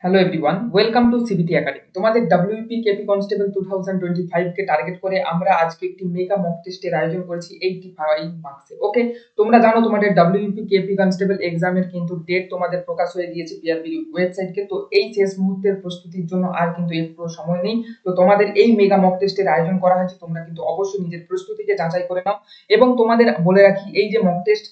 Hello everyone, welcome to CBT academy. তোমাদের WP KP constable 2025 কে target করে আমরা আজকে একটি মেগা মক টেস্টের আয়োজন করেছি 85 মার্কসে। ওকে, তোমরা জানো তোমাদের ডব্লিউপি কেপি কনস্টেবল এক্সামের কিন্তু ডেট তোমাদের প্রকাশ হয়ে গিয়েছে পিআরবি ওয়েবসাইটকে। তো এই শেষ মুহূর্তের প্রস্তুতির জন্য আর কিন্তু একটু সময় নেই। তো তোমাদের এই মেগা মক টেস্টের আয়োজন করা হয়েছে, তোমরা কিন্তু অবশ্যই নিজের প্রস্তুতিকে যাচাই করে নাও। এবং তোমাদের বলে রাখি, এই যে মক টেস্ট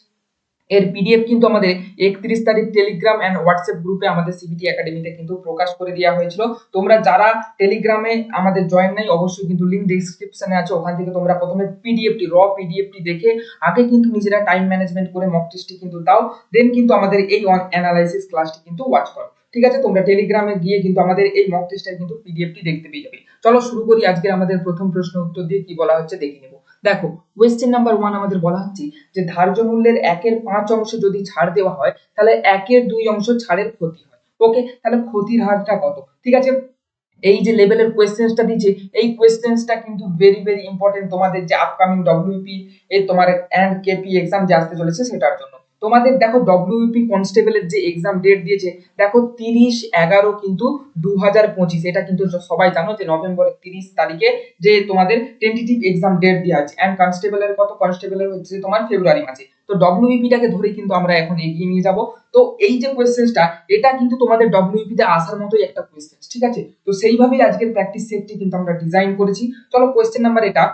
এর পিডিএফ কিন্তু আমাদের 31 তারিখ টেলিগ্রাম এন্ড হোয়াটসঅ্যাপ গ্রুপে আমাদের সিবিটি একাডেমিতে কিন্তু প্রকাশ করে দেওয়া হয়েছিল। তোমরা যারা টেলিগ্রামে আমাদের জয়েন নাই, অবশ্যই কিন্তু লিংক ডেসক্রিপশনে আছে, ওখান থেকে তোমরা প্রথমে পিডিএফটি পিডিএফটি দেখে আগে কিন্তু নিজেরা টাইম ম্যানেজমেন্ট করে মক টেস্টটি কিন্তু দাও, দেন কিন্তু আমাদের এই অ্যানালাইসিস ক্লাসটি কিন্তু ওয়াচ করো। ঠিক আছে, তোমরা টেলিগ্রামে গিয়ে কিন্তু আমাদের এই মক টেস্টের কিন্তু পিডিএফটি দেখতে পেয়ে যাবে। চলো শুরু করি আজকে আমাদের প্রথম প্রশ্ন উত্তর দিয়ে কি বলা হচ্ছে দেখে নেব। দেখো, কোয়েশ্চেন নাম্বার 1 আমাদের বলা হচ্ছে যে ধার্য মূল্যের 1/5 অংশ যদি ছাড় দেওয়া হয় তাহলে 1/2 অংশ ছাড়ের ক্ষতি হয়। ওকে, তাহলে ক্ষতির হারটা কত? ঠিক আছে, এই যে লেভেলের কোয়েশ্চেন্সটা দিয়েছে, এই কোয়েশ্চেন্সটা কিন্তু ভেরি ভেরি ইম্পর্টেন্ট তোমাদের যে আপকামিং ডব্লিউপি এই তোমার এন্ড কেপি এক্সাম যে আসতে চলেছে সেটার জন্য। তোমাদের দেখো ডব্লিউপি কনস্টেবলের যে এক্সাম ডেট দিয়েছে, দেখো 30/11 কিন্তু 2025। এটা কিন্তু সবাই জানো যে নভেম্বরের 30 তারিখে যে তোমাদের টেন্টেটিভ এক্সাম ডেট দেওয়া আছে। এন্ড কনস্টেবলের কত? কনস্টেবলের হচ্ছে তোমার ফেব্রুয়ারি মাসে। তো ডব্লিউপিটাকে ধরে কিন্তু আমরা এখন এগিয়ে নিয়ে যাব। তো এই যে কোয়েশ্চেন্সটা, এটা কিন্তু তোমাদের ডব্লিউপি তে আসার মতোই একটা কোয়েশ্চেন। ঠিক আছে, তো সেইভাবেই আজকের প্র্যাকটিস সেটটি কিন্তু আমরা ডিজাইন করেছি। চলো কোয়েশ্চেন নাম্বার এটা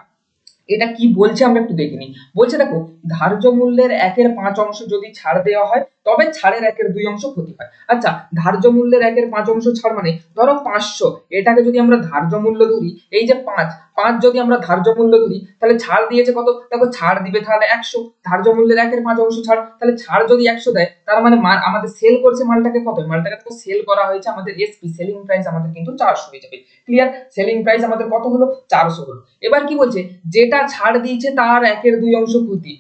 এটা কি বলছে আমরা একটু দেখে নিই। বলছে দেখো, ধার্য মূল্যের 1/5 অংশ যদি ছাড় দেওয়া হয় তবে ছাড়ের 1/2 অংশ ক্ষতি হয়। আচ্ছা, ধার্য মূল্যের 1/5 অংশ ছাড় মানে ধরো 500, এটাকে যদি আমরা ধার্য মূল্য ধরি, এই যে 5 যদি আমরা ধার্য মূল্য ধরি তাহলে ছাড় দিয়েছে কত? দেখো ছাড় দিবে তাহলে 100। ধার্য মূল্যের 1/5 অংশ ছাড়, তাহলে ছাড় যদি 100 দেয় তার মানে আমাদের সেল করছে মালটাকে কত? মালটাকে তো সেল করা হয়েছে আমাদের এসপি সেলিং প্রাইস আমাদের কিন্তু 400 হয়ে যাবে। ক্লিয়ার? সেলিং প্রাইস আমাদের কত হলো? 400 হলো। এবার কি বলছে, যেটা ছাড় দিয়েছে তার 1/2 অংশ ক্ষতি।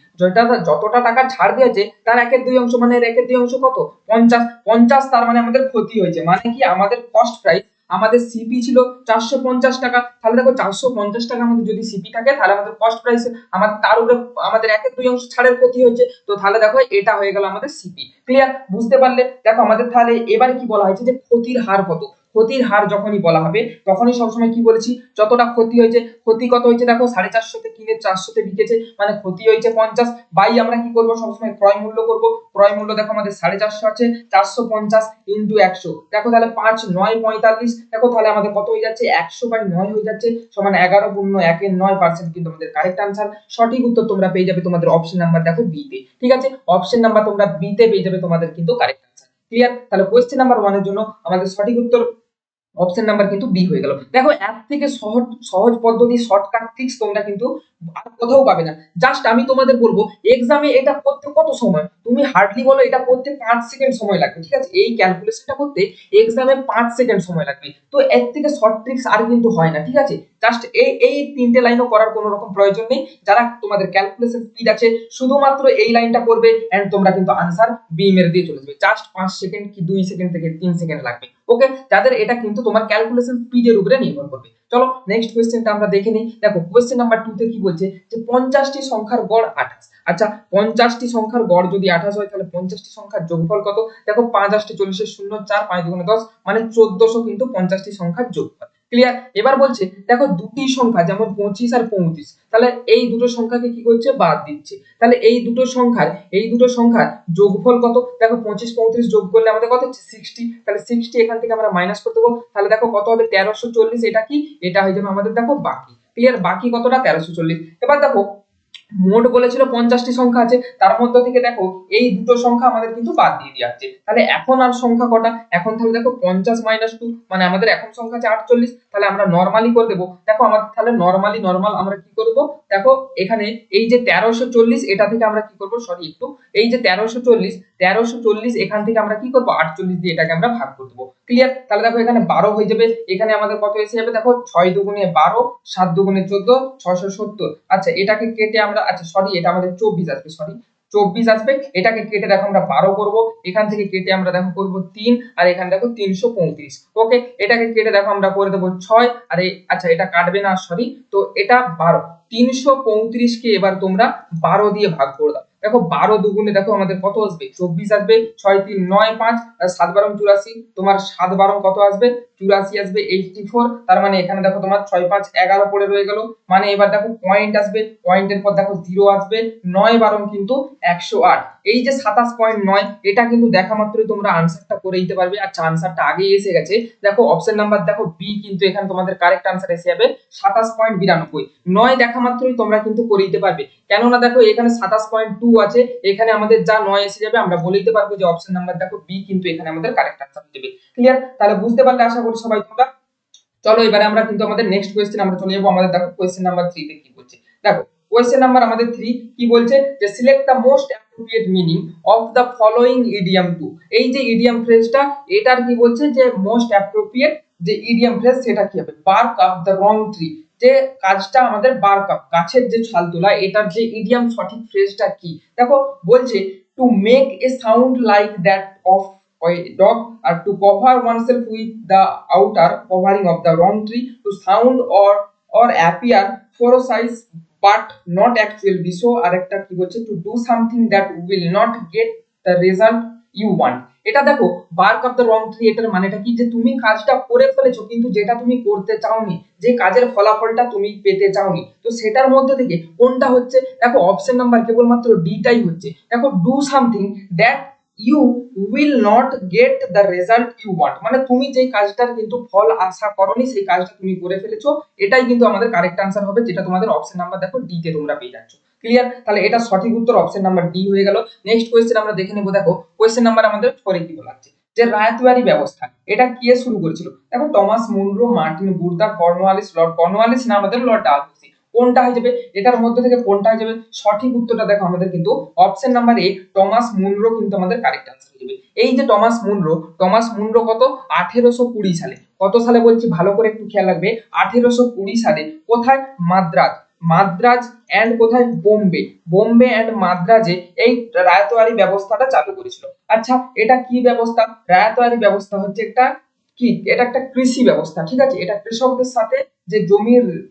যতটা টাকা ছাড় দিয়েছে তার 1/2 অংশ, মানে 1/2 অংশ কত? 50। তার মানে আমাদের ক্ষতি হয়েছে। মানে কি, আমাদের কস্ট প্রাইস, আমাদের সিপি ছিল 450 টাকা। তাহলে দেখো 450 টাকা আমাদের যদি সিপি থাকে তাহলে আমাদের কস্ট প্রাইস, আমাদের তার উপরে আমাদের 1/2 অংশ ছাড়ের ক্ষতি হয়েছে। তো তাহলে দেখো এটা হয়ে গেল আমাদের সিপি। ক্লিয়ার? বুঝতে পারলে? দেখো আমাদের তাহলে এবারে কি বলা হয়েছে যে ক্ষতির হার কত। ক্ষতির হার যখনই বলা হবে তখনই সবসময় কি বলেছি, যতটা ক্ষতি হয়েছে। ক্ষতি কত হয়েছে? দেখো 450 তে কিনে 400 তে বিকেছে, মানে ক্ষতি হয়েছে 50। বাই আমরা কি করব, সবসময় ক্রয় মূল্য করব। ক্রয় মূল্য দেখো আমাদের 450 আছে, 450 ইনটু 100। দেখো তাহলে 5 9 45। দেখো তাহলে আমাদের কত হয়ে যাচ্ছে? 100/9 হয়ে যাচ্ছে, সমান 11 গুণ 1/9% কিন্তু আমাদের কারেক্ট আনসার। সঠিক উত্তর তোমরা পেয়ে যাবে তোমাদের অপশন নাম্বার দেখো বি তে। ঠিক আছে, অপশন নাম্বার তোমরা বি তে পেয়ে যাবে তোমাদের কিন্তু কারেক্ট আনসার। ক্লিয়ার? তাহলে কোশ্চেন নাম্বার 1 এর জন্য আমাদের সঠিক উত্তর অপশন নাম্বার কিন্তু বি হয়ে গেল। দেখো এর থেকে সহজ সহজ পদ্ধতি, শর্টকাট ট্রিক্স তোমরা কিন্তু আর কোথাও পাবে না। জাস্ট আমি তোমাদের বলবো, এক্সামে এটা করতে কত সময়, তুমি হার্ডলি বলো এটা করতে 5 সেকেন্ড সময় লাগবে। ঠিক আছে, এই ক্যালকুলেশনটা করতে এক্সামে 5 সেকেন্ড সময় লাগবে। তো এর থেকে শর্ট ট্রিক্স আর কিন্তু হয় না। ঠিক আছে, জাস্ট এই তিনটে লাইনও করার কোনো রকম প্রয়োজন নেই। যারা তোমাদের ক্যালকুলেশন স্পিড আছে, শুধুমাত্র এই লাইনটা করবে এন্ড তোমরা কিন্তু আনসার বি মেরে দিয়ে চলে যাবে। জাস্ট 5 সেকেন্ড কি 2 সেকেন্ড থেকে 3 সেকেন্ড লাগবে। ওকে, যাদের এটা কিন্তু তোমার ক্যালকুলেশন স্পিডের উপরে নির্ভর করবে। চলো নেক্সট কোশ্চেনটা আমরা দেখে নিই। দেখো কোশ্চেন নাম্বার 2 তে কি বলছে যে 50টি সংখ্যার গড় 28। আচ্ছা, 50টি সংখ্যার গড় যদি 28 হয় তাহলে 50টি সংখ্যার যোগফল কত? দেখো 5 8 40 0 4 5 2 10, মানে 1400 কিন্তু 50টি সংখ্যার যোগফল। ক্লিয়ার? এবার বলছে দেখো দুটি সংখ্যা যেমন 25 আর 35, তাহলে এই দুটো সংখ্যাকে কি করছে? বাদ দিচ্ছে। তাহলে এই দুটো সংখ্যার যোগফল কত? দেখো 25 35 যোগ করলে আমাদের কত হচ্ছে? 60। তাহলে 60 এখান থেকে আমরা মাইনাস করতে দেবো, তাহলে দেখো কত হবে? 1340। এটা কি? এটা হয়ে যাবে আমাদের দেখো বাকি। ক্লিয়ার? বাকি কতটা? 1340। এবার দেখো মোট বলেছিল 50টি সংখ্যা আছে, তার মধ্যে থেকে দেখো এই দুটো সংখ্যা আমাদের কিন্তু বাদ দিয়ে দেওয়া আছে। তাহলে এখন আর সংখ্যা কটা? এখন তাহলে দেখো 50 মাইনাস 2, মানে আমাদের এখন সংখ্যা আছে 48। তাহলে আমরা নরমালি করে দেবো। দেখো আমাদের তাহলে নরমাল আমরা কি করব, দেখো এখানে এই যে 1340, এটা থেকে আমরা কি করব, সরি একটু, এই যে 1340 এখান থেকে আমরা কি করব? 48 দিয়ে এটাকে আমরা ভাগ করে দেবো। ক্লিয়ার? তাহলে দেখো এখানে 12 হয়ে যাবে, এখানে আমাদের কত এসে যাবে? দেখো 6 দুগুণে 12, 7 দুগুণে 14, 670। আচ্ছা এটাকে কেটে আমরা, আচ্ছা সরি এটা আমাদের 24 আসবে, সরি 24 আসবে। এটাকে কেটে দেখো আমরা 12 করব, এখান থেকে কেটে আমরা দেখো করব 3, আর এখানে দেখো 335। ওকে, এটাকে কেটে দেখো আমরা করে দেবো 6, আর আচ্ছা এটা কাটবে না, সরি, তো এটা 12। 335 কে এবার তোমরা 12 দিয়ে ভাগ করে দাও। দেখো 12 দুগুণে দেখো আমাদের কত আসবে 24 আসবে, 6 3 9 5 আর 7 12 84, তোমার 7 12 কত আসবে 84 আসবে, 84। তার মানে এখানে দেখো তোমার 6 5 11 পড়ে রয়ে গেল। মানে এবার দেখো পয়েন্ট আসবে, পয়েন্টের পর দেখো 0 আসবে, 9 12 কিন্তু 108। এই যে 27.9 এটা কিন্তু দেখা মাত্রই তোমরা আনসারটা করে দিতে পারবে। আচ্ছা আনসারটা আগেই এসে গেছে, দেখো অপশন নাম্বার দেখো বি কিন্তু এখানে তোমাদের কারেক্ট আনসার এসে যাবে 27.92। 9 দেখা মাত্রই তোমরা কিন্তু করে দিতে পারবে, কেননা দেখো এখানে 27.2 আছে, এখানে আমাদের যা 9 এসে যাবে আমরা বলে দিতে পারবো যে অপশন নাম্বার দেখো বি কিন্তু এখানে আমাদের কারেক্ট আনসার দেবে। ক্লিয়ার? তাহলে বুঝতে পারলে আশা করি সবাই তোমরা। চলো এবারে আমরা কিন্তু আমাদের নেক্সট কোয়েশ্চেন আমরা চলে যাবো। আমাদের দেখো কোয়েশ্চেন নাম্বার 3 তে কি বলছে, দেখো কোয়েশ্চেন নাম্বার আমাদের 3 কি বলছে যে select the most appropriate meaning of the following idiom to. এই যে ইডিয়াম ফ্রেজটা এটার কি বলছে যে মোস্ট অ্যাপ্রোপ্রিয়েট যে ইডিয়াম ফ্রেজ সেটা কি হবে, bark of the wrong tree. যে কাজটা আমাদের বার্ক অফ গাছের যে ছাল তোলা, এটার যে ইডিয়াম সঠিক ফ্রেজটা কি। দেখো বলছে to make a sound like that of a dog, or to cover oneself with the outer covering of the wrong tree, to sound or appear ferocious but not actually be so। আরেকটা কি বলছে to do something that will not get the result you want। এটা দেখো bark of the wrong tree, এটার মানেটা কি যে তুমি কাজটা করে ফেলেছো কিন্তু যেটা তুমি করতে চাওনি, যে কাজের ফলাফলটা তুমি পেতে চাওনি, তো সেটার মধ্যে থেকে কোনটা হচ্ছে, দেখো অপশন নাম্বার কেবলমাত্র ডিটাই হচ্ছে। দেখো do something that you will not get the result you want, মানে তুমি যে কাজটার কিন্তু ফল আশা করনি সেই কাজটা তুমি করে ফেলেছো, এটাই কিন্তু আমাদের কারেক্ট আনসার হবে, যেটা তোমাদের অপশন নাম্বার দেখো ডি তে তোমরা পেয়ে যাচ্ছ। ক্লিয়ার? তাহলে এটা সঠিক উত্তর অপশন নাম্বার ডি হয়ে গেল। নেক্সট কোয়েশ্চেন আমরা দেখে নেব। দেখো কোয়েশ্চেন নাম্বার আমাদের 4 কি বলা আছে, যে রায়তওয়ারি ব্যবস্থা এটা কে শুরু করেছিল। দেখো Thomas Munro, Martin Bird, Cornwallis, lord Cornwallis না আমাদের লর্ড ডালহৌসি, কোনটা হয়ে যাবে এটার মধ্যে থেকে কোনটা হয়ে যাবে সঠিক উত্তরটা দেখো আমাদের কিন্তু অপশন নাম্বার এ টমাস মুনরো কিন্তু আমাদের কারেক্ট আনসার হয়ে যাবে। এই যে টমাস মুনরো কত 1820 সালে, কত সালে বলছি ভালো করে একটু খেয়াল রাখবে, 1820 সালে কোথায়, মাদ্রাজ এন্ড কোথায়, বোম্বে এন্ড মাদ্রাজে এই রায়তওয়ারি ব্যবস্থাটা চালু করেছিল। আচ্ছা এটা কি ব্যবস্থা, রায়তওয়ারি ব্যবস্থা হচ্ছে একটা কি, এটা একটা কৃষি ব্যবস্থা, ঠিক আছে, এটা কৃষকদের সাথে যে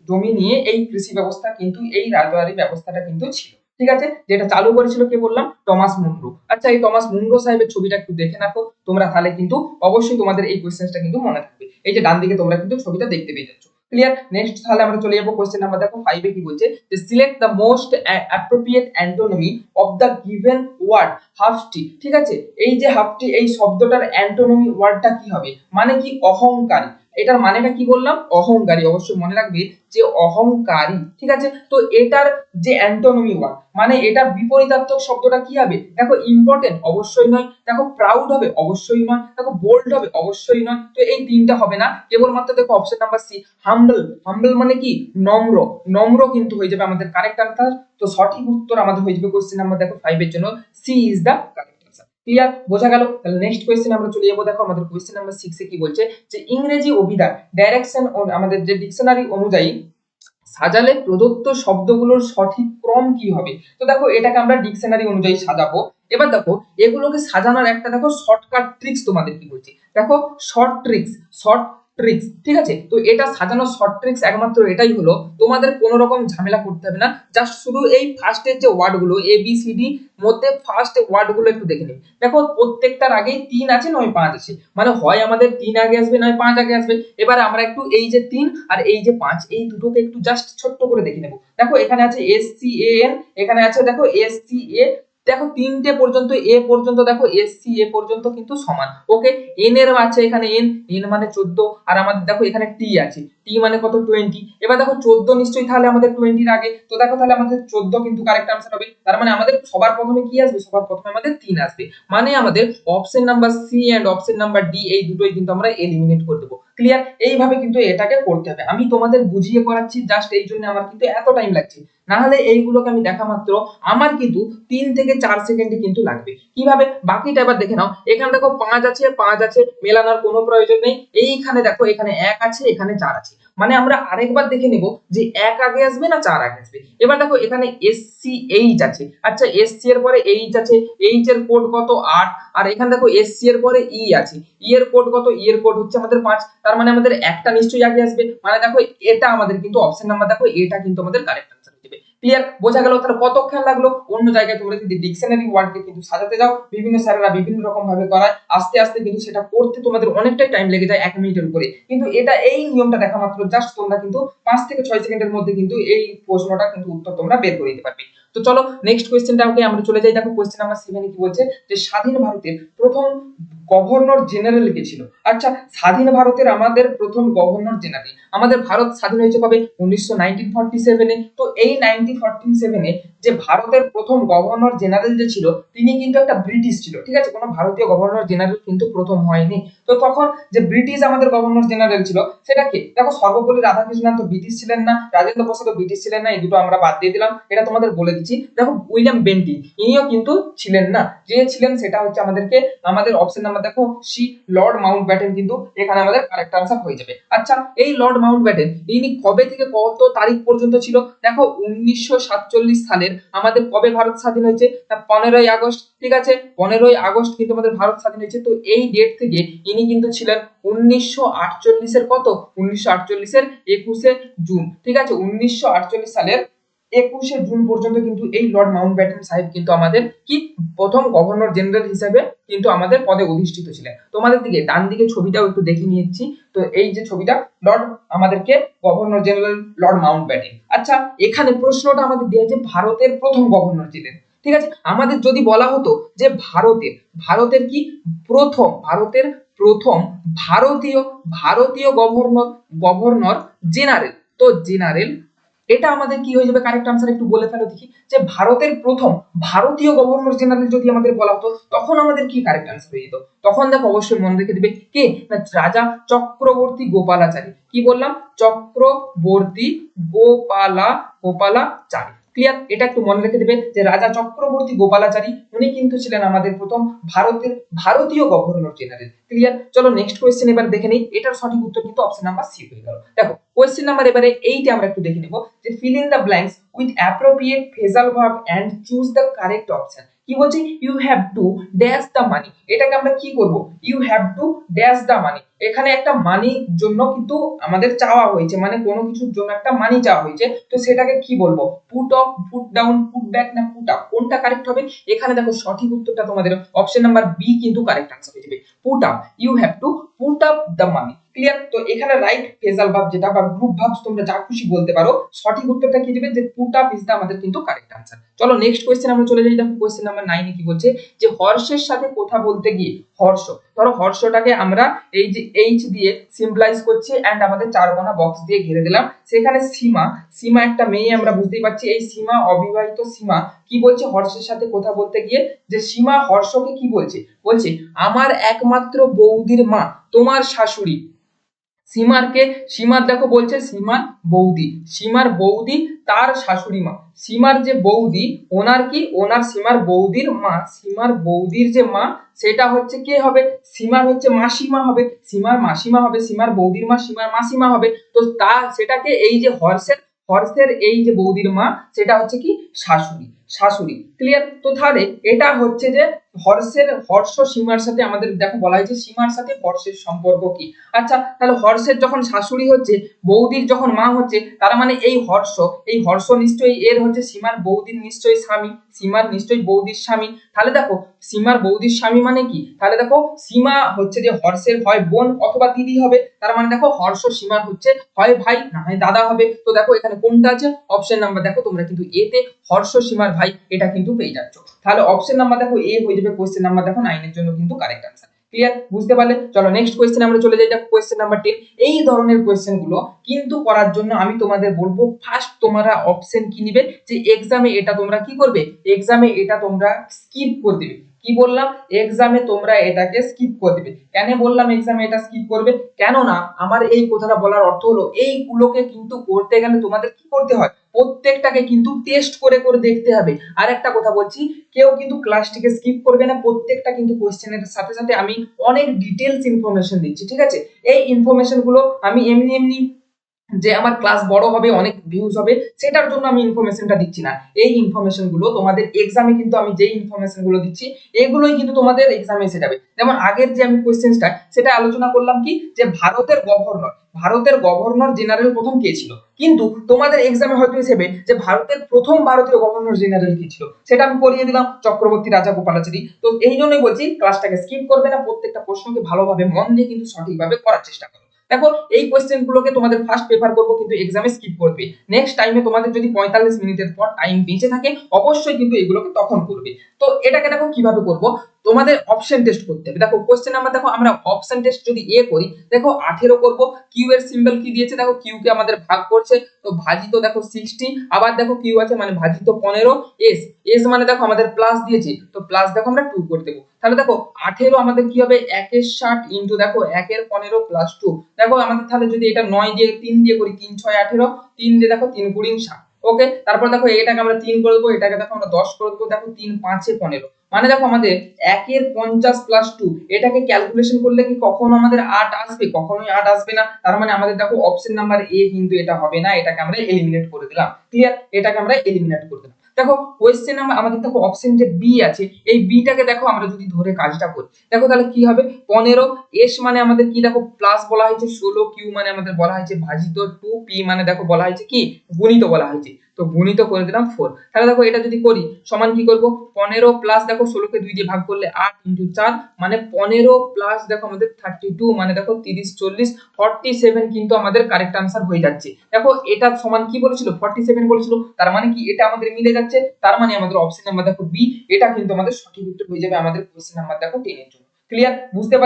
জমি নিয়ে এই কৃষি ব্যবস্থা কিন্তু এই রায়তওয়ারি ব্যবস্থাটা কিন্তু ছিল, ঠিক আছে, যেটা চালু করেছিল কে বললাম, টমাস মুনরো। আচ্ছা এই টমাস মুনরো সাহেবের ছবিটা একটু দেখে রাখো তোমরা, তাহলে কিন্তু অবশ্যই তোমাদের এই কোশ্চেনটা কিন্তু মনে থাকবে। এই যে ডান দিকে তোমরা কিন্তু ছবিটা দেখতে পেয়ে যাচ্ছ। ক্লিয়ার? নেক্সট তাহলে আমরা চলে যাবো কোশ্চেন নাম্বার দেখো 5 এ কি বলছে, যে select the most appropriate antonym of the given word haughty. ঠিক আছে, এই যে হাফটি এই শব্দটার অ্যান্টোনিমি ওয়ার্ডটা কি হবে, মানে কি অহংকারী, এটার মানেটা কি বললাম অহংকারী, অবশ্যই মনে রাখবে যে অহংকারী, ঠিক আছে। তো এটার যে অ্যান্টোনিমি ওয়ার্ড মানে এটা বিপরীতার্থক শব্দটা কি হবে, দেখো ইম্পর্টেন্ট অবশ্যই নয়, দেখো প্রাউড হবে অবশ্যই নয়, দেখো বোল্ড হবে অবশ্যই নয়, তো এই তিনটা হবে না, কেবলমাত্র দেখো অপশন নাম্বার সি হাম্বল মানে কি নম্র কিন্তু হয়ে যাবে আমাদের কারেক্ট আনসার। তো সঠিক উত্তর আমাদের হয়ে যাবে কোশ্চেন নাম্বার দেখো 5 এর জন্য C is the correct answer. Clear? বোঝা গেল? তাহলে নেক্সট কোশ্চেন আমরা চলে যাবো। দেখো আমাদের কোশ্চেন নাম্বার 6 এ কি বলছে, যে ইংরেজি অভিধান ডাইরেকশন আমাদের যে ডিকশনারি অনুযায়ী সাজালে প্রদত্ত শব্দগুলোর সঠিক ক্রম কি হবে। তো দেখো এটাকে আমরা ডিকশনারি অনুযায়ী সাজাবো। এবার দেখো এগুলোকে সাজানোর একটা দেখো শর্টকাট ট্রিক্স তোমাদের কি বলছি, দেখো শর্ট ট্রিক্স, ঠিক আছে। তো এটা সাজানোর শর্ট ট্রিক্স একমাত্র এটাই হলো, তোমাদের কোনো রকম ঝামেলা করতে হবে না, জাস্ট শুধু এই ফার্স্টের যে ওয়ার্ডগুলো এ বি সি ডি মধ্যে ফার্স্ট ওয়ার্ডগুলো একটু দেখে নিন। দেখো প্রত্যেকটার আগেই 3 আছে নয় 5 আছে, মানে হয় আমাদের 3 আগে আসবে নয় 5 আগে আসবে। এবারে আমরা একটু এই যে 3 আর এই যে 5 এই দুটোকে একটু জাস্ট ছোট্ট করে দেখে নেব। দেখো এখানে আছে এস সি এ এন, এখানে আছে দেখো এস সি এ, দেখো তিনটে পর্যন্ত এ পর্যন্ত দেখো এস সি এ পর্যন্ত কিন্তু সমান। ওকে, এন এর আছে এখানে এন মানে 14, আর আমাদের দেখো এখানে টি আছে, টি মানে কত 20। এবার দেখো 14 নিশ্চয়ই তাহলে আমাদের 20 এর আগে, তো দেখো তাহলে আমাদের 14 কিন্তু কারেক্ট আনসার হবে। তার মানে আমাদের সবার প্রথমে কি আসবে, সবার প্রথমে আমাদের 3 আসবে, মানে আমাদের option number C and option number D এই দুটোই কিন্তু আমরা এলিমিনেট করে দেব। ক্লিয়ার? এইভাবে কিন্তু এটাকে করতে হবে, আমি তোমাদের বুঝিয়ে করাচ্ছি জাস্ট এই জন্য আমার কিন্তু এত টাইম লাগছে, না হলে এইগুলোকে আমি দেখা মাত্র আমার কিন্তু 3 থেকে 4 সেকেন্ডই কিন্তু লাগবে। কিভাবে বাকিটা এবার দেখে নাও। এখানে দেখো 5 আছে মেলানোর কোনো প্রয়োজন নেই, এইখানে দেখো এখানে 1 আছে এখানে 4 আছে, মানে আমরা আরেকবার দেখে নেব যে 1 আগে আসবে না 4 আগে আসবে। এবার দেখো এখানে এসসি এইচ আছে, আচ্ছা এসসি এর পরে এইচ আছে, এইচ এর কোড কত 8, আর এখানে দেখো এসসি এর পরে ই আছে, ই এর কোড কত, ই এর কোড হচ্ছে আমাদের 5, তার মানে আমাদের একটা নিশ্চয়ই আগে আসবে, মানে দেখো এটা আমাদের কিন্তু অপশন নাম্বার দেখো এটা কিন্তু আমাদের কারেক্ট আনসার হয়ে যাবে। ক্লিয়ার? বোঝা গেল? তাহলে কতক্ষণ লাগলো? অন্য জায়গায় তোমরা যদি ডিকশনারি ওয়ার্ডকে কিন্তু সাজাতে যাও, বিভিন্ন স্যারেরা বিভিন্ন রকম ভাবে করায়, আস্তে আস্তে কিন্তু সেটা করতে তোমাদের অনেকটাই টাইম লেগে যায় 1 মিনিটের উপরে। কিন্তু এটা এই নিয়মটা দেখা মাত্র জাস্ট তোমরা কিন্তু 5 থেকে 6 সেকেন্ডের মধ্যে কিন্তু এই প্রশ্নটা কিন্তু উত্তর তোমরা বের করে দিতে পারবে। তো চলো নেক্সট কোয়েশ্চেনটাকে আমরা চলে যাই। দেখো কোয়েশ্চেন নাম্বার 7 কি বলছে, যে স্বাধীন ভারতের প্রথম গভর্নর জেনারেল কে ছিল। আচ্ছা, স্বাধীন ভারতের আমাদের প্রথম গভর্নর জেনারেল, আমাদের ভারত স্বাধীন হয়েছে কবে? 1947 এ। তো এই 1947 এ যে ভারতের প্রথম গভর্নর জেনারেল যে ছিল, তিনি কিন্তু একটা ব্রিটিশ ছিল, ঠিক আছে? কোনো ভারতীয় গভর্নর জেনারেল কিন্তু প্রথম হয়নি। তো তখন যে ব্রিটিশ আমাদের গভর্নর জেনারেল ছিল, সেটা কে? দেখো, সর্বপল্লী রাধাকৃষ্ণন তো ব্রিটিশ ছিলেন না, রাজেন্দ্র প্রসাদ ব্রিটিশ ছিলেন না, এই দুটো আমরা বাদ দিয়ে দিলাম, এটা তোমাদের বলে দিচ্ছি। দেখো, উইলিয়াম বেন্টিং ইনিও কিন্তু ছিলেন না, যে ছিলেন সেটা হচ্ছে আমাদের অপশন নাম্বার দেখো সি, লর্ড মাউন্টব্যাটেন কিন্তু এখানে আমাদের কারেক্ট আনসার হয়ে যাবে। আচ্ছা, এই লর্ড মাউন্টব্যাটেন ইনি কবে থেকে কত তারিখ পর্যন্ত ছিল? দেখো, 1947 সালের আমাদের কবে ভারত স্বাধীন হয়েছে? 15ই আগস্ট, ঠিক আছে? 15ই আগস্ট কিন্তু আমাদের ভারত স্বাধীন হয়েছে। তো এই ডেট থেকে ইনি কিন্তু ছিলেন 1948 এর কত? 1948 এর 21শে জুন, ঠিক আছে? 1948 সালের 21শে জুন পর্যন্ত কিন্তু এই লর্ড মাউন্টব্যাটেন সাহেব কিন্তু আমাদের কি প্রথম গভর্নর জেনারেল হিসেবে কিন্তু আমাদের পদে অধিষ্ঠিত ছিলেন। তোমাদের দিকে ডান দিকে ছবিটাও একটু দেখে নিয়েছি। তো এই যে ছবিটা, লর্ড আমাদেরকে গভর্নর জেনারেল লর্ড মাউন্টব্যাটেন। আচ্ছা, এখানে প্রশ্নটা আমাদের দেয়া যে ভারতের প্রথম গভর্নর ছিলেন, ঠিক আছে? আমাদের যদি বলা হতো যে ভারতের কি ভারতের প্রথম ভারতীয় ভারতীয় গভর্নর জেনারেল, তো জেনারেল, এটা আমাদের কি হয়ে যাবে? কারেক্ট আনসার একটু বলে ফেলো দেখি। যে ভারতের প্রথম ভারতীয় গভর্নর জেনারেল যদি আমাদের বলা হতো, তখন আমাদের কি কারেক্ট আনসার হয়ে যেত? তখন দেখো, অবশ্যই মনে রেখে দিবে কে না, রাজা চক্রবর্তী গোপালাচারী। কি বললাম? চক্রবর্তী গোপালাচারী। ক্লিয়ার? এটা একটু মনে রেখে দিবে যে রাজা চক্রবর্তী গোপালাচারী উনি কিন্তু ছিলেন আমাদের প্রথম ভারতীয় গভর্নর জেনারেল। ক্লিয়ার? চলো নেক্সট কোয়েশ্চেন এবার দেখে নেই। এটার সঠিক উত্তর কিন্তু অপশন নাম্বার সি হয়ে গেল। দেখো, কোয়েশ্চেন নাম্বার এবারে 8 আমরা একটু দেখে নেব, যে fill in the blanks with appropriate phrasal verb and choose the correct option. কি বলছে? You have to dash the money. এটাকে আমরা কি করব? You have to dash the money. এখানে একটা মানির জন্য কিন্তু আমাদের চাওয়া হয়েছে, মানে কোনো কিছুর জন্য একটা মানি চাওয়া হয়েছে। তো সেটাকে কি বলবো? Put off, put down, put back না পুট আপ, কোনটা কারেক্ট হবে? এখানে দেখো সঠিক উত্তরটা তোমাদের অপশন নাম্বার বি কিন্তু কারেক্ট আনসার হয়ে যাবে। Put up, you have to put up the money. Clear? তো এখানে রাইট ফ্রেজাল ভার্ব যেটা বা গ্রুপ ভার্বস তোমরা যা খুশি বলতে পারো, সঠিক উত্তরটা কি দিবে? যে পুট আপ ইজ দা আমাদের কিন্তু কারেক্ট আনসার। চলো নেক্সট কোশ্চেন আমরা চলে যাই। দেখো কোশ্চেন নাম্বার 9 কি বলছে, যে হর্ষের সাথে কথা বলতে গিয়ে, হর্ষ, ধরো হর্ষটাকে আমরা এই যে এইচ দিয়ে সিম্বলাইজ করছি এন্ড আমাদের চার কোণা বক্স দিয়ে ঘিরে দিলাম। সেখানে সীমা একটা মেয়ে, আমরা বুঝতেই পারছি এই সীমা, অবিবাহিত সীমা, কি বলছে হর্ষের সাথে কথা বলতে গিয়ে? যে সীমা হর্ষকে কি বলছে? বলছে আমার একমাত্র বৌদির মা তোমার শাশুড়ি। সীমার দেখো বলছে সীমার বৌদি তার শাশুড়ি মা। সীমার যে বৌদি, ওনার কি? ওনার সীমার বৌদির মা, সীমার বৌদির যে মা, সেটা হচ্ছে কে হবে? সীমার হচ্ছে মাসিমা হবে, সীমার মাসিমা হবে, সীমার বৌদির মা সীমার মাসিমা হবে। তো সেটাকে এই যে হর্ষের এই যে বৌদির মা, সেটা হচ্ছে কি? শাশুড়ি। ক্লিয়ার? তো তাহলে এটা হচ্ছে যে হর্ষ সীমার সাথে আমাদের দেখো বলা হয়েছে সীমার সাথে হর্ষের সম্পর্ক কি। আচ্ছা, তাহলে হর্ষের যখন শাশুড়ি হচ্ছে, বৌদির যখন মা হচ্ছে, তার মানে এই হর্ষ নিশ্চয়ই এর হচ্ছে সীমার বৌদির নিশ্চয়ই স্বামী, সীমার নিশ্চয়ই বৌদির স্বামী। তাহলে দেখো সীমার বৌদির স্বামী মানে কি? তাহলে দেখো সীমা হচ্ছে যে হর্ষের হয় বোন অথবা দিদি হবে। তার মানে দেখো হর্ষ সীমার হচ্ছে হয় ভাই না হয় দাদা হবে। তো দেখো এখানে কোনটা আছে? অপশন নাম্বার দেখো তোমরা কিন্তু এ তে হর্ষ সীমার ভাই, এটা কিন্তু পেয়ে যাচ্ছ। তাহলে অপশন নাম্বার দেখো এ হয়ে যাবে কোশ্চেন নাম্বার দেখো 9 এর জন্য কিন্তু কারেক্ট আনসার। ক্লিয়ার? বুঝতে পারলে? চলো নেক্সট কোশ্চেন আমরা চলে যাই। দেখো কোশ্চেন নাম্বার 10। এই ধরনের কোশ্চেন গুলো কিন্তু করার জন্য আমি তোমাদের বলবো, ফার্স্ট তোমরা অপশন কি নিবে? যে এক্সামে এটা তোমরা কি করবে? এক্সামে এটা তোমরা স্কিপ করে দিবে। কি বললাম? এক্সামে তোমরা এটাকে স্কিপ করে দিবে। কেন বললাম এক্সামে এটা স্কিপ করবে? কেন না, আমার এই কথাটা বলার অর্থ হলো এইগুলোকে কিন্তু করতে গেলে তোমাদের কি করতে হয়? প্রত্যেকটাকে কিন্তু টেস্ট করে করে দেখতে হবে। আর একটা কথা বলছি, কেউ কিন্তু ক্লাসটিকে স্কিপ করবে না, প্রত্যেকটা কিন্তু কোশ্চেনের সাথে সাথে আমি অনেক ডিটেইলস ইনফরমেশন দিচ্ছি, ঠিক আছে? এই ইনফরমেশন গুলো আমি এমনি যে আমার ক্লাস বড় হবে, অনেক ভিউজ হবে, সেটার জন্য আমি ইনফরমেশনটা দিচ্ছি না। এই ইনফরমেশন গুলো তোমাদের এক্সামে কিন্তু আমি যেই ইনফরমেশন গুলো দিচ্ছি এগুলোই কিন্তু তোমাদের এক্সামে এসে যাবে। যেমন আগের যে আমি কোশ্চেনটা সেটা আলোচনা করলাম কি, যে ভারতের গভর্নর জেনারেল প্রথম কে ছিল, কিন্তু তোমাদের এক্সামে হয়তো এসেবে যে ভারতীয় গভর্নর জেনারেল কি ছিল, সেটা আমি পড়িয়ে দিলাম চক্রবর্তী রাজা গোপালাচারী। তো এই জন্যই বলছি ক্লাসটাকে স্কিপ করবে না, প্রত্যেকটা প্রশ্নকে ভালোভাবে মন দিয়ে কিন্তু সঠিকভাবে করার চেষ্টা করো। দেখো এই কোশ্চেন গুলোকে তোমাদের ফার্স্ট পেপার করবো কিন্তু এক্সামে স্কিপ করবে। নেক্সট টাইমে তোমাদের যদি 45 মিনিটের পর টাইম বেঁচে থাকে অবশ্যই কিন্তু এগুলোকে তখন করবে। তো এটাকে দেখো কিভাবে করব, তোমাদের অপশন টেস্ট করতে হবে। দেখো কোশ্চেন নাম্বার, দেখো আমরা অপশন টেস্ট যদি করি, দেখো 18 করব, কিউ এর সিম্বল কি দিয়েছে, দেখো কিউ কে আমাদের ভাগ করছে, তো ভাজিত দেখো 60, আবার দেখো কিউ আছে মানে ভাজিত 15, এস এস মানে দেখো আমাদের প্লাস দিয়েছে, তো প্লাস দেখো আমরা 2 করে দেবো। তাহলে দেখো 18 আমাদের কি হবে 1 এর 60 ইনটু দেখো 1 এর 15 প্লাস 2, দেখো আমাদের তাহলে যদি এটা 9 দিয়ে 3 দিয়ে করি, 3 6 18, 3 দিয়ে দেখো 3 গুণ 60। ওকে, তারপর দেখো এটাকে আমরা 3 করে দেবো, এটাকে দেখো আমরা 10 করে দেবো, দেখো 3 5 এ 15, মানে দেখো আমাদের 1 এর 50 প্লাস 2, এটাকে ক্যালকুলেশন করলে কি কখনো আমাদের 8 আসবে? কখনোই 8 আসবে না। তার মানে আমাদের দেখো অপশন নাম্বার এ কিন্তু এটা হবে না, এটাকে আমরা এলিমিনেট করে দিলাম। ক্লিয়ার? এটাকে আমরা এলিমিনেট করে দিলাম। দেখো কোশ্চেন নাম্বার আমাদের দেখো অপশন যে বি আছে, এই বিটাকে দেখো আমরা যদি ধরে কাজটা করি, দেখো তাহলে কি হবে 15, এস মানে আমাদের কি দেখো প্লাস বলা হয়েছে 16, কিউ মানে আমাদের বলা হয়েছে ভাজিত 2, পি মানে দেখো বলা হয়েছে কি গুণিত বলা হয়েছে, তো গুণিত করে দিলাম 4। তাহলে দেখো এটা যদি করি সমান কি করব, 15 প্লাস দেখো 16 কে 2 দিয়ে ভাগ করলে 8 ইনটু 4 মানে 15 প্লাস দেখো আমাদের 32 মানে দেখো 30 40 47 কিন্তু আমাদের কারেক্ট आंसर হয়ে যাচ্ছে। দেখো এটা সমান কি বলেছিল 47 বলেছিল, তার মানে কি এটা আমাদের মিলে যাচ্ছে, তার মানে আমাদের অপশন নাম্বার দেখো বি, এটা কিন্তু আমাদের সঠিক উত্তর হয়ে যাবে আমাদের কোশ্চেন নাম্বার দেখো 10 এর জন্য। ক্লিয়ার? বুঝতে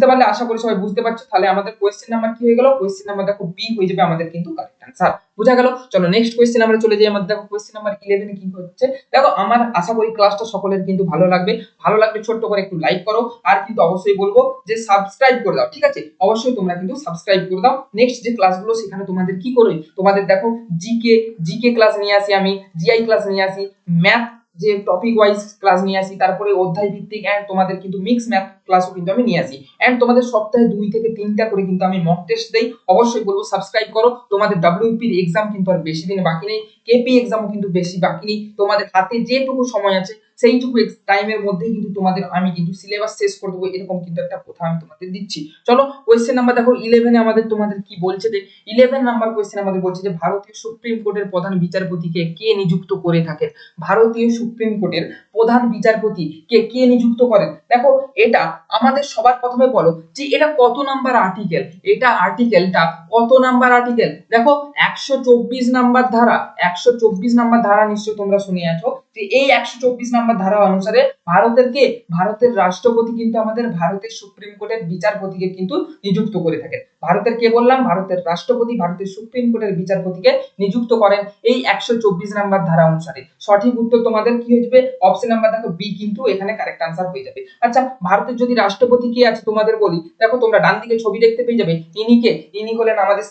পারলে আশা করি সবাই বুঝতে পারছো। তাহলে আমাদের কোশ্চেন নাম্বার কি হয়ে গেল, কোশ্চেন নাম্বার দেখো বি হয়ে যাবে আমাদের কিন্তু কারেক্ট आंसर। বুঝা গেল? চলো নেক্সট কোশ্চেন আমরা চলে যাই। আমাদের দেখো কোশ্চেন নাম্বার 11 এ কি হচ্ছে, দেখো আমার আশা করি ক্লাসটা সকলের কিন্তু ভালো লাগবে ছোট্ট করে একটু লাইক করো, আর কিন্তু অবশ্যই বলবো যে সাবস্ক্রাইব করে দাও, ঠিক আছে? অবশ্যই তোমরা কিন্তু সাবস্ক্রাইব করে দাও। নেক্সট যে ক্লাসগুলো সেখানে তোমাদের কি করি, তোমাদের দেখো জিকে ক্লাস নিয়ে আসি, আমি জিআই ক্লাস নিয়ে আসি, ম্যাথ যে টপিক ওয়াইজ ক্লাস নিয়ে আসি, তারপরে অধ্যায় ভিত্তিক এন্ড তোমাদের কিন্তু মিক্স ম্যাথ ক্লাসও কিন্তু আমি নিয়ে আসি, এন্ড তোমাদের সপ্তাহে 2 থেকে 3টা করে কিন্তু আমি মক টেস্ট দেই। অবশ্যই বলবো সাবস্ক্রাইব করো। তোমাদের ডব্লিউপি এর এক্সাম কিন্তু আর বেশি দিন বাকি নেই, কেপি এক্সামও কিন্তু বেশি বাকি নেই। তোমাদের হাতে যেটুকু সময় আছে সেইটুকু টাইমের মধ্যেই কিন্তু তোমাদের আমি কিন্তু সিলেবাস শেষ করে দেবো, এরকম কিন্তু একটা কথা আমি তোমাদের দিচ্ছি। চলো কোশ্চেন নাম্বার দেখো 11 এ আমাদের তোমাদের কি বলছে, যে 11 নাম্বার কোশ্চেন আমাদের বলছে যে ভারতীয় সুপ্রিম কোর্টের প্রধান বিচারপতিকে কে নিযুক্ত করে থাকেন। ভারতীয় সুপ্রিম কোর্টের প্রধান বিচারপতি কে নিযুক্ত করেন। দেখো এটা আমাদের সবার প্রথমে বলো যে এটা কত নাম্বার আর্টিকেল, এটা আর্টিকেলটা কত নাম্বার আর্টিকেল। দেখো 124 নাম্বার ধারা, 124 নাম্বার ধারা নিশ্চয়ই তোমরা শুনে আছো, যে এই 124 নাম্বার ধারা অনুসারে ভারতের রাষ্ট্রপতি কিন্তু আমাদের ভারতের সুপ্রিম কোর্টের বিচারপতিকে কিন্তু নিযুক্ত করে থাকেন। ভারতের কে বললাম, ভারতের রাষ্ট্রপতি ভারতের সুপ্রিম কোর্টের বিচারপতিকে নিযুক্ত করেন এই 124 নাম্বার ধারা অনুসারে। সঠিক উত্তর তোমাদের কি হয়ে যাবে, অপশন নাম্বার দেখো বি কিন্তু এখানে কারেক্ট आंसर হয়ে যাবে। আচ্ছা ভারতের যদি রাষ্ট্রপতি কে আছে তোমাদের বলি, দেখো তোমরা ডান দিকে ছবি দেখতে পেয়ে যাবে, ইনি হলেন আমাদের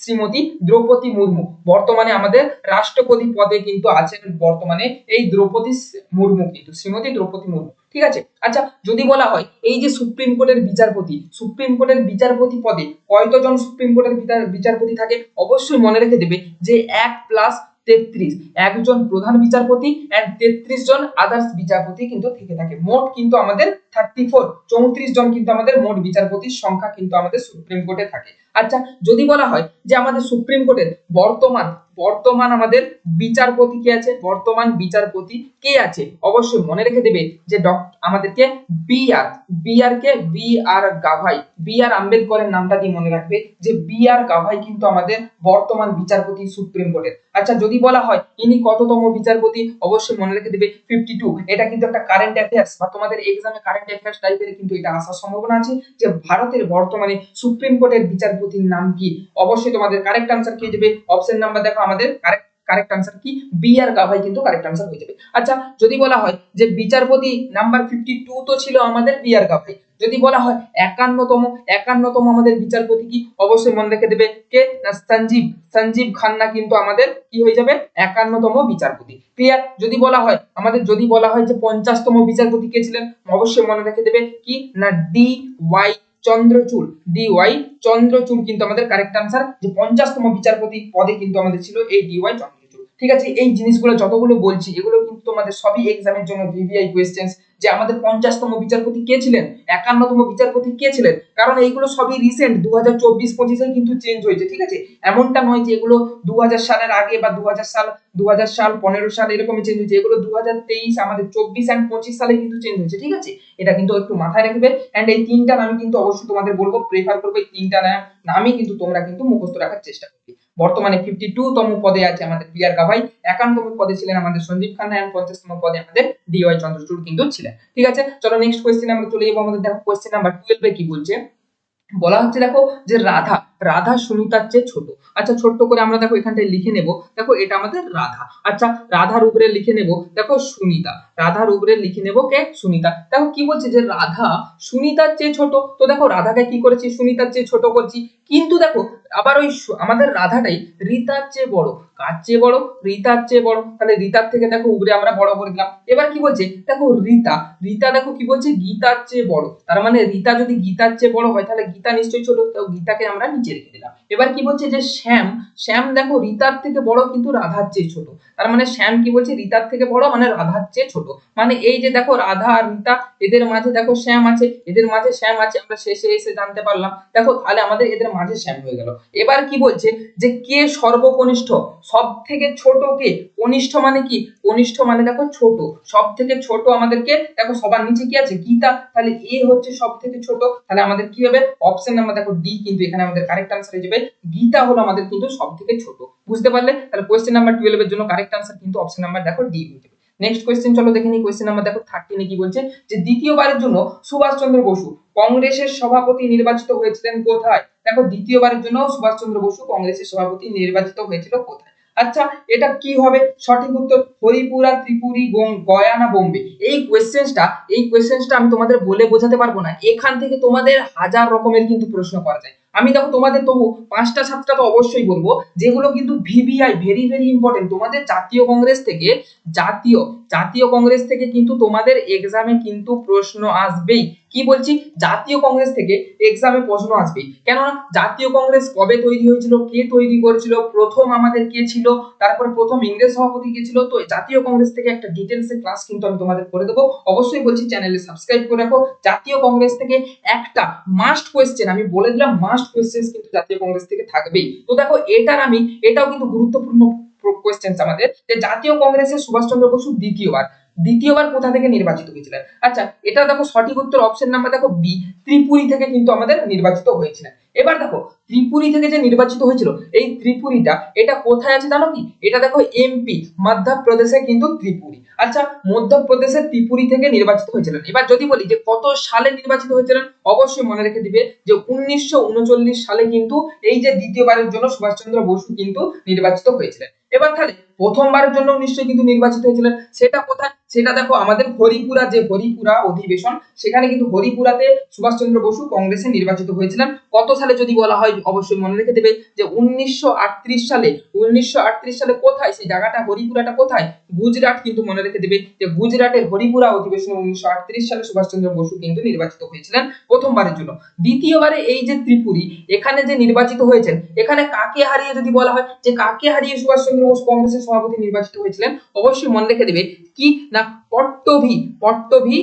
শ্রীমতী দ্রৌপদী মুর্মু। বর্তমানে আমাদের রাষ্ট্রপতি পদে কিন্তু আছেন বর্তমানে এই দ্রৌপদী মুর্মু, কিন্তু শ্রীমতী দ্রৌপদী মুর্মু, ঠিক আছে? আচ্ছা যদি বলা হয় এই যে সুপ্রিম কোর্টের বিচারপতি পদে কয়জন সুপ্রিম কোর্টের বিচারপতি থাকে, অবশ্যই মনে রেখে দেবে যে 1 প্লাস 33, একজন প্রধান বিচারপতি এন্ড 33 জন আদার্স বিচারপতি কিন্তু থেকে থাকে। মোট কিন্তু আমাদের 34 জন কিন্তু আমাদের মোট বিচারপতির সংখ্যা কিন্তু আমাদের সুপ্রিম কোর্টে থাকে। আচ্ছা যদি বলা হয় যে আমাদের সুপ্রিম কোর্টের বর্তমান আমাদের বিচারপতি কে আছে, বর্তমান বিচারপতি কে আছে, অবশ্যই মনে রেখে দেবে যে আমাদেরকে বি আর গাভাই, বি আর আম্বেদকরের নামটা দিয়ে মনে রাখবে যে বি আর গাভাই কিন্তু আমাদের বর্তমান বিচারপতি সুপ্রিম কোর্টের। আচ্ছা যদি বলা হয় ইনি কততম বিচারপতি, অবশ্যই মনে রেখে দেবে 52। এটা কিন্তু একটা কারেন্ট অ্যাফেয়ার্স বা তোমাদের এক্সামে কারেন্ট অ্যাফেয়ার্স টাইপের কিন্তু এটা আসার সম্ভাবনা আছে, যে ভারতের বর্তমানে সুপ্রিম কোর্টের বিচারপতির নাম কি। অবশ্যই তোমাদের কারেক্ট आंसर কি যাবে, অপশন নাম্বার দেখো আমাদের কারেক্ট आंसर কি বি আর গাভাই কিন্তু কারেক্ট आंसर হয়ে যাবে। আচ্ছা যদি বলা হয় যে বিচারপতি নাম্বার 52 তো ছিল আমাদের বি আর গাভাই, যদি বলা হয় 51তম আমাদের বিচারপতি কি, অবশ্যই মনে রেখে দেবে কে না সঞ্জীব খান্না কিন্তু আমাদের কি হয়ে যাবে 51তম বিচারপতি। ক্লিয়ার? যদি বলা হয় যে 50তম বিচারপতি কে ছিলেন, অবশ্যই মনে রেখে দেবে কি না D Y Chandrachud, DY Chandrachud কিন্তু আমাদের কারেক্ট আনসার। যে 50তম বিচারপতি পদে কিন্তু আমাদের ছিল এই DY চন্দ্রচূড়। ঠিক আছে, এই জিনিসগুলো যতগুলো বলছি এগুলো কিন্তু তোমাদের সবই এক্সামের জন্য ভিভিআই কোয়েশ্চেন্স। যে আমাদের 50তম বিচারপতি কে ছিলেন, 51তম বিচারপতি কে ছিলেন, কারণ এইগুলো সবই রিসেন্ট 2024-25 কিন্তু চেঞ্জ হয়েছে। ঠিক আছে, এমনটা নয় যে এগুলো 2000 সালের আগে বা 2000 সাল 15 সাল এরকমই চেঞ্জ হয়েছে। এগুলো 2023 আমাদের 24 এন্ড 25 সালে কিন্তু চেঞ্জ হয়েছে। ঠিক আছে, এটা কিন্তু একটু মাথায় রাখবে। এন্ড এই তিনটা নামই কিন্তু অবশ্যই তোমাদের বলবো, প্রেফার করবো এই তিনটা নামই কিন্তু তোমরা কিন্তু মুখস্থ রাখার চেষ্টা করবে। বর্তমানে 52তম পদে আছে আমাদের পিয়ার গাভাই, 51তম পদে ছিলেন আমাদের সঞ্জীব খান্না, এন্ড 50তম পদে আমাদের DY চন্দ্রচূড় কিন্তু ছিলেন। ঠিক আছে, চলো নেক্সট কোয়েশ্চেনে আমরা চলে যাবো। আমাদের দেখো কোয়েশ্চেন নাম্বার 12 এ কি বলছে, বলা হচ্ছে দেখো যে রাধা সুনিতার চেয়ে ছোট। আচ্ছা, ছোট্ট করে আমরা দেখো এখানটায় লিখে নেব, দেখো এটা আমাদের রাধা। আচ্ছা, রাধার উপরে লিখে নেব দেখো সুনিতা, রাধার উপরে লিখে নেব কে, সুনিতা। দেখো কি বলছে যে রাধা সুনিতার চেয়ে ছোট, তো দেখো রাধাকে কি করেছি, সুনিতার চেয়ে ছোট করছি। কিন্তু দেখো আবার ওই আমাদের রাধাটাই রীতার চেয়ে বড়। কার চেয়ে বড়, রীতার চেয়ে বড়। তাহলে রীতার থেকে দেখো উপরে আমরা বড় করে দিলাম। এবার কি বলছে দেখো রীতা দেখো কি বলছে, গীতার চেয়ে বড়। তার মানে রীতা যদি গীতার চেয়ে বড় হয় তাহলে গীতা নিশ্চয়ই ছোট, তো গীতাকে আমরা নিচে রেখে দিলাম। এবার কি বলছে যে শ্যাম দেখো রীতার থেকে বড় কিন্তু রাধার চেয়ে ছোট। তার মানে শ্যাম কি বলছে, রীতার থেকে বড় মানে রাধার চেয়ে ছোট। মানে এই যে দেখো রাধা আর রীতা, এদের মাঝে দেখো শ্যাম আছে, এদের মাঝে শ্যাম আছে, আমরা শেষে এসে জানতে পারলাম। দেখো তাহলে আমাদের এদের মাঝে শ্যাম হয়ে গেল। এবার কি বলছে যে কে সর্বকনিষ্ঠ, সব থেকে ছোট কে, কনিষ্ঠ মানে কি, কনিষ্ঠ মানে দেখো ছোট, সব থেকে ছোট আমাদেরকে দেখো সবার নিচে কি আছে, গীতা। তাহলে এ হচ্ছে সব থেকে ছোট, তাহলে আমাদের কি হবে, অপশন নাম্বার দেখো ডি কিন্তু এখানে আমাদের কারেক্ট আনসার হয়ে যাবে। গীতা হলো আমাদের কিন্তু সব থেকে ছোট। বুঝতে পারলে, তাহলে কোশ্চেন নাম্বার 12 এর জন্য কারেক্ট আনসার কিন্তু অপশন নাম্বার দেখো ডি হয়ে যাবে। নেক্সট কোশ্চেন চলো দেখে নিই। কোশ্চেন নাম্বার দেখো 13 কি বলছে, যে দ্বিতীয়বারের জন্য সুভাষচন্দ্র বসু কংগ্রেসের সভাপতি নির্বাচিত হয়েছিলেন কোথায়। দেখো দ্বিতীয়বারের জন্য সুভাষচন্দ্র বসু কংগ্রেসের সভাপতি নির্বাচিত হয়েছিল কোথায়। আচ্ছা, এটা কি হবে সঠিক উত্তর, হরিপুরা, ত্রিপুরি, গয়া না বোম্বে। এই কোয়েশ্চেনটা আমি তোমাদের বলে বোঝাতে পারবো না। এখান থেকে তোমাদের হাজার রকমের কিন্তু প্রশ্ন করা যায়। আমি দেখো তোমাদের তবু 5টা 7টা তো অবশ্যই বলবো, যেগুলো কিন্তু ভিভিআই ভেরি ভেরি ইম্পর্টেন্ট। তোমাদের জাতীয় কংগ্রেস থেকে কিন্তু তোমাদের এক্সামে কিন্তু প্রশ্ন আসবেই। কি বলছি, জাতীয় কংগ্রেস থেকে এক্সামে প্রশ্ন আসবেই। কেননা জাতীয় কংগ্রেস কবে তৈরি হয়েছিল, কে তৈরি করেছিল, প্রথম আমাদের কে ছিল, তারপরে প্রথম ইংরেজ সভাপতি কে ছিল। তো জাতীয় কংগ্রেস থেকে একটা ডিটেলসে ক্লাস কিন্তু আমি তোমাদের করে দেবো। অবশ্যই বলছি চ্যানেলে সাবস্ক্রাইব করে রাখো। জাতীয় কংগ্রেস থেকে একটা মাস্ট কোয়েশ্চেন আমি বলে দিলাম, মাস্ট কোয়েশ্চেন কিন্তু জাতীয় কংগ্রেস থেকে থাকবেই। তো দেখো এটাও কিন্তু গুরুত্বপূর্ণ কোয়েশ্চেন আমাদের, যে জাতীয় কংগ্রেসের সুভাষচন্দ্র বসু দ্বিতীয়বার কোথা থেকে নির্বাচিত হয়েছিলেন। আচ্ছা, এটা দেখো সঠিক উত্তর অপশন নাম্বার দেখো বি, ত্রিপুরি থেকে কিন্তু আমাদের নির্বাচিত হয়েছিলেন। এবার দেখো ত্রিপুরি থেকে যে নির্বাচিত হয়েছিল, এই ত্রিপুরিটা এটা কোথায় আছে জানো কি, এটা দেখো এমপি মধ্যপ্রদেশে কিন্তু ত্রিপুরি। আচ্ছা, মধ্যপ্রদেশের ত্রিপুরি থেকে নির্বাচিত হয়েছিলেন। এবার যদি বলি যে কত সালে নির্বাচিত হয়েছিলেন, অবশ্যই মনে রেখে দিবে যে 1939 সালে কিন্তু এই যে দ্বিতীয়বারের জন্য সুভাষচন্দ্র বসু কিন্তু নির্বাচিত হয়েছিলেন। এবার তাহলে প্রথমবারের জন্য নিশ্চয়ই কিন্তু নির্বাচিত হয়েছিলেন, সেটা কোথায়, সেটা দেখো আমাদের হরিপুরা অধিবেশন, সেখানে কিন্তু হরিপুরাতে সুভাষচন্দ্র বসু কংগ্রেসে নির্বাচিত হয়েছিলেন। কত সালে যদি বলা হয় অবশ্যই মনে রেখে দেবে যে 1938 সালে কোথায়, সেই জায়গাটা হরিপুরাটা কোথায়, গুজরাট কিন্তু মনে রেখে দেবে যে গুজরাটের হরিপুরা অধিবেশনে 1938 সালে সুভাষচন্দ্র বসু কিন্তু নির্বাচিত হয়েছিলেন প্রথমবারের জন্য। দ্বিতীয়বারে এই যে ত্রিপুরি এখানে যে নির্বাচিত হয়েছেন, এখানে কাকে হারিয়ে যদি বলা হয় যে কাকে হারিয়ে সুভাষচন্দ্র বসু কংগ্রেসের সভাপতি নির্বাচিত হয়েছিলেন, অবশ্যই মনে রেখে দেবে কি না, পট্টভি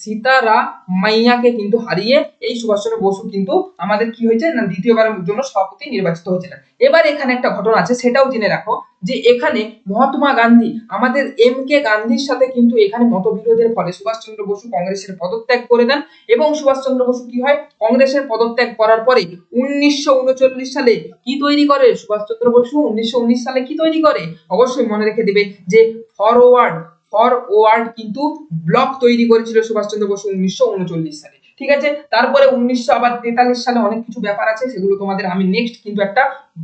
সীতারামাইয়াকে কিন্তু হারিয়ে এই সুভাষচন্দ্র বসু কিন্তু আমাদের কি হয়েছে না, দ্বিতীয়বারের জন্য সভাপতি নির্বাচিত হয়েছিলেন। এবার এখানে একটা ঘটনা আছে, সেটাও জেনে রাখো, যে এখানে মহাত্মা গান্ধী আমাদের কে গান্ধীর সাথে কিন্তু এখানে মতবিরোধের ফলে সুভাষচন্দ্র বসু কংগ্রেসের পদত্যাগ করে দেন। এবং সুভাষচন্দ্র বসু কি হয়, কংগ্রেসের পদত্যাগ করার পরে 1939 সালে কি তৈরি করে সুভাষচন্দ্র বসু, 1919 সালে কি তৈরি করে, অবশ্যই মনে রেখে দিবে যে ফরওয়ার্ড কিন্তু ব্লক তৈরি করেছিল সুভাষচন্দ্র বসু 1939 সালে। ঠিক আছে, তারপরে 1943 সালে অনেক কিছু ব্যাপার আছে, সেগুলো তোমাদের আমি নেক্সট কিন্তু একটা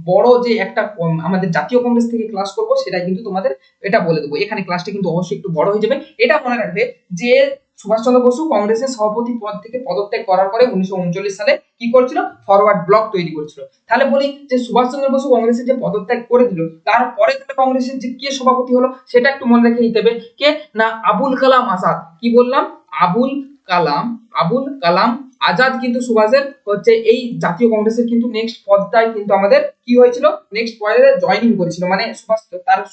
বড় যে একটা আমাদের জাতীয় কংগ্রেস থেকে ক্লাস করব, সেটা কিন্তু তোমাদের এটা বলে দেবো। এখানে ক্লাসটা কিন্তু অবশ্যই একটু বড় হয়ে যাবে। এটা মনে রাখবে যে সুভাষচন্দ্র বসু কংগ্রেসের সভাপতি পদ থেকে পদত্যাগ করার পরে 1939 সালে কি করেছিল, ফরওয়ার্ড ব্লক তৈরি করেছিল। তাহলে বলি যে সুভাষচন্দ্র বসু কংগ্রেসের যে পদত্যাগ করে দিল, তারপরে তাহলে কংগ্রেসের যে কে সভাপতি হলো সেটা একটু মনে রেখে দিতে হবে, কে না, আবুল কালাম আজাদ। কি বললাম, আবুল কালাম আজাদ কিন্তু সুভাষের হচ্ছে এই জাতীয় কংগ্রেসের কিন্তু নেক্সট পদটাই কিন্তু আমাদের কি হয়েছিল, নেক্সট পদে জয়েনিং করেছিল, মানে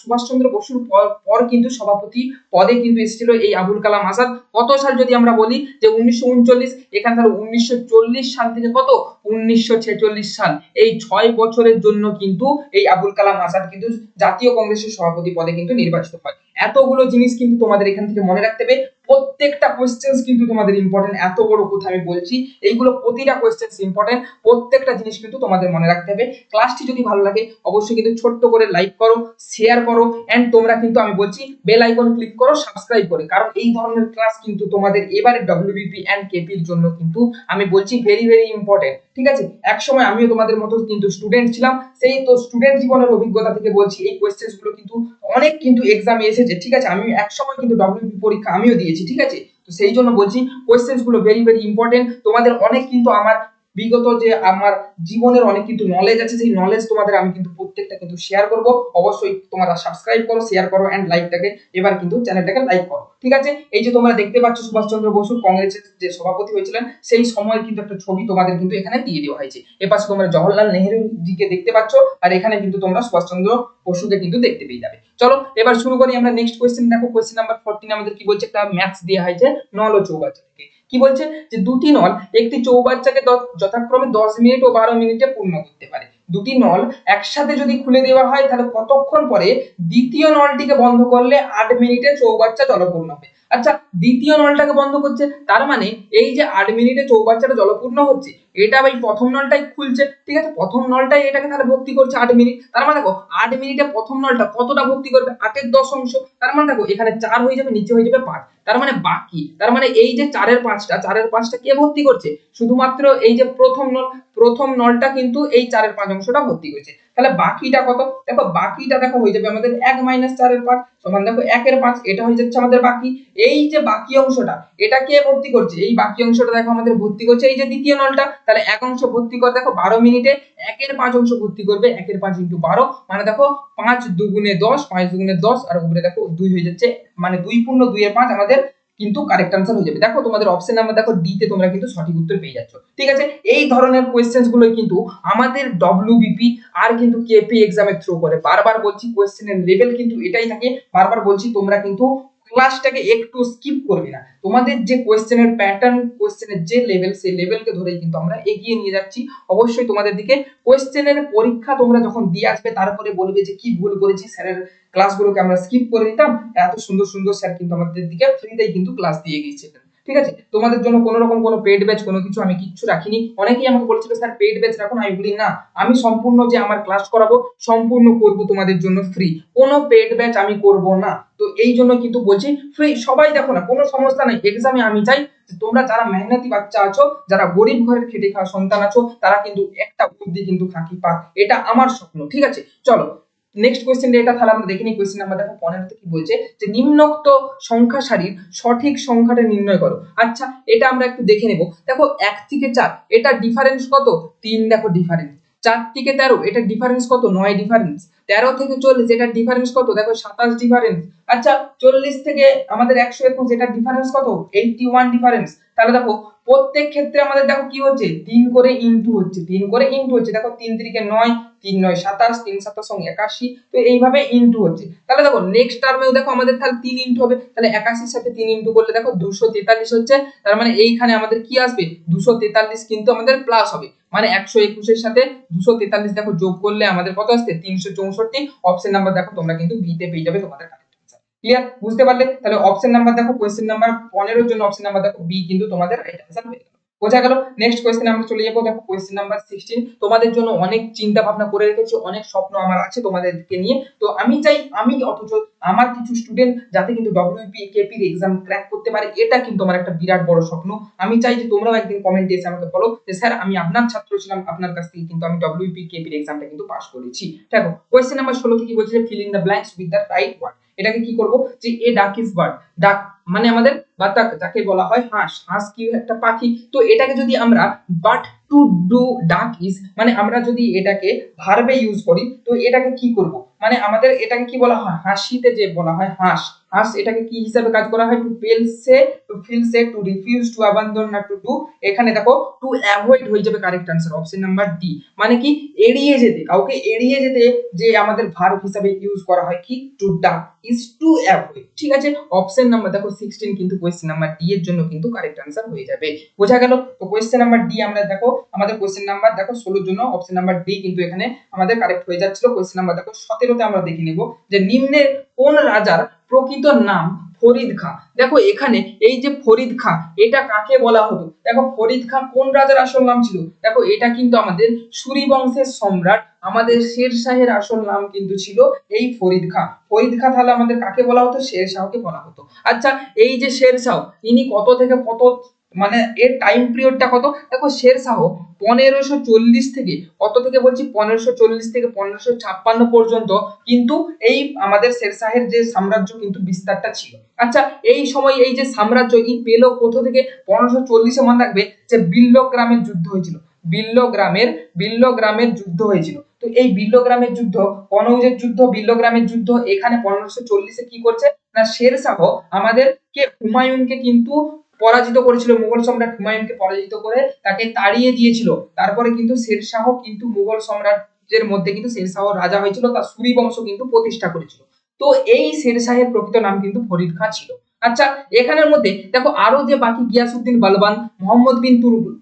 সুভাষচন্দ্র বসুর পর কিন্তু সভাপতি পদে কিন্তু এসেছিল এই আবুল কালাম আজাদ। কত সাল যদি আমরা বলি যে 1939, এখানে তাহলে 1940 সাল থেকে কত 1946 সাল, এই 6 বছরের জন্য কিন্তু এই আবুল কালাম আজাদ কিন্তু জাতীয় কংগ্রেসের সভাপতি পদে কিন্তু নির্বাচিত হয়। এতগুলো জিনিস কিন্তু তোমাদের এখান থেকে মনে রাখতে হবে, প্রত্যেকটা কোশ্চেন্স কিন্তু তোমাদের ইম্পর্টেন্ট, এত বড় কথা আমি বলছি, এইগুলো প্রতিটা কোশ্চেন্স ইম্পর্টেন্ট, প্রত্যেকটা জিনিস কিন্তু তোমাদের মনে রাখতে হবে। ক্লাসটি যদি ভালো লাগে অবশ্যই কিন্তু ছোট্ট করে লাইক করো, শেয়ার করো, এন্ড তোমরা কিন্তু আমি বলছি বেল আইকন ক্লিক করো সাবস্ক্রাইব করে, কারণ এই ধরনের ক্লাস কিন্তু তোমাদের এবারে ডব্লিউবিপি এন্ড কেপি এর জন্য কিন্তু আমি বলছি ভেরি ভেরি ইম্পর্টেন্ট। ঠিক আছে, এক সময় আমিও তোমাদের মতো কিন্তু স্টুডেন্ট ছিলাম, সেই তো স্টুডেন্ট জীবনের অভিজ্ঞতা থেকে বলছি এই কোশ্চেন্স গুলো কিন্তু অনেক কিন্তু এক্সামে এসেছে। ঠিক আছে, আমি এক সময় কিন্তু ডব্লিউবি পরীক্ষা আমিও দিয়েছি। ঠিক আছে, তো সেই জন্য বলছি কোশ্চেন্স গুলো ভেরি ভেরি ইম্পর্টেন্ট। তোমাদের অনেক কিন্তু আমার বিগত যে আমার জীবনের অনেক কিন্তু নলেজ আছে, সেই নলেজ তোমাদের আমি কিন্তু প্রত্যেকটা কিন্তু শেয়ার করব। অবশ্যই তোমরা সাবস্ক্রাইব করো, শেয়ার করো এন্ড লাইকটাকে এবার কিন্তু চ্যানেলটাকে লাইক করো। ঠিক আছে, এই যে তোমরা দেখতে পাচ্ছ সুভাষচন্দ্র বসু কংগ্রেসের যে সভাপতি হয়েছিলেন সেই সময়ের কিন্তু একটা ছবি তোমাদের কিন্তু এখানে দিয়ে দেওয়া হয়েছে। এপাশে তোমরা জওহরলাল নেহেরু জিকে দেখতে পাচ্ছ, আর এখানে কিন্তু তোমরা সুভাষচন্দ্র বসুকে কিন্তু দেখতে পেয়ে যাবে। চলো এবার শুরু করি আমরা নেক্সট কোশ্চেন। দেখো কোশ্চেন নাম্বার 14 আমাদের কি বলছে, একটা ম্যাথস দেওয়া হয়েছে নল ও চৌবাচ্চা থেকে। কি বলছে যে দুটি নল একটি চৌবাচ্চাকে যথাক্রমে 10 মিনিট ও 12 মিনিটে পূর্ণ করতে পারে। দুটি নল একসাথে যদি খুলে দেওয়া হয় তাহলে কতক্ষণ পরে দ্বিতীয় নলটিকে বন্ধ করলে 8 মিনিটে চৌবাচ্চা জলপূর্ণ হবে। আচ্ছা, দ্বিতীয় নলটাকে বন্ধ করছে, তার মানে এই যে 8 মিনিটে চৌবাচ্চাটা জলপূর্ণ হচ্ছে, এটা ভাই প্রথম নলটাই খুলছে। ঠিক আছে, প্রথম নলটাই এটাকে তাহলে ভর্তি করছে 8 মিনিট। তার মানে দেখো 8 মিনিটে প্রথম নলটা কতটা ভর্তি করবে, 8 এর 10 অংশ। তার মানে দেখো এখানে 4 হয়ে যাবে, নিচে হয়ে যাবে 5। তার মানে বাকি, তার মানে এই যে 4 এর 5টা কে ভর্তি করছে, শুধুমাত্র এই যে প্রথম নলটা কিন্তু এই 4 এর 5 অংশটা ভর্তি করছে। তাহলে বাকিটা কত, দেখো বাকিটা দেখো হয়ে যাবে আমাদের 1 - 4 এর 5 সমান দেখো 1 এর 5, এটা হয়ে যাচ্ছে আমাদের বাকি। এই যে বাকি অংশটা এটা কে ভর্তি করছে, এই বাকি অংশটা দেখো আমাদের ভর্তি করছে এই যে দ্বিতীয় নলটা। তাহলে এক অংশ ভর্তি করে দেখো 12 মিনিটে 1 এর 5 অংশ ভর্তি করবে, 1 এর 5 * 12, মানে দেখো 5 দুগুণে 10, 5 দুগুণে 10, আর উপরে দেখো 2 হয়ে যাচ্ছে, মানে 2 পূর্ণ 2 এর 5 আমাদের কিন্তু কারেক্ট आंसर হয়ে যাবে। দেখো তোমাদের অপশন নাম্বার দেখো ডি তে তোমরা কিন্তু সঠিক উত্তর পেয়ে যাচ্ছ। ঠিক আছে, এই ধরনের কোশ্চেন্স গুলো কিন্তু আমাদের ডব্লিউবিপি আর কিন্তু কেপি এক্সামে থ্রো করে। বারবার বলছি কোশ্চেনের লেভেল কিন্তু এটাই থাকে, বারবার বলছি তোমরা কিন্তু ক্লাসটাকে একটু স্কিপ করবে না। তোমাদের যে কোশ্চেনের প্যাটার্ন, কোশ্চেনের যে লেভেল, সেই লেভেলকে ধরেই কিন্তু আমরা এগিয়ে নিয়ে যাচ্ছি। অবশ্যই তোমাদের দিকে কোশ্চেনের পরীক্ষা তোমরা যখন দিয়ে আসবে তারপরে বলবে যে কি ভুল করেছি, স্যারের ক্লাসগুলোকে আমরা স্কিপ করে দিতাম, এত সুন্দর সুন্দর স্যার কিন্তু আমাদের দিকে ফ্রিতেই কিন্তু ক্লাস দিয়ে গিয়েছিলেন। ঠিক আছে, তোমাদের জন্য কোনো রকম কোনো পেড ব্যাচ কোনো কিছু আমি কিচ্ছু রাখিনি। অনেকেই আমাকে বলেছিল স্যার পেড ব্যাচ রাখুন, আমি বলি না, আমি সম্পূর্ণ যে আমার ক্লাস করাবো সম্পূর্ণ করব তোমাদের জন্য ফ্রি, কোনো পেড ব্যাচ আমি করব না। তো এই জন্য কিন্তু বলছি ফ্রি, সবাই দেখো না, কোনো সমস্যা নাই। এক্সামে আমি চাই তোমরা যারা মেহনতি বাচ্চা আছো, যারা গরিব ঘরের খেটে খাওয়া সন্তান আছো, তারা কিন্তু একটা বুদ্ধি কিন্তু ফাঁকি পাক, এটা আমার স্বপ্ন। ঠিক আছে, চলো নেক্সট কোশ্চেন এটা তাহলে আমরা দেখে নিই। কোশ্চেন নাম্বার দেখো 15 তে কি বলছে যে নিম্নোক্ত সংখ্যা সারির সঠিক সংখ্যাটা নির্ণয় করো। আচ্ছা, এটা আমরা একটু দেখে নেব। দেখো 1 থেকে 4 এটা ডিফারেন্স কত, 3 দেখো ডিফারেন্স। 4 থেকে 13 এটা ডিফারেন্স কত, 9 ডিফারেন্স। 13 থেকে 40 এটা ডিফারেন্স কত, দেখো 27 ডিফারেন্স। আচ্ছা, 40 থেকে আমাদের 121 এটা ডিফারেন্স কত, 81 ডিফারেন্স। তাহলে দেখো প্রত্যেক ক্ষেত্রে আমাদের দেখো কি হচ্ছে, 3 করে ইনটু হচ্ছে, 3 করে ইনটু হচ্ছে। দেখো 3 × 3 = 9, 3 × 9 = 27, 3 × 7 = 81, তো এইভাবে ইনটু হচ্ছে। তাহলে দেখো নেক্সট টার্মেও দেখো আমাদের তাহলে 3 ইনটু হবে, তাহলে 81 এর সাথে 3 ইনটু করলে দেখো 243 হচ্ছে। তার মানে এইখানে আমাদের কি আসবে, 243 কিন্তু আমাদের প্লাস হবে, মানে 121 এর সাথে 243 দেখো যোগ করলে আমাদের কত আসছে, 364। অপশন নাম্বার দেখো তোমরা কিন্তু বি তে পেয়ে যাবে তোমাদের কারেক্ট आंसर। ক্লিয়ার, বুঝতে পারলে? তাহলে অপশন নাম্বার দেখো কোশ্চেন নাম্বার 15 এর জন্য অপশন নাম্বার দেখো বি কিন্তু তোমাদের রাইট आंसर হয়ে গেল। বোঝা গেল? নেক্সট কোশ্চেন আমরা চলে যাবো। দেখো কোশ্চেন নাম্বার 16, তোমাদের জন্য অনেক চিন্তা ভাবনা করে রেখেছি, অনেক স্বপ্ন আমার আছে তোমাদেরকে নিয়ে। তো আমি চাই আমি অথচ আমার কিছু স্টুডেন্ট যাতে কিন্তু ডব্লিউপি কেপি এর एग्जाम ক্র্যাক করতে পারে, এটা কিন্তু আমার একটা বিরাট বড় স্বপ্ন। আমি চাই যে তোমরাও একদিন কমেন্টে এসে আমাকে বলো যে স্যার আমি আপনার ছাত্র ছিলাম, আপনার কাছ থেকে কিন্তু আমি ডব্লিউপি কেপি এর एग्जामটা কিন্তু পাস করেছি। দেখো কোশ্চেন নাম্বার 16 তে কি বলছে, fill in the blanks with the right word. এটাকে কি করব, যে এ ডাক ইজ বার্ড, ডাক মানে আমাদের বাতাক, যাকে বলা হয় হাঁস। হাঁস কি একটা পাখি, তো এটাকে যদি আমরা বাট টু ডু ডাক ইজ, মানে আমরা যদি এটাকে ভার্বে ইউজ করি তো এটাকে কি করব, মানে আমাদের এটাকে কি বলা হয়, হাসিতে যে বলা হয় হাঁস, হার্স এটাকে কি হিসাবে কাজ করা হয়, to fail say, to fill say, to refuse, to abandon না টু ডু। এখানে দেখো টু অ্যাভয়েড হয়ে যাবে correct answer, option number D. মানে কি এড়িয়ে যেতে, কাউকে এড়িয়ে যেতে যে আমাদের ভার্ব হিসাবে ইউজ করা হয় কি, টু ডাক ইজ টু অ্যাভয়েড। ঠিক আছে, অপশন নাম্বার দেখো 16 কিন্তু কোশ্চেন নাম্বার ডি এর জন্য কিন্তু কারেক্ট আনসার হয়ে যাবে। বোঝা গেল? তো কোশ্চেন নাম্বার ডি আমরা দেখো আমাদের কোশ্চেন নাম্বার দেখো 16 জন্য অপশন নাম্বার ডি কিন্তু এখানে আমাদের কারেক্ট হয়ে যাচ্ছিল। কোশ্চেন নাম্বার দেখো 17 তে আমরা দেখে নিব যে নিম্নের কোন রাজার প্রকৃত নাম ফরিদ খাঁ। দেখো এখানে এই যে ফরিদ খাঁ এটা কাকে বলা হতো, দেখো ফরিদ খাঁ কোন রাজার আসল নাম ছিল, দেখো এটা কিন্তু আমাদের সুরি বংশের সম্রাট আমাদের শের শাহের আসল নাম কিন্তু ছিল এই ফরিদ খাঁ। ফরিদ খাঁ তাহলে আমাদের কাকে বলা হতো, শের শাহকে বলা হতো। আচ্ছা এই যে শের শাহ ইনি কত থেকে কত, মানে এর টাইম পিরিয়ডটা কত, দেখো শের শাহ 1540 থেকে কত থেকে বলছি 1540 থেকে 1556 পর্যন্ত কিন্তু এই আমাদের শের শাহের যে সাম্রাজ্য কিন্তু বিস্তারটা ছিল। আচ্ছা এই সময় এই যে সাম্রাজ্য ই পেল কোথা থেকে, 1540-এ মনে রাখবে যে বিল্লগ্রামের যুদ্ধ হয়েছিল, বিল্লগ্রামের যুদ্ধ হয়েছিল। তো এই বিল্লগ্রামের যুদ্ধ, কনৌজের যুদ্ধ, বিল্লগ্রামের যুদ্ধ, এখানে 1540-এ কি করছে না শের শাহ আমাদেরকে হুমায়ুনকে কিন্তু পরাজিত করেছিল, মুঘল সম্রাট হুমায়ুনকে পরাজিত করে তাকে তাড়িয়ে দিয়েছিল। তারপরে কিন্তু শের শাহ কিন্তু মুঘল সম্রাটের মধ্যে কিন্তু শের শাহ রাজা হয়েছিল, তার সুরি বংশ কিন্তু প্রতিষ্ঠা করেছিল। তো এই শের শাহের প্রকৃত নাম কিন্তু ফরিদ খাঁ ছিল। আচ্ছা এখানের মধ্যে দেখো আরো যে বাকি গিয়াসউদ্দিন বালবান, মোহাম্মদ বিন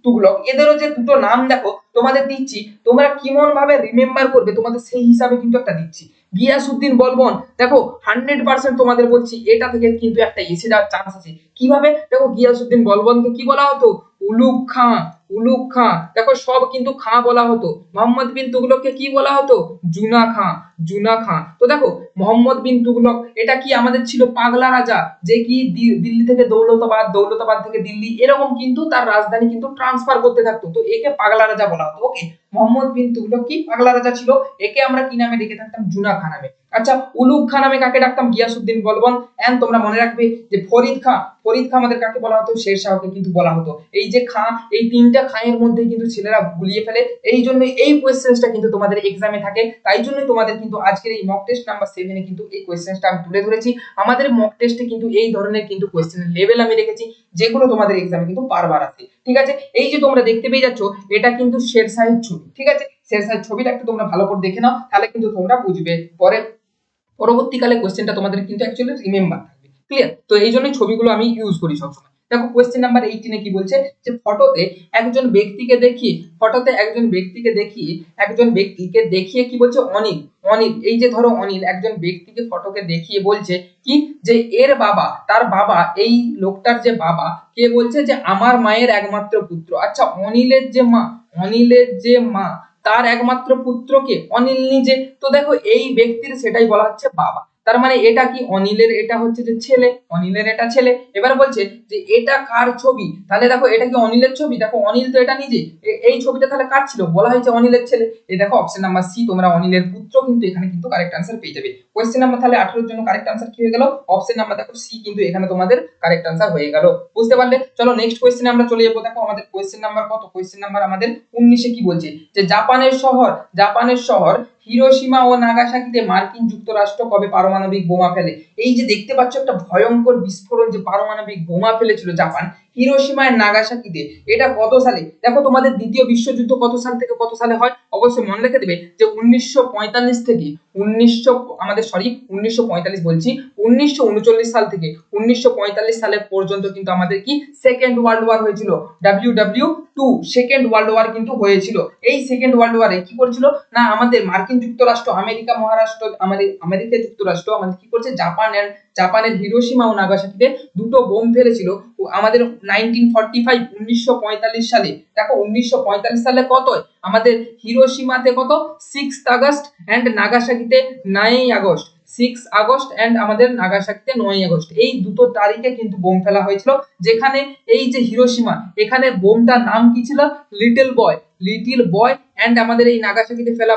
তুগলক, এদেরও যে দুটো নাম দেখো তোমাদের দিচ্ছি, তোমরা কেমন ভাবে রিমেম্বার করবে তোমাদের সেই হিসাবে কিন্তু একটা দিচ্ছি। গিয়াসউদ্দিন বলবন দেখো 100% তোমাদের বলছি এটা থেকে কিন্তু একটা এসে যাওয়ার চান্স আছে। কিভাবে, দেখো গিয়াসউদ্দিন বলবনকে কি বলা হতো, উলুগ খাঁ, উলুগ খাঁ, দেখো সব কিন্তু খাঁ বলা হতো। মোহাম্মদ বিন তুগলককে কি বলা হতো, জুনা খাঁ, জুনা খাঁ। তো দেখো মোহাম্মদ বিন তুগলক এটা কি আমাদের ছিল পাগলা রাজা, যে কি দিল্লি থেকে দৌলতাবাদ, দৌলতাবাদ থেকে দিল্লি এরকম কিন্তু তার রাজধানী কিন্তু ট্রান্সফার করতে থাকতো, তো একে পাগলা রাজা বলা হতো। ওকে, মোহাম্মদ বিন তুগলক কি পাগলা রাজা ছিল, একে আমরা কি নামে ডেকে থাকতাম, জুনা খাঁ নামে। আচ্ছা উলুগ খাঁ নামে কাকে ডাকতাম, গিয়াসউদ্দিন বলবন। এন্ড তোমরা মনে রাখবে যে ফরিদ খাঁ, ফরিদ খাঁ আমাদের কাকে বলা হতো, শের শাহকে কিন্তু বলা হতো। এই যে খাঁ, এই তিনটা খাঁয়ের মধ্যে কিন্তু ছেলেরা গুলিয়ে ফেলে, এই জন্য এই কোয়েশ্চেনটা কিন্তু তোমাদের এক্সামে থাকে। তাই জন্য তোমাদের কিন্তু আজকের এই মক টেস্ট নাম্বার 7 এ কিন্তু এই কোয়েশ্চেনটা আমি তুলে ধরেছি। আমাদের মক টেস্টে কিন্তু এই ধরনের কিন্তু কোয়েশ্চেনের লেভেল আমি রেখেছি যেগুলো তোমাদের এক্সামে কিন্তু বারবার আসে। ঠিক আছে, এই যে তোমরা দেখতে পেয়ে যাচ্ছ এটা কিন্তু শের শাহের ছবি। ঠিক আছে, শের শাহের ছবিটা একটু তোমরা ভালো করে দেখে নাও, তাহলে কিন্তু তোমরা বুঝবে, পরে পরবর্তীকালে কোশ্চেনটা তোমাদের কিন্তু অ্যাকচুয়ালি রিমেম্বার থাকবে। ক্লিয়ার? তো এই জন্যই ছবিগুলো আমি ইউজ করি সবসময়। দেখো কোশ্চেন নাম্বার 18 কি বলছে, যে ফটোতে একজন ব্যক্তিকে দেখিয়ে, ফটোতে একজন ব্যক্তিকে দেখিয়ে, একজন ব্যক্তিকে দেখিয়ে কি বলছে, অনিল, অনিল এই যে ধরো অনিল একজন ব্যক্তিকে ফটোকে দেখিয়ে বলছে কি, যে এর বাবা, তার বাবা, এই লোকটার যে বাবা কে বলছে যে আমার মায়ের একমাত্র পুত্র। আচ্ছা অনিলের যে মা, অনিলের যে মা তার একমাত্র পুত্রকে অনিল নিজে। তো দেখো এই ব্যক্তির সেটাই বলা হচ্ছে বাবা, তার মানে এটা কি অনিলের, এটা হচ্ছে যে ছেলে, অনিলের এটা ছেলে। এবার বলছে যে এটা কার ছবি, তাহলে দেখো এটা কি অনিলের ছবি, দেখো অনিল তো এটা নিজে, এই ছবিটা তাহলে কার ছিল, বলা হয়েছে অনিলের ছেলে। এই দেখো অপশন নাম্বার সি, তোমরা অনিলের পুত্র কিন্তু এখানে কিন্তু কারেক্ট আনসার পেয়ে যাবে। কোশ্চেন নাম্বার তাহলে 18 এর জন্য কারেক্ট আনসার কি হয়ে গেল, অপশন নাম্বার দেখো সি কিন্তু এখানে তোমাদের কারেক্ট আনসার হয়ে গেল। বুঝতে পারলে? চলো নেক্সট কোশ্চেনে আমরা চলে যাবো। দেখো আমাদের কোশ্চেন নাম্বার কত, কোশ্চেন নাম্বার আমাদের 19 কি বলছে, যে জাপানের শহর হিরোশিমা ও নাগাসাকিতে মার্কিন যুক্তরাষ্ট্র কবে পারমাণবিক বোমা ফেলে। এই যে দেখতে পাচ্ছ একটা ভয়ঙ্কর বিস্ফোরণ, যে পারমাণবিক বোমা ফেলেছিল জাপান হিরোশিমা আর নাগাসাকিতে, এটা কত সালে, দেখো তোমাদের দ্বিতীয় বিশ্বযুদ্ধ কত সাল থেকে কত সালে হয়, অবশ্যই মনে রেখে দেবে যে 1945 থেকে 1945 বলছি, 1939 সাল থেকে 1945 সালে পর্যন্ত কিন্তু আমাদের কি সেকেন্ড ওয়ার্ল্ড ওয়ার হয়েছিল, WW2 সেকেন্ড ওয়ার্ল্ড ওয়ার কিন্তু হয়েছিল। এই সেকেন্ড ওয়ার্ল্ড ওয়ারে কি করেছিল না আমাদের মার্কিন যুক্তরাষ্ট্র, আমেরিকা মহারাষ্ট্র, আমেরিকা যুক্তরাষ্ট্র আমাদের কি করছে, জাপানের হিরোশিমা ও নাগাসাকিতে দুটো বোম ফেলেছিল আমাদের 1945 সালে। দেখো 1945 সালে কত আমাদের হিরোশিমাতে কত 6 আগস্ট এন্ড নাগাসাকিতে 9 আগস্ট, 6 আগস্ট এন্ড আমাদের নাগাসাকিতে 9 আগস্ট, এই দুটো তারিখে কিন্তু বোম ফেলা হয়েছিল। যেখানে এই যে হিরোশিমা, এখানে বোমটার নাম কি ছিল, লিটল বয় এন্ড আমাদের এই নাগাসাকিতে ফেলা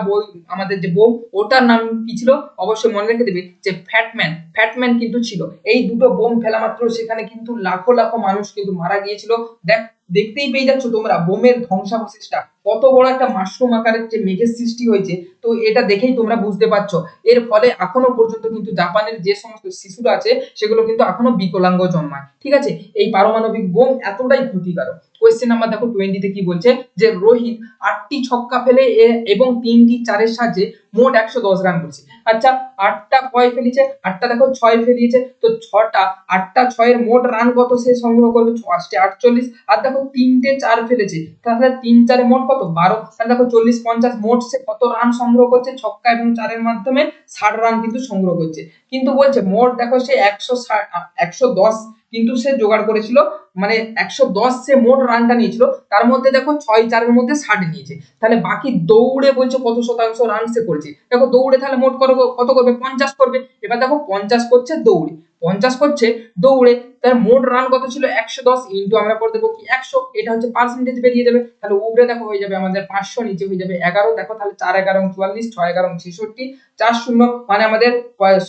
আমাদের যে বোম ওটার নাম কি ছিল, অবশ্যই মনে রেখে দেবে যে ফ্যাটম্যান কিন্তু ছিল। এই দুটো বোম ফেলা মাত্র সেখানে কিন্তু লাখো লাখো মানুষ কিন্তু মারা গিয়েছিল। দেখ দেখতেই পেয়ে যাচ্ছ তোমরা বোমের ধ্বংসাবশেষটা কত বড় একটা মাশরুম আকারের যে মেঘের সৃষ্টি হয়েছে। তো এটা দেখেই তোমরা বুঝতে পারছো এর ফলে এখনো পর্যন্ত কিন্তু জাপানের যে সমস্ত শিশুরা আছে সেগুলো কিন্তু এখনো বিকলাঙ্গ জন্মায়। ঠিক আছে, এই পারমাণবিক বোম এতটাই ক্ষতিকারক। কোয়েশ্চেন নাম্বার দেখো 20 তে কি বলছে যে রোহিত 8টি ছক্কা ফেলে এবং 3টি চারের সাহায্যে মোট 110 রান করেছে। আচ্ছা, 8টা কয় ফেলেছে? 8টা দেখো 6 ফেলিয়েছে, তো 6টা 8টা 6 এর মোট রান কত সে সংগ্রহ করবে? 8 48। আর দেখো 3টে 4 ফেলেছে, তাহলে 3 4 এ মোট কত? 12। তাহলে দেখো 40 50 মোট সে কত রান সংগ্রহ করছে? ছক্কা এবং চারের মাধ্যমে 60 রান কিন্তু সংগ্রহ করছে। কিন্তু বলছে মোট দেখো সে 110 কিন্তু সে জোগাড় করেছিল, মানে 110 সে মোট রানটা নিয়েছিল, তার মধ্যে দেখো 6 4 এর মধ্যে 60 নিয়েছে। তাহলে বাকি দৌড়ে বলছে কত শতাংশ রান সে করেছে। দেখো দৌড়ে তাহলে মোট কত করবে? 50 করবে। এবার দেখো 50 করছে দৌড়ে, 50 করছে দৌড়ে, তার মোট রান কত ছিল? 110 ইনটু আমরা করে দেবো কি 100, এটা হচ্ছে পার্সেন্টেজ বেরিয়ে যাবে। তাহলে উপরে দেখো হয়ে যাবে আমাদের 500, নিচে হয়ে যাবে 11। দেখো তাহলে 4 11 44, 6 11 66, 4 0 মানে আমাদের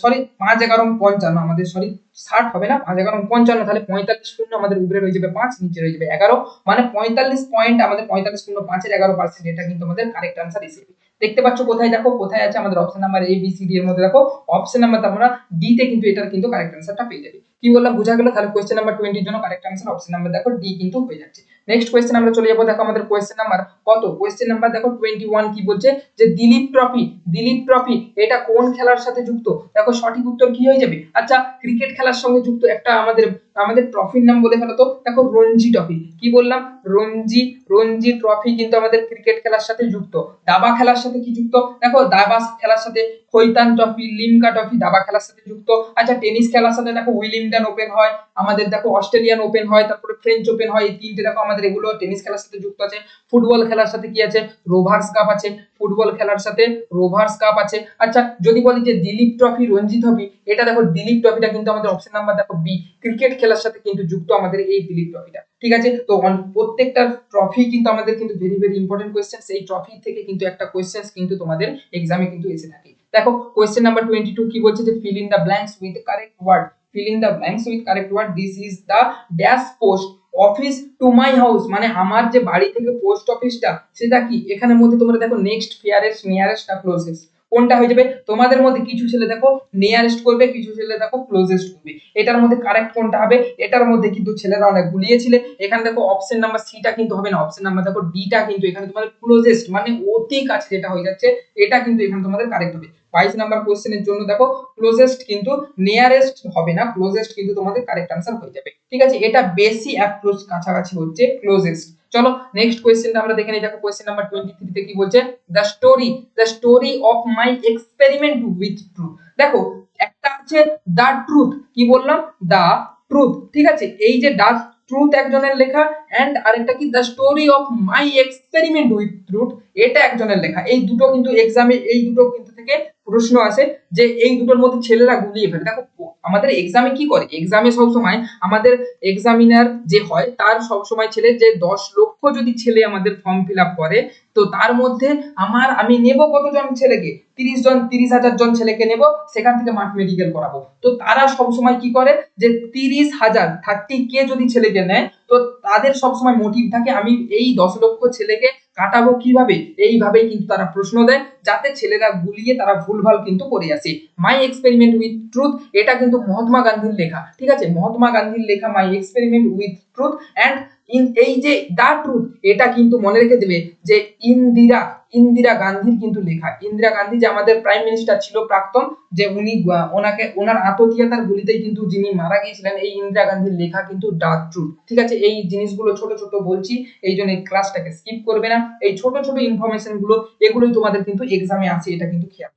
সরি 5 11 55, আমাদের সরি 60 হবে না, 5 11 55, তাহলে 45 শূন্য আমাদের উপরে রয়ে যাবে 5, নিচে রয়ে যাবে 11, মানে 45 পয়েন্ট আমাদের 45 শূন্য 5 এর 11%, এটা কিন্তু আমাদের কারেক্ট আনসার এসে দেখতে পাচ্ছ। কোথায় দেখো কোথায় আছে আমাদের option number A B C D এর মধ্যে দেখো অপশন নাম্বার তোমরা ডি তে কিন্তু এটার কিন্তু কারেক্ট আনসারটা পেয়ে যাবে। কি বললাম বোঝা গেল? তাহলে কোশ্চেন নাম্বার 20 এর জন্য কারেক্ট আনসার অপশন নাম্বার দেখো ডি কিন্তু হয়ে যাচ্ছে। নেক্সট কোশ্চেন আমরা চলে যাবো। দেখো আমাদের কোশ্চেন নাম্বার কত? কোশ্চেন নাম্বার দেখো 21 কি বলছে যে দিলীপ ট্রফি, দিলীপ ট্রফি এটা কোন খেলার সাথে যুক্ত? দেখো সঠিক উত্তর কি হয়ে যাবে? আচ্ছা, ক্রিকেট খেলার সঙ্গে যুক্ত একটা আমাদের আমাদের ট্রফির নাম বলে ফেলো তো। দেখো রঞ্জি ট্রফি, কি বললাম? রঞ্জি, রঞ্জি ট্রফি কিন্তু আমাদের ক্রিকেট খেলার সাথে যুক্ত। দাবা খেলার সাথে কি যুক্ত? দেখো দাবা খেলার সাথে খৈতান ট্রফি, লিমকা ট্রফি দাবা খেলার সাথে যুক্ত। আচ্ছা, টেনিস খেলার সাথে দেখো উইলিংটন ওপেন হয়, আমাদের দেখো অস্ট্রেলিয়ান ওপেন হয়, তারপরে ফ্রেঞ্চ ওপেন হয়, এই তিনটে দেখো আমাদের এগুলো টেনিস খেলার সাথে যুক্ত আছে। ফুটবল খেলার সাথে কি আছে? রোভার্স কাপ আছে, ফুটবল খেলার সাথে রোভার্স কাপ আছে। আচ্ছা, যদি বলি যে দিলীপ ট্রফি, রঞ্জি ট্রফি, এটা দেখো দিলীপ ট্রফিটা কিন্তু আমাদের অপশন নাম্বার দেখো বি, ক্রিকেট খেলার সাথে কিন্তু যুক্ত আমাদের এই দিলীপ ট্রফিটা। ঠিক আছে, তো প্রত্যেকটা ট্রফি কিন্তু আমাদের কিন্তু ভেরি ভেরি ইম্পর্টেন্ট কোয়েশ্চেন, এই ট্রফি থেকে কিন্তু একটা কোয়েশ্চেন কিন্তু তোমাদের এক্সামে কিন্তু এসে থাকে। দেখো কোয়েশ্চেন নাম্বার 22 কি বলছে যে fill in the blanks with correct word, fill in the blanks with correct word, this is the dash post office to my house, মানে আমার যে বাড়ি থেকে পোস্ট অফিসটা সেটা কি? এখানের মধ্যে তোমরা দেখো নেক্সট, ফিয়ারেস্ট, নিয়ারেস্ট না ক্লোজেস্ট, কোনটা হয়ে যাবে? তোমাদের মধ্যে কিছু ছেলে দেখো নিয়ারেস্ট করবে, কিছু ছেলে দেখো ক্লোজেস্ট করবে, এটার মধ্যে কারেক্ট কোনটা হবে? এটার মধ্যে কিন্তু ছেলেরা অনেক গুলিয়েছিলে। এখানে দেখো অপশন নাম্বার সিটা কিন্তু হবে না, অপশন নাম্বার দেখো ডিটা কিন্তু এখানে তোমাদের ক্লোজেস্ট মানে অতি কাছে যেটা হয়ে যাচ্ছে, এটা কিন্তু এখানে তোমাদের কারেক্ট হবে। 22 নাম্বার কোশ্চেনের জন্য দেখো ক্লোজেস্ট কিন্তু নিয়ারেস্ট হবে না, ক্লোজেস্ট কিন্তু তোমাদের কারেক্ট আনসার হয়ে যাবে। ঠিক আছে, এটা বেশি অ্যাপ্রোচ কাছাকাছি হচ্ছে ক্লোজেস্ট। চলো নেক্সট কোয়েশ্চেনটা আমরা দেখে নিই। দেখো কোয়েশ্চেন নাম্বার 23 তে কি বলছে? The story of my experiment with truth. দেখো একটা আছে দা ট্রুথ, কি বললাম? দা ট্রুথ। ঠিক আছে, এই যে দা ট্রুথ একজনের লেখা, এন্ড আরেকটা কি the story of my experiment with truth, এটা একজনের লেখা। এই দুটো কিন্তু এক্সামে এই দুটো কিন্তু থেকে প্রশ্ন আসে যে এই দুটোর মধ্যে ছেলেরা গুলিয়ে ফেলে। দেখো আমাদের এক্সামে কি করে? এক্সামে সব সময় আমাদের এক্সামিনার যে হয় তার সব সময় ছেলে যে 10 লক্ষ যদি ছেলে আমাদের ফর্ম ফিল আপ করে, তো তার মধ্যে আমি নেব কতজন ছেলেকে? 30 জন, 30,000 জন ছেলেকে নেব, সেখান থেকে মাঠ মেডিকেল করাবো। তো তারা সব সময় কি করে যে 30,000 30K যদি ছেলেকে নেয়, তো তাদের সব সময় মোটিভ থাকে আমি এই 10 লক্ষ ছেলেকে কাটাবো কিভাবে, এইভাবেই কিন্তু তারা প্রশ্ন দেয় যাতে ছেলেরা গুলিয়ে তারা ভুলভাল কিন্তু করে আসে। মাই এক্সপেরিমেন্ট উইথ ট্রুথ এটা কিন্তু মহাত্মা গান্ধীর লেখা। ঠিক আছে, মহাত্মা গান্ধীর লেখা my experiment with truth, and এই যে দা ট্রুথ এটা কিন্তু মনে রেখে দেবে যে ইন্দিরা গান্ধীর কিন্তু লেখা। ইন্দিরা গান্ধী যে আমাদের প্রাইম মিনিস্টার ছিল প্রাক্তন, যে উনি ওনার আত্মহত্যার গুলিতেই কিন্তু যিনি মারা গিয়েছিলেন, এই ইন্দিরা গান্ধীর লেখা কিন্তু দা ট্রুথ। ঠিক আছে, এই জিনিসগুলো ছোট ছোট বলছি, এই জন্য এই ক্লাসটাকে স্কিপ করবে না। এই ছোট ছোট ইনফরমেশন গুলো এগুলোই তোমাদের কিন্তু এক্সামে আসে, এটা কিন্তু খেয়াল।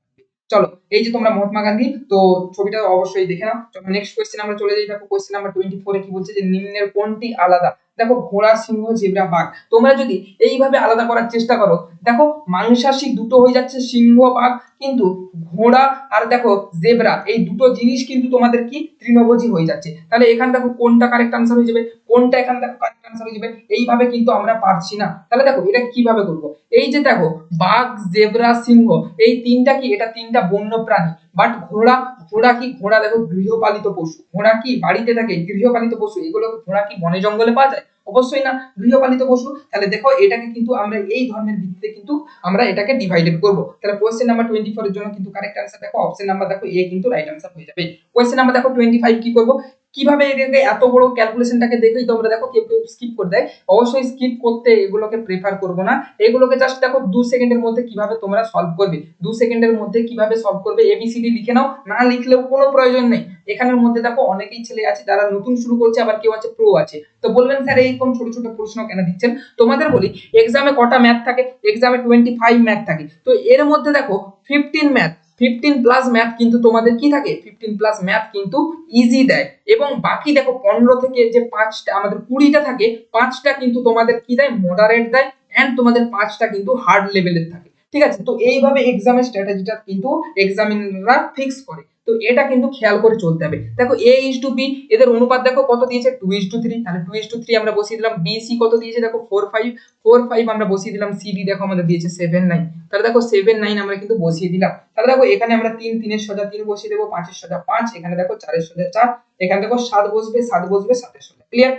চলো, এই যে তোমরা মহাত্মা গান্ধী তো ছবিটা অবশ্যই দেখে নাও। চলো নেক্সট কোশ্চেন আমরা চলে যাই। দেখো কোশ্চেন নাম্বার 24 এ কি বলছে যে নিম্নের কোনটি আলাদা? দেখো ঘোড়া, সিংহ, জেব্রা, বাঘ। তোমরা যদি এইভাবে আলাদা করার চেষ্টা করো, দেখো মাংসাশী দুটো হয়ে যাচ্ছে সিংহ বাঘ, কিন্তু ঘোড়া আর দেখো জেব্রা এই দুটো জিনিস কিন্তু তোমাদের কি তৃণভোজী হয়ে যাচ্ছে। তাহলে এখানে দেখো কোনটা কারেক্ট আনসার হয়ে যাবে, কোনটা এখানে দেখো কারেক্ট আনসার হয়ে যাবে, এইভাবে কিন্তু আমরা পারছি না। তাহলে দেখো এটা কিভাবে করব? এই যে দেখো বাঘ, জেব্রা, সিংহ এই তিনটা কি? এটা তিনটা বন্য প্রাণী। বাট ঘোড়া কি? ঘোড়া দেখো গৃহপালিত পশু। ঘোড়া কি বাড়িতে থাকে? গৃহপালিত পশু। এগুলো ঘোড়া কি বনে জঙ্গলে পাওয়া যায়? অবশ্যই না, গৃহপালিত পশু। তাহলে দেখো এটাকে কিন্তু আমরা এই ধর্মের ভিত্তিতে কিন্তু আমরা এটাকে ডিভাইডেড করব। তাহলে কোশ্চেন নাম্বার 24 এর জন্য কিন্তু কারেক্ট आंसर দেখো অপশন নাম্বার দেখো এ কিন্তু রাইট आंसर হয়ে যাবে। কোশ্চেন নাম্বার দেখো 25 কি করব, কিভাবে এটাকে এত বড় ক্যালকুলেশনটাকে দেখেই তোমরা দেখো কেউ কেউ স্কিপ করে দেয়, অবশ্যই স্কিপ করতে এগুলোকে প্রেফার করব না, এগুলোকে জাস্ট দেখো 2 সেকেন্ডের মধ্যে কিভাবে তোমরা সলভ করবে, 2 সেকেন্ডের মধ্যে কিভাবে সলভ করবে এবিসিডি লিখে নাও, না লিখলেও কোনো প্রয়োজন নেই। এখানের মধ্যে দেখো অনেকেই ছেলে আছে যারা নতুন শুরু করছে, আবার কেউ আছে প্রো আছে, তো বলবেন স্যার এইরকম ছোট ছোট প্রশ্ন কেন দিচ্ছেন। তোমাদের বলি এক্সামে কটা ম্যাথ থাকে, এক্সামে 25 ম্যাথ থাকে, তো এর মধ্যে দেখো 15 ম্যাথ, 15 প্লাস ম্যাথ কিন্তু তোমাদের কি থাকে, 15 প্লাস ম্যাথ কিন্তু ইজি দেয়, এবং বাকি দেখো 15 থেকে যে 5টা আমাদের 20টা থাকে, 5টা কিন্তু তোমাদের কি দেয়, মডারেট দেয়, এন্ড তোমাদের 5টা কিন্তু হার্ড লেভেলের থাকে। ঠিক আছে, তো এইভাবে এক্সামের স্ট্র্যাটেজিটা কিন্তু এক্সামিনাররা ফিক্স করে, তো এটা কিন্তু খেয়াল করে চলতে হবে। দেখো এ ইজ টু বি এদের অনুপাত দেখো কত দিয়েছে 2:3, তাহলে 2:3 আমরা বসিয়ে দিলাম। বি সি কত দিয়েছে দেখো 4:5 আমরা বসিয়ে দিলাম। সি ডি দেখো আমাদের দিয়েছে 7:9, তাহলে দেখো 7:9 আমরা কিন্তু বসিয়ে দিলাম। তাহলে দেখো এখানে আমরা 3 এর সোজা 3 বসিয়ে দেবো, 5 এর সোজা 5, এখানে দেখো 4 এর সোজা 4, এখানে দেখো 7 বসবে 7 বসবে 7 এর সোজা। ক্লিয়ার?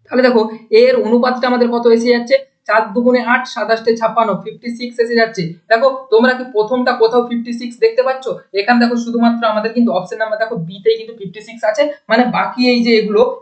তাহলে দেখো এর অনুপাতটা আমাদের কত এসে যাচ্ছে, 4 দুগুণে 8, 7 8 56, 56 এসে যাচ্ছে। দেখো তোমরা কি প্রথমটা কোথাও 56 দেখতে পাচ্ছ? এখানে দেখো শুধুমাত্র আমাদের কিন্তু অপশন নাম্বার দেখো বি তেই কিন্তু 56 আছে, মানে বাকি এই যে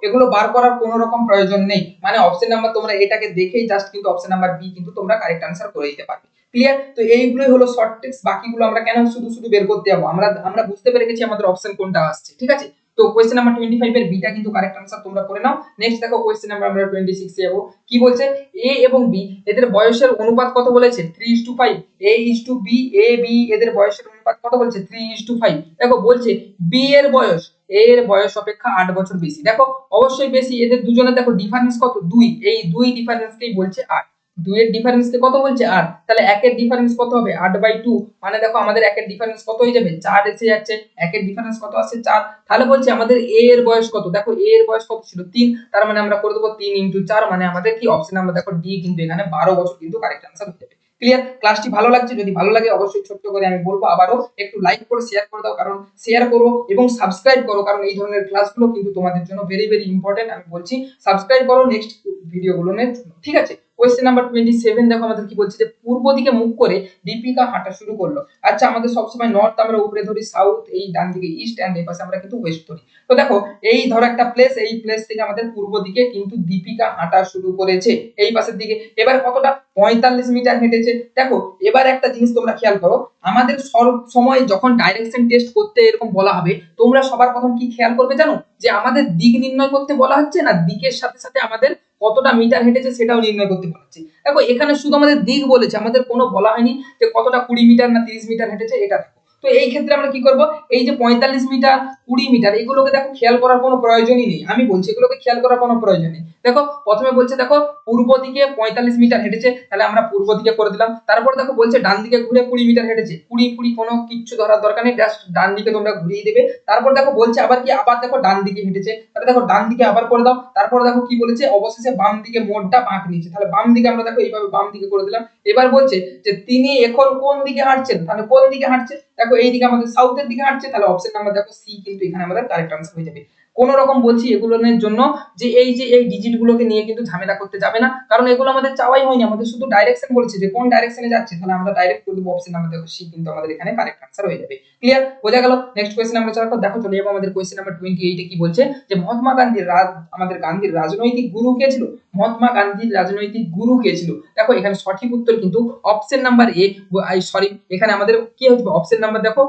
এগুলো বার করার কোনো রকম প্রয়োজন নেই, মানে অপশন নাম্বার তোমরা এটাকে দেখেই জাস্ট কিন্তু অপশন নাম্বার বি কিন্তু তোমরা কারেক্ট आंसर করে দিতে পারবে। ক্লিয়ার? তো এইগুলোই হলো শর্ট ট্রিক্স, বাকিগুলো আমরা কেন শুধু শুধু বের করতে যাবো, আমরা বুঝতে পেরে গেছি আমাদের অপশন কোনটা আসছে। ঠিক আছে, তো কোশ্চেন নাম্বার 25 এর বিটা কিন্তু কারেক্ট आंसर তোমরা করে নাও। নেক্সট দেখো কোশ্চেন নাম্বার আমরা 26 এ যাব। কি বলছে, এ এবং বি এদের বয়সের অনুপাত কত বলেছে, 3:5। A is to B, A B এদের বয়সের অনুপাত কত বলছে, 3:5। দেখো বলছে বি এর বয়স এ এর বয়স অপেক্ষা 8 বছর বেশি, দেখো অবশ্যই বেশি, এদের দুজনের দেখো ডিফারেন্স কত 2, এই 2 ডিফারেন্সকেই বলছে 8, 2 এর ডিফারেন্সকে কত বলছে 8, তাহলে 1 এর ডিফারেন্স কত হবে 8/2, মানে দেখো আমাদের 1 এর ডিফারেন্স কত হয়ে যাবে 4 এসে যাচ্ছে, 1 এর ডিফারেন্স কত আসছে 4, তাহলে বলছে আমাদের এ এর বয়স কত, দেখো এ এর বয়স কত ছিল 3, তার মানে আমরা করে দেব 3 * 4, মানে আমাদের কি অপশন নাম্বার দেখো ডি কিন্তু এখানে 12 বছর কিন্তু কারেক্ট आंसर হয়ে যাবে। ক্লিয়ার? ক্লাসটি ভালো লাগছে, যদি ভালো লাগে অবশ্যই ছোট্ট করে আমি বলবো আবারো একটু লাইক করে শেয়ার করে দাও, কারণ শেয়ার করো এবং সাবস্ক্রাইব করো, কারণ এই ধরনের ক্লাসগুলো কিন্তু তোমাদের জন্য ভেরি ভেরি ইম্পর্টেন্ট। আমি বলছি সাবস্ক্রাইব করো নেক্সট ভিডিওগুলো নিয়ে। ঠিক আছে, কোশ্চেন নাম্বার 27 দেখো আমাদের কি বলছে, যে পূর্ব দিকে মুখ করে দীপিকা হাঁটা শুরু করলো। আচ্ছা, আমাদের সবসময় নর্থ আমরা উপরে ধরি, সাউথ এই ডান দিকে ইস্ট, এন্ড এই পাশে আমরা কিন্তু ওয়েস্ট ধরি। তো দেখো এই ধরো একটা প্লেস, এই প্লেস থেকে আমাদের পূর্ব দিকে কিন্তু দীপিকা হাঁটা শুরু করেছে এই পাশের দিকে। এবার কতটা 45 মিটার হেঁটেছে। দেখো এবার একটা জিনিস তোমরা খেয়াল করো, আমাদের সব সময় যখন ডাইরেকশন টেস্ট করতে এরকম বলা হবে, তোমরা সবার প্রথম কি খেয়াল করবে জানো, যে আমাদের দিক নির্ণয় করতে বলা হচ্ছে না দিকের সাথে সাথে আমাদের কতটা মিটার হেঁটেছে সেটাও নির্ণয় করতে বলা হচ্ছে। দেখো এখানে শুধু আমাদের দিক বলেছে, আমাদের কোনো বলা হয়নি যে কতটা 20 মিটার না 30 মিটার হেঁটেছে এটা। তো এই ক্ষেত্রে আমরা কি করব, এই যে 45 মিটার 20 মিটার এগুলোকে দেখো খেয়াল করার কোনো প্রয়োজনই নেই, আমি বলছি এগুলোকে খেয়াল করার কোনো প্রয়োজন নেই। দেখো প্রথমে বলছে দেখো পূর্ব দিকে 45 মিটার হেঁটেছে, তাহলে আমরা পূর্ব দিকে করে দিলাম। তারপর দেখো বলছে ডান দিকে ঘুরে 20 মিটার হেঁটেছে, 20 কোনো কিচ্ছু ধরার দরকার নেই, জাস্ট ডান দিকে তোমরা ঘুরিয়ে দেবে। তারপর দেখো বলছে আবার কি, আবার দেখো ডান দিকে হেঁটেছে, তাহলে দেখো ডান দিকে আবার করে দাও। তারপর দেখো কি বলেছে, অবশেষে বাম দিকে মোড়টা বাঁক নিয়েছে, তাহলে বাম দিকে আমরা দেখো এইভাবে বাম দিকে করে দিলাম। এবার বলছে যে তিনি এখন কোন দিকে হাঁটছেন, তাহলে কোন দিকে হাঁটছে, দেখো এইদিকে আমাদের সাউথের দিকে হাঁটছে, তাহলে অপশন নাম্বার দেখো সি কিন্তু এখানে আমাদের কারেক্ট आंसर হয়ে যাবে। কোন রকম বলছি এগুলোর জন্য যে এই ডিজিট গুলোকে নিয়ে কিন্তু ঝামেলা করতে যাবে না, কারণ এগুলো আমাদের চাওয়াই হয়নি, আমাদের শুধু ডাইরেকশন বলেছে যে কোন ডাইরেকশনে যাচ্ছে, তাহলে আমরা ডাইরেক্ট করে দেব অপশন নাম্বার দেখো সি কিন্তু আমাদের এখানে কারেক্ট आंसर হয়ে যাবে। ক্লিয়ার? বোঝা গেল? নেক্সট কোশ্চেন আমরা চলো দেখো, চলে যাবো আমাদের কোশ্চেন নাম্বার 28 এ। কি বলছে, যে মহাত্মা গান্ধীর আমাদের গান্ধীর রাজনৈতিক গুরু কে ছিল, মহাত্মা গান্ধীর রাজনৈতিক গুরু কে ছিল। দেখো এখানে সঠিক উত্তর কিন্তু অপশন নাম্বার এ, সরি এখানে আমাদের কি হচ্ছে অপশন নাম্বার দেখো,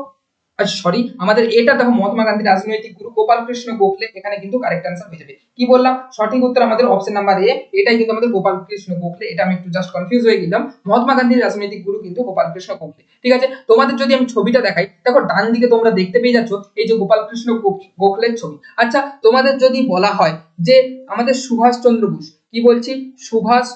সরি আমাদের এটা দেখো মহাত্মা গান্ধীর রাজনৈতিক গুরু গোপাল কৃষ্ণ গোখলে এখানে কিন্তু কারেক্ট आंसर হয়ে যাবে। কি বললাম, সঠিক উত্তর আমাদের অপশন নাম্বার এ, এটাই কিন্তু আমাদের গোপাল কৃষ্ণ গোখলে। এটা আমি একটু জাস্ট কনফিউজ হয়ে গেলাম, মহাত্মা গান্ধীর রাজনৈতিক গুরু কিন্তু গোপাল কৃষ্ণ গোখলে। ঠিক আছে, তোমাদের যদি আমি ছবিটা দেখাই, দেখো ডান দিকে তোমরা দেখতে পেয়ে যাচ্ছ এই যে গোপাল কৃষ্ণ গোখলের ছবি। আচ্ছা, তোমাদের যদি বলা হয় যে আমাদের সুভাষ চন্দ্র বোস, কি বলছি সুভাষ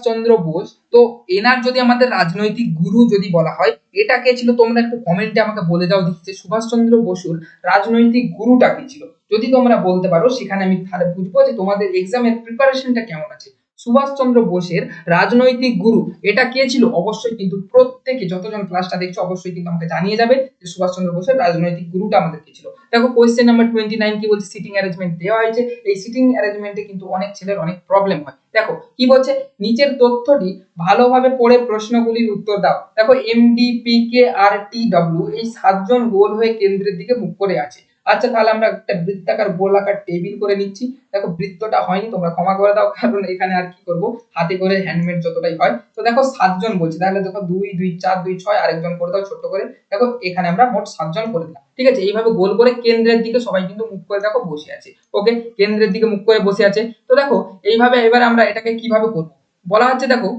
চন্দ্র বোস, তো এনার যদি আমাদের রাজনৈতিক গুরু যদি বলা হয়, এটা কে ছিল, তোমরা একটু কমেন্টে আমাকে বলে দাও দেখি যে সুভাষ চন্দ্র বসুর রাজনৈতিক গুরুটা কি ছিল। যদি তোমরা বলতে পারো সেখানে আমি তাহলে বুঝবো যে তোমাদের এক্সামের প্রিপারেশনটা কেমন আছে। সুভাষচন্দ্র বোসের রাজনৈতিক গুরু এটা কে ছিল? অবশ্যই কিন্তু প্রত্যেকে যতজন ক্লাসটা দেখছো অবশ্যই কিন্তু আমাকে জানিয়ে যাবে যে সুভাষচন্দ্র বোসের রাজনৈতিক গুরুটা আমাদের কি ছিল। দেখো কোয়েশ্চেন নাম্বার 29 কি বলছে, সিটিং অ্যারেঞ্জমেন্ট দেওয়া হয়েছে। এই সিটিং অ্যারেঞ্জমেন্টে কিন্তু অনেক ছেলের অনেক প্রবলেম হয়। দেখো কি বলছে, নিচের তথ্যটি ভালোভাবে পড়ে প্রশ্নগুলির উত্তর দাও। দেখো এমডি, পিকে, আর টি, ডব্লিউ এই 7জন গোল হয়ে কেন্দ্রের দিকে মুখ করে আছে। আচ্ছা তাহলে আমরা একটা বৃত্তাকার গোলাকার টেবিল করে নিচ্ছি। দেখো বৃত্তটা হয়নি, তোমরা ক্ষমা করে দাও, কারণ এখানে আর কি করব, হাতে করে হ্যান্ডমেড যতটাই হয়। তো দেখো 7জন বলছি, তাহলে দেখো 2 2 4 2 6 আরেকজন করে দাও ছোট করে। দেখো এখানে আমরা মোট 7জন করে দিলাম। ঠিক আছে, এইভাবে গোল করে কেন্দ্রের দিকে সবাই কিন্তু মুখ করে দেখো বসে আছে। ওকে, কেন্দ্রের দিকে মুখ করে বসে আছে। তো দেখো এইভাবে এবার আমরা এটাকে কিভাবে করব, বলা হচ্ছে দেখো,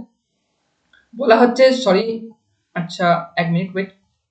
বলা হচ্ছে সরি, আচ্ছা 1 মিনিট ওয়েট।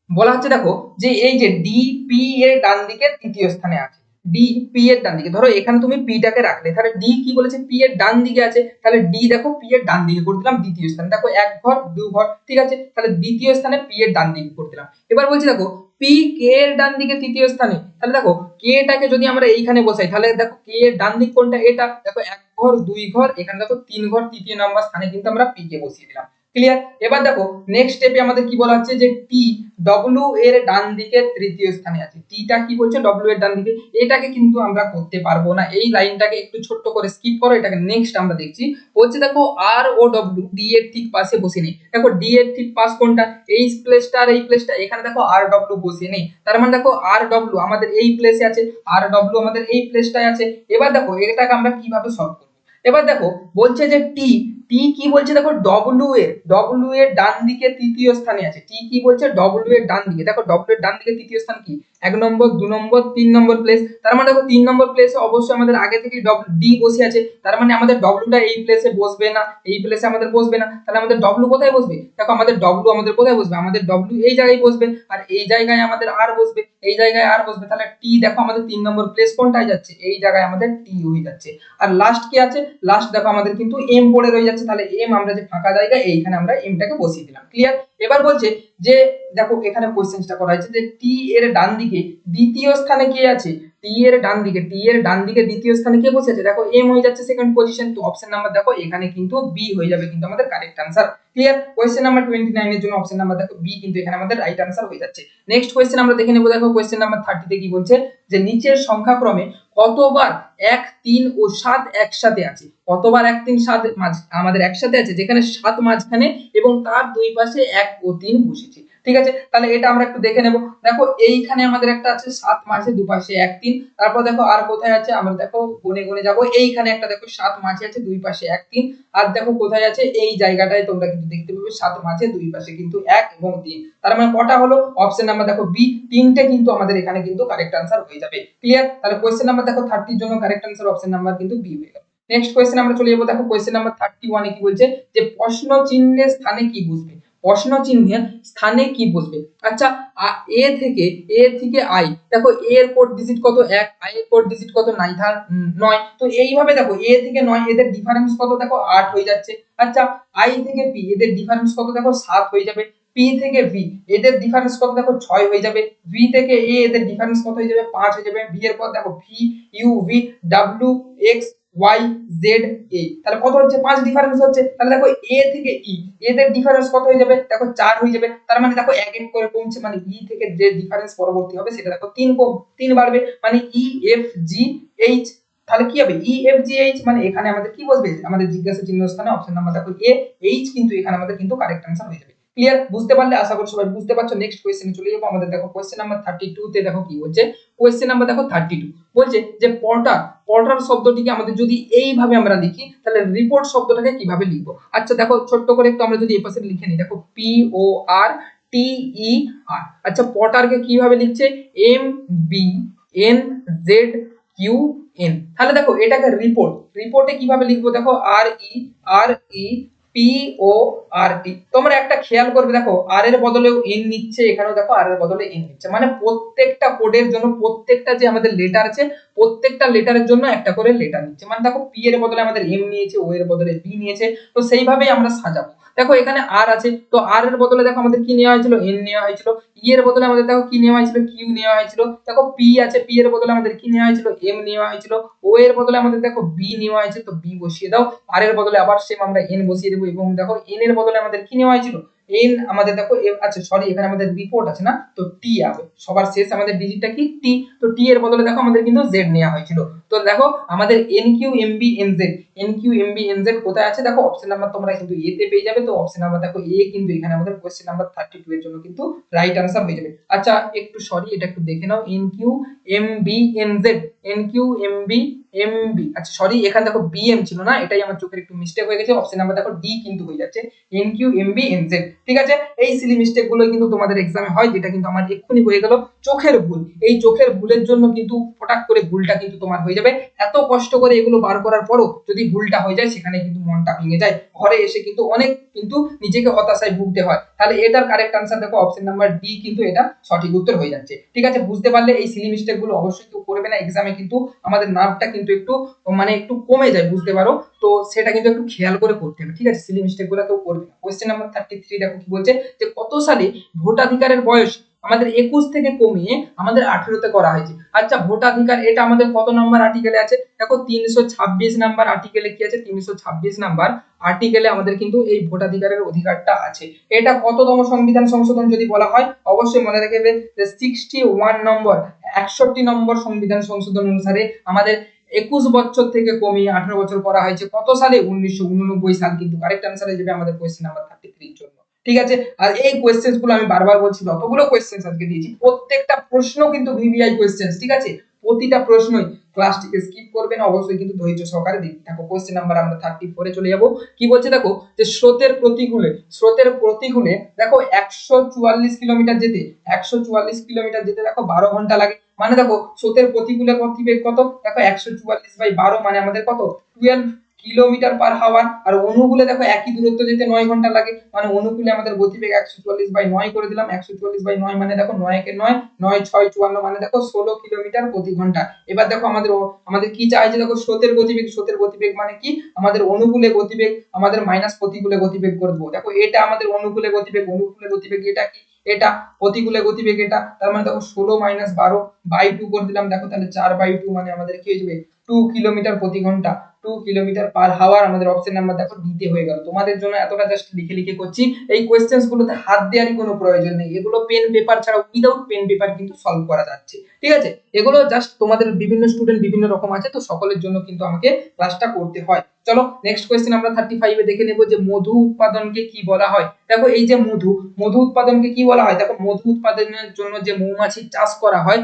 বলা হচ্ছে দেখো যে এই যে ডিপি এর ডান দিকে তৃতীয় স্থানে আছে, ডিপি এর ডান দিকে, ধরো এখানে তুমি পিটাকে রাখলে, তাহলে ডি কি বলেছে, পি এর ডান দিকে আছে, তাহলে ডি দেখো পি এর ডান দিকে করে দিলাম দ্বিতীয় স্থানে। দেখো 1 ঘর 2 ঘর, ঠিক আছে, তাহলে দ্বিতীয় স্থানে পি এর ডান দিকে করে দিলাম। এবার বলছি দেখো পি কে এর ডান দিকে তৃতীয় স্থানে, তাহলে দেখো কে টাকে যদি আমরা এইখানে বসাই, তাহলে দেখো কে এর ডান দিক কোনটা, এটা দেখো 1 ঘর 2 ঘর, এখানে দেখো 3 ঘর, তৃতীয় নাম্বার স্থানে কিন্তু আমরা পি কে বসিয়ে দিলাম। ক্লিয়ার? এবার দেখো নেক্সট স্টেপে আমাদের কি বলা হচ্ছে যে টি ডব্লিউ এর ডান দিকে তৃতীয় স্থানে আছে। টিটা কি বলছে, ডব্লিউ এর ডান দিকে। এটাকে কিন্তু আমরা করতে পারবো না, এই লাইনটাকে একটু ছোট্ট করে স্কিপ করো, এটাকে নেক্সট আমরা দেখছি। বলছে দেখো আর ও ডব্লিউ ডি এর ঠিক পাশে বসে নেই। দেখো ডি এর ঠিক পাশ কোনটা, এই প্লেসটা আর এই প্লেসটা, এখানে দেখো আর ডব্লিউ বসে নেই, তার মানে দেখো আর ডব্লিউ আমাদের এই প্লেসে আছে, আর ডব্লিউ আমাদের এই প্লেসটায় আছে। এবার দেখো এটাকে আমরা কিভাবে সলভ করব। এবার দেখো বলছে যে টি, টি কি বলছে দেখো ডব্লিউ এর ডান দিকে তৃতীয় স্থানে আছে। টি কি বলছে, ডব্লিউ এর ডান দিকে। দেখো ডব্লিউ এর ডান দিকে তৃতীয় স্থান কি, 1 নম্বর 2 নম্বর 3 নম্বর প্লেস, তার মানে দেখো 3 নম্বর প্লেসে অবশ্যই আমাদের আগে থেকে ডি বসে আছে, তার মানে আমাদের ডব্লিউটা এই প্লেসে বসবে না, এই প্লেসে আমাদের বসবে না, তাহলে আমাদের ডব্লিউ কোথায় বসবে, দেখো আমাদের ডব্লিউ আমাদের কোথায় বসবে, আমাদের ডব্লিউ এই জায়গায় বসবে, আর এই জায়গায় আমাদের আর বসবে, এই জায়গায় আর বসবে, তাহলে টি দেখো আমাদের 3 নম্বর প্লেস কোনটায় যাচ্ছে, এই জায়গায় আমাদের টি হয়ে যাচ্ছে। আর লাস্ট কি আছে, লাস্ট দেখো আমাদের কিন্তু এম পড়ে রয়ে যাচ্ছে, তাহলে এম আমরা যে ফাঁকা জায়গা এইখানে আমরা এমটাকে বসিয়ে দিলাম। ক্লিয়ার? এবার বলছে যে দেখো এখানে কোশ্চেনটা করা হয়েছে যে টি এর ডান দিকে দ্বিতীয় স্থানে কে আছে, টি এর ডান দিকে, টি এর ডান দিকে দ্বিতীয় স্থানে কে বসে আছে, দেখো এম হয়ে যাচ্ছে সেকেন্ড পজিশন। তো অপশন নাম্বার দেখো এখানে কিন্তু বি হয়ে যাবে কিন্তু আমাদের correct answer. Clear? Question number 29 এর জন্য অপশন নাম্বার দেখো বি কিন্তু এখানে আমাদের রাইট आंसर হয়ে যাচ্ছে। নেক্সট কোশ্চেন আমরা দেখে নেব। দেখো কোশ্চেন নাম্বার 30 তে কি বলছে যে নিচের সংখ্যাক্রমে কতবার 1 3 ও 7 একসাথে আছে, কতবার 1 3 7 আমাদের একসাথে আছে, যেখানে 7 মাঝখানে এবং তার দুই পাশে 1 ও 3 বসেছে। ঠিক আছে, তাহলে এটা আমরা একটু দেখে নেব। দেখো এইখানে আমাদের একটা আছে 7 মাঝে দুপাশে 1 3, তারপর দেখো আর কোথায় আছে, আমরা দেখো গুনে গুনে যাব, এইখানে একটা দেখো 7 মাঝে আছে দুই পাশে 1 3, আর দেখো কোথায় আছে এই জায়গাটায় তোমরা কিন্তু দেখতে পাবে 7 মাঝে দুই পাশে কিন্তু 1 এবং 3, তার মানে কটা হলো, অপশন নাম্বার দেখো বি, তিনটে কিন্তু আমাদের এখানে কিন্তু কারেক্ট आंसर হয়ে যাবে। ক্লিয়ার? তাহলে কোশ্চেন নাম্বার দেখো 30 এর জন্য কারেক্ট आंसर অপশন নাম্বার কিন্তু বি হয়ে গেল। নেক্সট কোশ্চেন আমরা চলে যাব। দেখো কোশ্চেন নাম্বার 31 এ কি বলছে যে প্রশ্ন চিহ্নের স্থানে কি বসবে, প্রশ্ন চিহ্নের স্থানে কি বসবে। আচ্ছা এ থেকে আই, দেখো এ এর কোড ডিজিট কত 1, আই এর কোড ডিজিট কত 9, তো এইভাবে দেখো এ থেকে 9 এদের ডিফারেন্স কত, দেখো 8 হয়ে যাচ্ছে। আচ্ছা আই থেকে পি এদের ডিফারেন্স কত, দেখো 7 হয়ে যাবে। পি থেকে ভি এদের ডিফারেন্স কত, দেখো 6 হয়ে যাবে। ভি থেকে এ এদের ডিফারেন্স কত হয়ে যাবে, 5 হয়ে যাবে। ভি এর পর দেখো V U V W X Y Z A, তাহলে কত হচ্ছে, 5 ডিফারেন্স হচ্ছে। তাহলে দেখো এ থেকে ই এদের ডিফারেন্স কত হয়ে যাবে, দেখো 4 হয়ে যাবে। তার মানে দেখো এক এক করে কমছে, মানে ই থেকে যে ডিফারেন্স পরবর্তী হবে সেটা দেখো 3 বাড়বে, মানে ই এফ জি এইচ, তাহলে কি হবে ই এফ জি এইচ, মানে এখানে আমাদের কি বসবে, আমাদের জিজ্ঞাসা চিহ্ন স্থানে অপশন নাম্বার দেখো এ এইচ কিন্তু এখানে আমাদের কিন্তু কারেক্ট आंसर হয়ে যাবে। ক্লিয়ার? বুঝতে পারলে, আশা করি সবাই বুঝতে পারছো। নেক্সট কোশ্চেনে চলে যাবো। আমাদের দেখো কোশ্চেন নাম্বার 32 তে দেখো কি বলছে, কোশ্চেন নাম্বার দেখো 32 বলছে যে পর্টার শব্দটিকে আমাদের যদি এইভাবে আমরা লিখি, তাহলে রিপোর্ট শব্দটাকে কিভাবে লিখবো। আচ্ছা দেখো ছোট্ট করে একটু আমরা যদি এই পাশে লিখে নিই, দেখো পি ও আর টি ই আর। আচ্ছা পর্টারকে কিভাবে লিখছে, M B N Z Q N, তাহলে দেখো এটাকে রিপোর্টে কিভাবে লিখবো, দেখো আর ই পি ও আর টি। তোমরা একটা খেয়াল করবে, দেখো আর এর বদলেও এন নিচ্ছে, এখানেও দেখো আর এর বদলে এন নিচ্ছে, মানে প্রত্যেকটা কোডের জন্য প্রত্যেকটা যে আমাদের লেটার আছে প্রত্যেকটা লেটারের জন্য একটা করে লেটার নিচ্ছে। মানে দেখো পি এর বদলে আমাদের এম নিয়েছে, ও এর বদলে বি নিয়েছে, তো সেইভাবেই আমরা সাজাবো। দেখো এখানে আর আছে, তো আর এর বদলে দেখো আমাদের কি নেওয়া হয়েছিল, এন নেওয়া হয়েছিল। ই এর বদলে আমাদের দেখো কি নেওয়া হয়েছিল, কিউ নেওয়া হয়েছিল। দেখো পি আছে, পি এর বদলে আমাদের কি নেওয়া হয়েছিল, এম নেওয়া হয়েছিল। ও এর বদলে আমাদের দেখো বি নেওয়া হয়েছে, তো বি বসিয়ে দাও। আর এর বদলে আবার সেম আমরা এন বসিয়ে দেবো, এবং দেখো এন এর বদলে আমাদের কি নেওয়া হয়েছিল, এন আমাদের দেখো আচ্ছা সরি এখানে আমাদের রিপোর্ট আছে না, তো টি হবে সবার শেষ আমাদের ডিজিটটা কি টি, তো টি এর বদলে দেখো আমাদের কিন্তু জেড নেওয়া হয়েছিল। তো দেখো আমাদের N Q M B N Z, N Q M B N Z কোথায় আছে, দেখো অপশন নাম্বার তোমরা কিন্তু এ তে পেয়ে যাবে। তো অপশন নাম্বার দেখো এ কিন্তু এখানে আমাদের কোশ্চেন নাম্বার 32 এর জন্য কিন্তু রাইট আনসার হয়ে যাবে। আচ্ছা একটু সরি এটা একটু দেখে নাও, N Q M B N Z, N Q M B M B, আচ্ছা সরি এখানে দেখো বি এম ছিল না, এটাই আমার চোখের একটু মিস্টেক হয়ে গেছে। অপশন নাম্বার দেখো ডি কিন্তু হয়ে যাচ্ছে N Q M B N Z. ঠিক আছে, এই সিলি মিস্টেক গুলো কিন্তু তোমাদের এক্সামে হয়, যেটা কিন্তু আমার এক্ষুনি হয়ে গেল চোখের ভুল। এই চোখের ভুলের জন্য কিন্তু ফটাক করে ভুলটা কিন্তু তোমার হয়ে যাবে। এত কষ্ট করে এগুলো বার করার পরও যদি ভুলটা হয়ে যায়, সেখানে কিন্তু মনটা ভেঙে যায়, ঘরে এসে কিন্তু অনেক কিন্তু নিজেকে হতাশায় ভুগতে হয়। তাহলে এটার কারেক্ট আনসার দেখো অপশন নাম্বার ডি কিন্তু এটা সঠিক উত্তর হয়ে যাচ্ছে। ঠিক আছে, বুঝতে পারলে এই সিলি মিস্টেক গুলো অবশ্যই কেউ করবে না এক্সামে, কিন্তু আমাদের নার্ভটা কিন্তু একটু মানে একটু কমে যায়, বুঝতে পারো, তো সেটা কিন্তু একটু খেয়াল করে করতে হবে। ঠিক আছে, সিলি মিস্টেক গুলো কেউ করবে না। কোশ্চেন নাম্বার 33 দেখো কি বলছে, যে কত সালে ভোটাধিকারের বয়স আমাদের 21 থেকে কমিয়ে আমাদের 18 তে করা হয়েছে। আচ্ছা ভোটাধিকার এটা আমাদের কত নম্বর আর্টিকেলে আছে, দেখো 326 নাম্বার আর্টিকেলে কি আছে, 326 নাম্বার আর্টিকেলে আমাদের কিন্তু এই ভোটাধিকারের অধিকারটা আছে। এটা কততম সংবিধান সংশোধন যদি বলা হয়, অবশ্যই মনে রাখবে যে 61 নম্বর, 61 নম্বর সংবিধান সংশোধন অনুসারে আমাদের 21 বছর থেকে কমিয়ে 18 বছর করা হয়েছে। কত সালে, 1989 সাল কিন্তু কারেক্ট আনসার হয়ে যাবে আমাদের কোশ্চেন নাম্বার 33 এর জন্য। ঠিক আছে, আর এই কোয়েশ্চেন্স গুলো আমি বারবার বলছি, যতগুলো কোয়েশ্চেন্স আজকে দিয়েছি প্রত্যেকটা প্রশ্ন কিন্তু ভিভিআই কোয়েশ্চেন্স। ঠিক আছে, প্রতিটা প্রশ্নই, ক্লাসটিকে স্কিপ করবে না, অবশ্যই কিন্তু ধৈর্য সহকারে দেখতে থাকো। কোশ্চেন নাম্বার আমরা 34 এ চলে যাব। কি বলছে দেখো, যে স্রোতের প্রতিকূলে দেখো 144 কিলোমিটার যেতে, 144 কিলোমিটার যেতে দেখো 12 ঘন্টা লাগে। মানে দেখো স্রোতের প্রতিকূলে গতিবেগ কত, দেখো 144/12 মানে আমাদের কত, 12 কিলোমিটার পার হাওয়ার। আর অনুকূলে দেখো একই দূরত্ব যেতে 9 ঘন্টা লাগে, মানে অনুকূলে আমাদের গতিবেগ 144/9 করে দিলাম। 144/9 মানে দেখো 9 কে 9, 9 6 54 মানে দেখো 16 কিলোমিটার প্রতি ঘন্টা। এবার দেখো আমাদের কি চাইছে, দেখো স্রোতের গতিবেগ মানে কি, আমাদের অনুকূলে গতিবেগ আমাদের মাইনাস প্রতিকূলে গতিবেগ করে দেবো। দেখো এটা আমাদের অনুকূলে গতিবেগ এটা কি, এটা প্রতিকূলে গতিবেগ এটা, তার মানে দেখো 16 - 12/2 করে দিলাম। দেখো তাহলে 4/2 মানে আমাদের কি হয়ে যাবে, 2 কিলোমিটার প্রতি ঘন্টা, 2 কিলোমিটার পার হাওয়ার। আমাদের অপশন নাম্বার দেখো দিতে হয়ে গেল। তোমাদের জন্য এতটা জাস্ট লিখে লিখে করছি, এই কোশ্চেন্স গুলোতে হাত দেওয়ারই কোনো প্রয়োজন নেই, এগুলো পেন পেপার ছাড়া, উইদাউট পেন পেপার কিন্তু সলভ করা যাচ্ছে। ঠিক আছে, এগুলো জাস্ট তোমাদের বিভিন্ন স্টুডেন্ট বিভিন্ন রকম আছে, তো সকলের জন্য কিন্তু আমাকে ক্লাসটা করতে হয়। চলো নেক্সট কোয়েশ্চেন আমরা 35 এ দেখে নেব, যে মধু উৎপাদনকে কি বলা হয়। দেখো এই যে মধু উৎপাদনকে কি বলা হয়, দেখো মধু উৎপাদনের জন্য যে মৌমাছির চাষ করা হয়,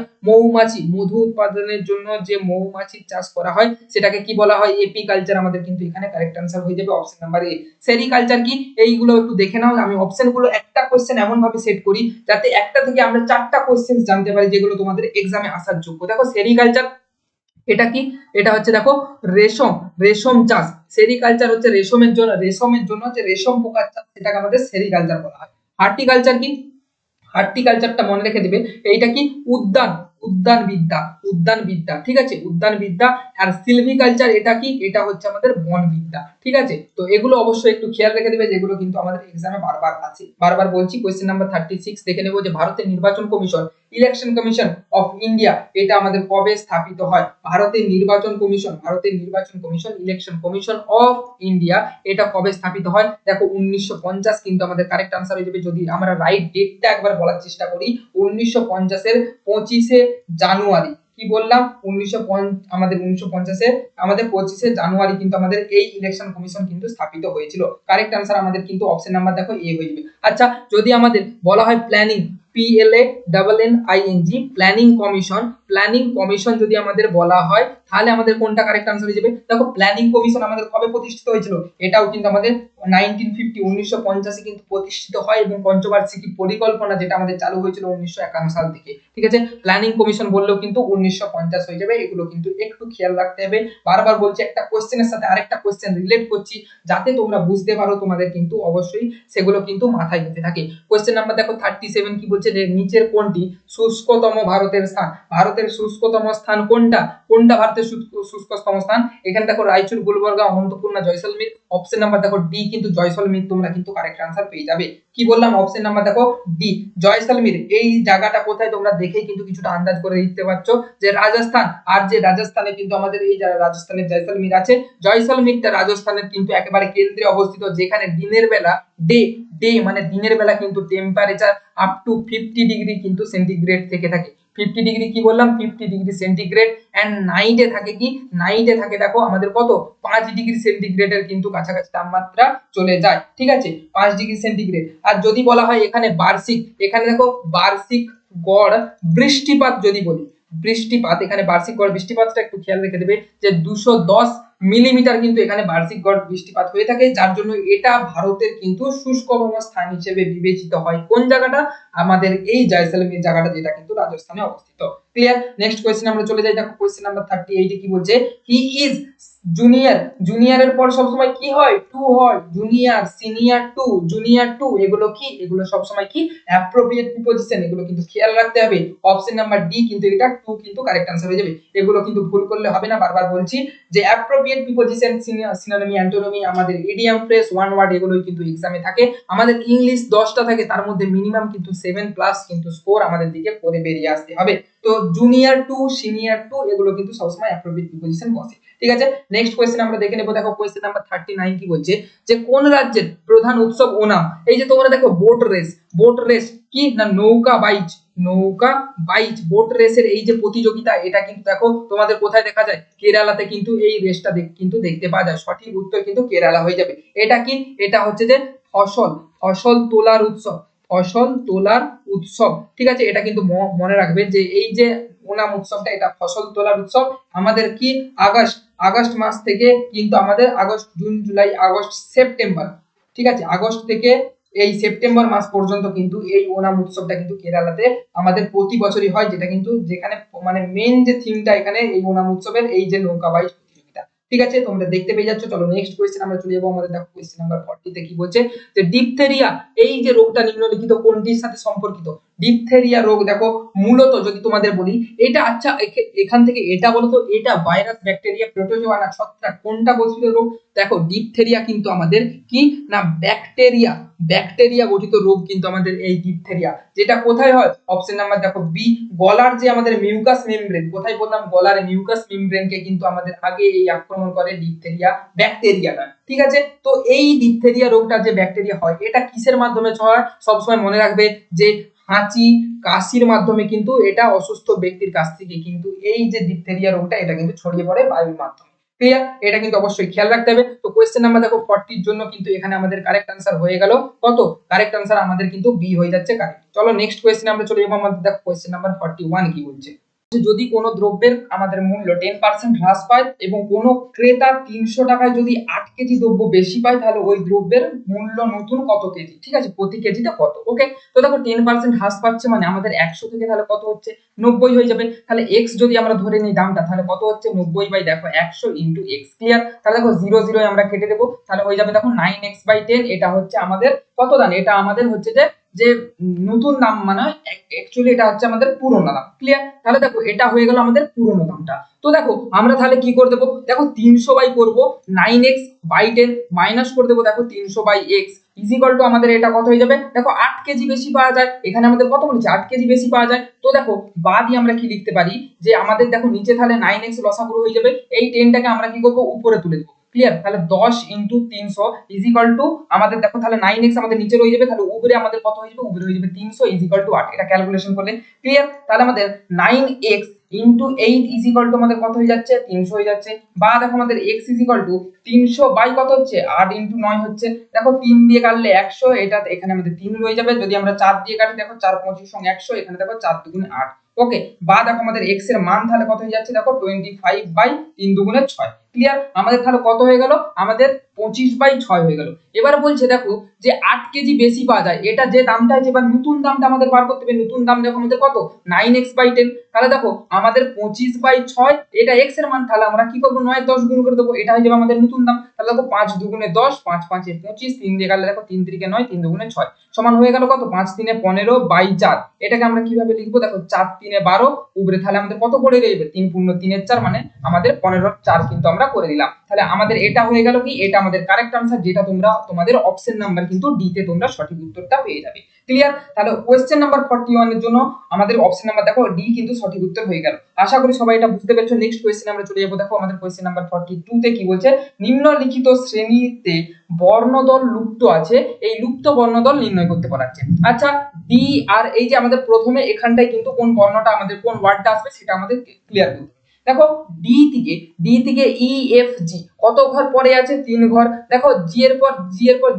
মধু উৎপাদনের জন্য যে মৌমাছির চাষ করা হয় সেটাকে কি বলা হয়, এপিকালচার। আমাদের কিন্তু এখানে কারেক্ট आंसर হয়ে যাবে অপশন নাম্বার এ। সেরিকালচার কি, এইগুলো একটু দেখে নাও। আমি অপশন গুলো একটা কোশ্চেন এমন ভাবে সেট করি যাতে একটা থেকে আমরা চারটা কোশ্চেন জানতে পারি, যেগুলো তোমাদের এক্সামে আসার যোগ্য। দেখো সেরিকালচার এটা কি, এটা হচ্ছে দেখো রেশম চাষ। সেরিকালচার হচ্ছে রেশমের জন্য হচ্ছে রেশম পোকার চাষ, সেটাকে আমাদের সেরিকালচার বলা হয়। হর্টিকালচার কি, হর্টিকালচারটা মনে রেখে দিবে, এইটা কি উদ্যানবিদ্যা। ঠিক আছে, উদ্যানবিদ্যা। আর সিলভিকালচার এটা কি, এটা হচ্ছে আমাদের বনবিদ্যা। ঠিক আছে, তো এগুলো অবশ্যই একটু খেয়াল রেখে দিবে, যেগুলো কিন্তু আমাদের এক্সামে বারবার আছে। বারবার বলছি, কোশ্চেন নাম্বার 36 দেখে নেব, যে ভারতের নির্বাচন commission, election commission of India, এটা আমাদের কবে স্থাপিত হয়। ভারতের নির্বাচন commission election commission of India, এটা কবে স্থাপিত হয়। দেখো 1950 কিন্তু আমাদের কারেক্ট আনসার হয়ে যাবে। যদি আমরা রাইট ডেটটা একবার বলার চেষ্টা করি, 1950 এর 25শে জানুয়ারি। কি বললাম, আমাদের 1950 এর আমাদের 25শে জানুয়ারি কিন্তু আমাদের এই ইলেকশন কমিশন কিন্তু স্থাপিত হয়েছিল। কারেক্ট আনসার আমাদের কিন্তু অপশন নাম্বার দেখো এ হয়ে যাবে। আচ্ছা যদি আমাদের বলা হয় প্ল্যানিং, PLANNING, প্ল্যানিং কমিশন যদি আমাদের বলা হয়, তাহলে আমাদের কোনটা কারেক্ট আনসার হয়ে যাবে। দেখো প্ল্যানিং কমিশন আমাদের কবে প্রতিষ্ঠিত হয়েছিল, এটাও কিন্তু আমাদের 1950 এ কিন্তু প্রতিষ্ঠিত হয়, এবং পঞ্চবার্ষিকী পরিকল্পনা যেটা আমাদের চালু হয়েছিল 1951 সাল থেকে। ঠিক আছে, প্ল্যানিং কমিশন বললেও কিন্তু 1950 হয়ে যাবে। এগুলো কিন্তু একটু খেয়াল রাখতে হবে। বারবার বলছি, একটা কোশ্চেনের সাথে আরেকটা কোশ্চেন রিলেট করছি, যাতে তোমরা বুঝতে পারো, তোমাদের কিন্তু অবশ্যই সেগুলো কিন্তু মাথায় দিতে থাকে। কোশ্চেন নাম্বার দেখো 37 কি বলছে, বলছে যে নিচের কোনটি শুষ্কতম ভারতের স্থান, ভারতের শুষ্কতম স্থান কোনটা, কোনটা ভারতের শুষ্কতম স্থান? এখানে দেখো রায়চুর, গুলবর্গা, অনন্তপুর না জয়সলমীর। অপশন নাম্বার দেখো ডি কিন্তু জয়সলমীর, তোমরা কিন্তু কারেক্ট আনসার পেয়ে যাবে। কি বললাম? অপশন নাম্বার দেখো ডি জয়সলমীর। এই জায়গাটা কোথায় তোমরা দেখেই কিন্তু কিছুটা আন্দাজ করে দিতে পারছো যে রাজস্থান। আর যে রাজস্থানে কিন্তু আমাদের এই রাজস্থানের জয়সলমীর আছে, জয়সলমীরটা রাজস্থানের কিন্তু একেবারে কেন্দ্রে অবস্থিত, যেখানে দিনের বেলা ডে ডে মানে দিনের বেলা কিন্তু টেম্পারেচার আপ টু 50 ডিগ্রি কিন্তু সেন্টিগ্রেড থেকে থাকে। 50 ডিগ্রি কি বললাম? 50 ডিগ্রি সেন্টিগ্রেড। এন্ড নাইটে থাকে কি? নাইটে থাকে দেখো আমাদের কত 5 ডিগ্রি সেন্টিগ্রেডের কিন্তু কাছাকাছি তাপমাত্রা চলে যায়। ঠিক আছে, 5 ডিগ্রি সেন্টিগ্রেড। আর যদি বলা হয় এখানে বার্ষিক, এখানে দেখো বার্ষিক গড় বৃষ্টিপাত যদি বলি, বৃষ্টিপাত এখানে বার্ষিক গড় বৃষ্টিপাতটা একটু খেয়াল রেখে দেবে যে 210 মিলিমিটার কিন্তু এখানে বার্ষিক গড় বৃষ্টিপাত হয়ে থাকে, যার জন্য এটা ভারতের কিন্তু শুষ্কতম স্থান হিসেবে বিবেচিত হয়। কোন জায়গাটা? আমাদের এই জয়সলমীর জায়গাটা, যেটা কিন্তু রাজস্থানে অবস্থিত। ক্লিয়ার? নেক্সট কোশ্চেন আমরা চলে যাই। দেখো কোশ্চেন নাম্বার 38 এ কি বলছে? He is junior. জুনিয়রের পর সবসময় কি হয়? টু হয়। Junior, senior, to, junior, to, এগুলো কি? এগুলো সবসময় কি? Appropriate preposition. এগুলো কিন্তু খেয়াল রাখতে হবে। অপশন নাম্বার ডি কিন্তু এটা টু কিন্তু কারেক্ট আনসার হয়ে যাবে। এগুলো কিন্তু ভুল করলে হবে না, বারবার বলছি যে অ্যাপ্রোপ্রিয়েট প্রিপজিশন, সিনোনিমি, অ্যান্টোনিমি, আমাদের ইডিয়াম, ফ্রেজ, ওয়ান ওয়ার্ড, এগুলোই কিন্তু এক্সামে থাকে। আমাদের ইংলিশ 10টা থাকে, তার মধ্যে মিনিমাম কিন্তু 7+ কিন্তু স্কোর আমাদের দিকে করে বেরিয়ে আসতে হবে। তো জুনিয়র টু, সিনিয়র টু, এগুলো কিন্তু সবসময় অ্যাপ্রোপ্রিয়েট প্রিপজিশন বসে। ঠিক আছে, নেক্সট কোয়েশ্চেন আমরা দেখে নেব। দেখো কোয়েশ্চেন নাম্বার 39 কি বলছে? যে কোন রাজ্যের প্রধান উৎসব ওনাম? এই যে তোমরা দেখো বোট রেস, বোট রেস কি না নৌকা বাইচ, নৌকা বাইচ, বোট রেসের এই যে প্রতিযোগিতা, এটা কিন্তু দেখো তোমাদের কোথায় দেখা যায়? কেরালাতে কিন্তু এই রেসটা কিন্তু দেখতে পাওয়া যায়। সঠিক উত্তর কিন্তু কেরালা হয়ে যাবে। এটা কি? এটা হচ্ছে যে ফসল, ফসল তোলার উৎসব, ফসল তোলার উৎসব। ঠিক আছে, এটা কিন্তু মনে রাখবে যে এই যে ওনাম উৎসবটা, এটা ফসল তোলার উৎসব। আমাদের কি আগস্ট, আগস্ট মাস থেকে কিন্তু আমাদের August, June, July, August, September, ঠিক আছে, আগস্ট থেকে এই সেপ্টেম্বর মাস পর্যন্ত কিন্তু এই ওনাম উৎসবটা কিন্তু কেরালাতে আমাদের প্রতি বছরই হয়, যেটা কিন্তু যেখানে মানে মেন যে থিমটা এখানে এই ওনাম উৎসবের এই যে নৌকা বাইচ প্রতিযোগিতা। ঠিক আছে, তোমরা দেখতে পেয়ে যাচ্ছ। চলো নেক্সট কোয়েশ্চেন আমরা চলে যাবো। আমাদের দেখো কোয়েশ্চেন নাম্বার 40 তে কি বলছে? যে ডিপথেরিয়া, এই যে রোগটা নিম্নলিখিত কোনটির সাথে সম্পর্কিত? ডিপথেরিয়া রোগ দেখো মূলত যদি তোমাদের বলি, এটা আচ্ছা এখান থেকে এটা বলতো, এটা ভাইরাস, ব্যাকটেরিয়া, প্রোটোজোয়া না ছত্রাক, কোনটা গঠিত রোগ? দেখো ডিপথেরিয়া কিন্তু আমাদের কি না ব্যাকটেরিয়া, ব্যাকটেরিয়া গঠিত রোগ কিন্তু আমাদের এই ডিপথেরিয়া। যেটা কোথায় হয়? অপশন নাম্বার দেখো বি, গলার যে আমাদের মিউকাস মেমব্রেন, কোথায় বললাম? গলার মিউকাস মেমব্রেনকে কিন্তু আমাদের আগে এই আক্রমণ করে ডিপথেরিয়া ব্যাকটেরিয়াটা। ঠিক আছে, তো এই ডিপথেরিয়া রোগটা যে ব্যাকটেরিয়া হয়, এটা কিসের মাধ্যমে ছড়ায়? সবসময় মনে রাখবে যে হাঁচি, কাশির মাধ্যমে কিন্তু এটা অসুস্থ ব্যক্তির কাছ থেকে কিন্তু এই যে ডিপথেরিয়া রোগটা, এটা কিন্তু ছড়িয়ে পড়ে বায়ুর মাধ্যমে। ক্লিয়ার? এটা কিন্তু অবশ্যই খেয়াল রাখতে হবে। তো কোশ্চেন নাম্বার দেখো 40 এর জন্য কিন্তু এখানে আমাদের কারেক্ট आंसर হয়ে গেল কত? কারেক্ট आंसर আমাদের কিন্তু বি হয়ে যাচ্ছে কারেক্ট। চলো নেক্সট কোশ্চেনে আমরা চলে যাব। আমাদের দেখো কোশ্চেন নাম্বার 41 কি বলছে? যদি কোনো দ্রব্যের আমাদের মূল্য 10% হ্রাস পায় এবং কোনো ক্রেতা 300 টাকায় যদি 8 কেজি দ্রব্য বেশি পায়, তাহলে ওই দ্রব্যের মূল্য নতুন কত কেজি? ঠিক আছে, প্রতি কেজিতে কত? ওকে, তো দেখো 10% হ্রাস পাচ্ছে মানে আমাদের 100 থেকে তাহলে কত হচ্ছে? 90 হয়ে যাবে। তাহলে x যদি আমরা ধরে নিই দামটা, তাহলে কত হচ্ছে? 90 বাই দেখো 100 ইনটু x। ক্লিয়ার? তাহলে দেখো 0 0 আমরা কেটে দেব, তাহলে হয়ে যাবে দেখো 9x বাই 10। এটা হচ্ছে আমাদের কত দাম? এটা আমাদের হচ্ছে যে নতুন দাম, মানে অ্যাকচুয়ালি এটা হচ্ছে আমাদের পুরনো দাম। ক্লিয়ার? তাহলে দেখো এটা হয়ে গেল আমাদের পুরনো দামটা। তো দেখো আমরা তাহলে কি করে দেবো? দেখো 300 বাই করব 9x বাই 10 মাইনাস করে দেবো দেখো 300 by x is equal to আমাদের এটা কত হয়ে যাবে? দেখো 8 কেজি বেশি পাওয়া যায়। এখানে আমাদের কত বলেছে? 8 কেজি বেশি পাওয়া যায়। তো দেখো বাদই আমরা কি লিখতে পারি যে আমাদের দেখো নিচে তাহলে 9x লসাগু হয়ে যাবে, এই 10টাকে আমরা কি করব? উপরে তুলে দেবো। ক্লিয়ার? তাহলে 10 ইনটু 300 ইজ ইকুয়াল টু আমাদের দেখো তাহলে 9x আমাদের নিচে রয়ে যাবে, তাহলে উপরে আমাদের কত হয়ে যাবে? উপরে হয়ে যাবে 300 ইজ ইকুয়াল টু 8। এটা ক্যালকুলেশন করলে ক্লিয়ার? তাহলে আমাদের 9x into 8 is equal to আমাদের কত হয়ে যাচ্ছে? 300 হয়ে যাচ্ছে। বা দেখো আমাদের x is equal to 300 by কত হচ্ছে? 8 ইনটু 9 হচ্ছে। দেখো 3 দিয়ে কাটলে 100, এটা এখানে আমাদের 3 রয়ে যাবে। যদি আমরা 4 দিয়ে কাটি, দেখো 4 25 সঙ্গে 100, এখানে দেখো 4 দুগুণে 8। ওকে, বা দেখো আমাদের x এর মান তাহলে কত হয়ে যাচ্ছে, দেখো 25/3 দুগুণে 6। ক্লিয়ার? আমাদের তাহলে কত হয়ে গেল, আমাদের 25/6 হয়ে গেল। এবার বলছে দেখো যে 8 কেজি বেশি পাওয়া যায়, এটা যে দামটা আছে, এবার নতুন দামটা আমাদের বার করতে হবে। নতুন দাম দেখো আমাদের কত, 9x/10। তাহলে দেখো আমাদের 25/6 এটা x এর মান, তাহলে আমরা কি করব, 9 10 গুণ করে দেবো, এটা হয়ে যাবে আমাদের নতুন দাম। তাহলে দেখো 5 দুগুণে 10, 5 5 এ 25, 3 দিয়ে গেলে দেখো 3 3 9, 3 দুগুণে 6 সমান হয়ে গেল কত, 5 3 15/4। এটাকে আমরা কিভাবে লিখবো, দেখো 4 3 12 উপরে, তাহলে আমাদের কত করে রইবে, 3 পূর্ণ 3 এর 4 মানে আমাদের 15/4 কিন্তু আমরা করে দিলাম। তাহলে আমাদের এটা হয়ে গেল কি, এটা আমাদের কারেক্ট আনসার, যেটা তোমরা তোমাদের অপশন নাম্বার কিন্তু ডি তে তোমরা সঠিক উত্তরটা পেয়ে যাবে। ক্লিয়ার? তাহলে কোশ্চেন নাম্বার 41 এর জন্য আমাদের অপশন নাম্বার দেখো ডি কিন্তু সঠিক উত্তর হয়ে গেল। আশা করি সবাই এটা বুঝতে পেরেছো। নেক্সট কোশ্চেনে আমরা চলে যাব। দেখো আমাদের কোশ্চেন নাম্বার 42 তে কি বলছে, নিম্নলিখিত শ্রেণীতে বর্ণদল লুপ্ত আছে, এই লুপ্ত বর্ণদল নির্ণয় করতে বলা আছে। আচ্ছা, ডি আর এই যে আমাদের প্রথমে এখানটায় কিন্তু কোন বর্ণটা আমাদের কোন ওয়ার্ডটা আসবে সেটা আমাদের ক্লিয়ার করতে হবে। দেখো ডি থেকে ই এফ জি কত ঘর পরে আছে, 3 ঘর। দেখো জি এর পর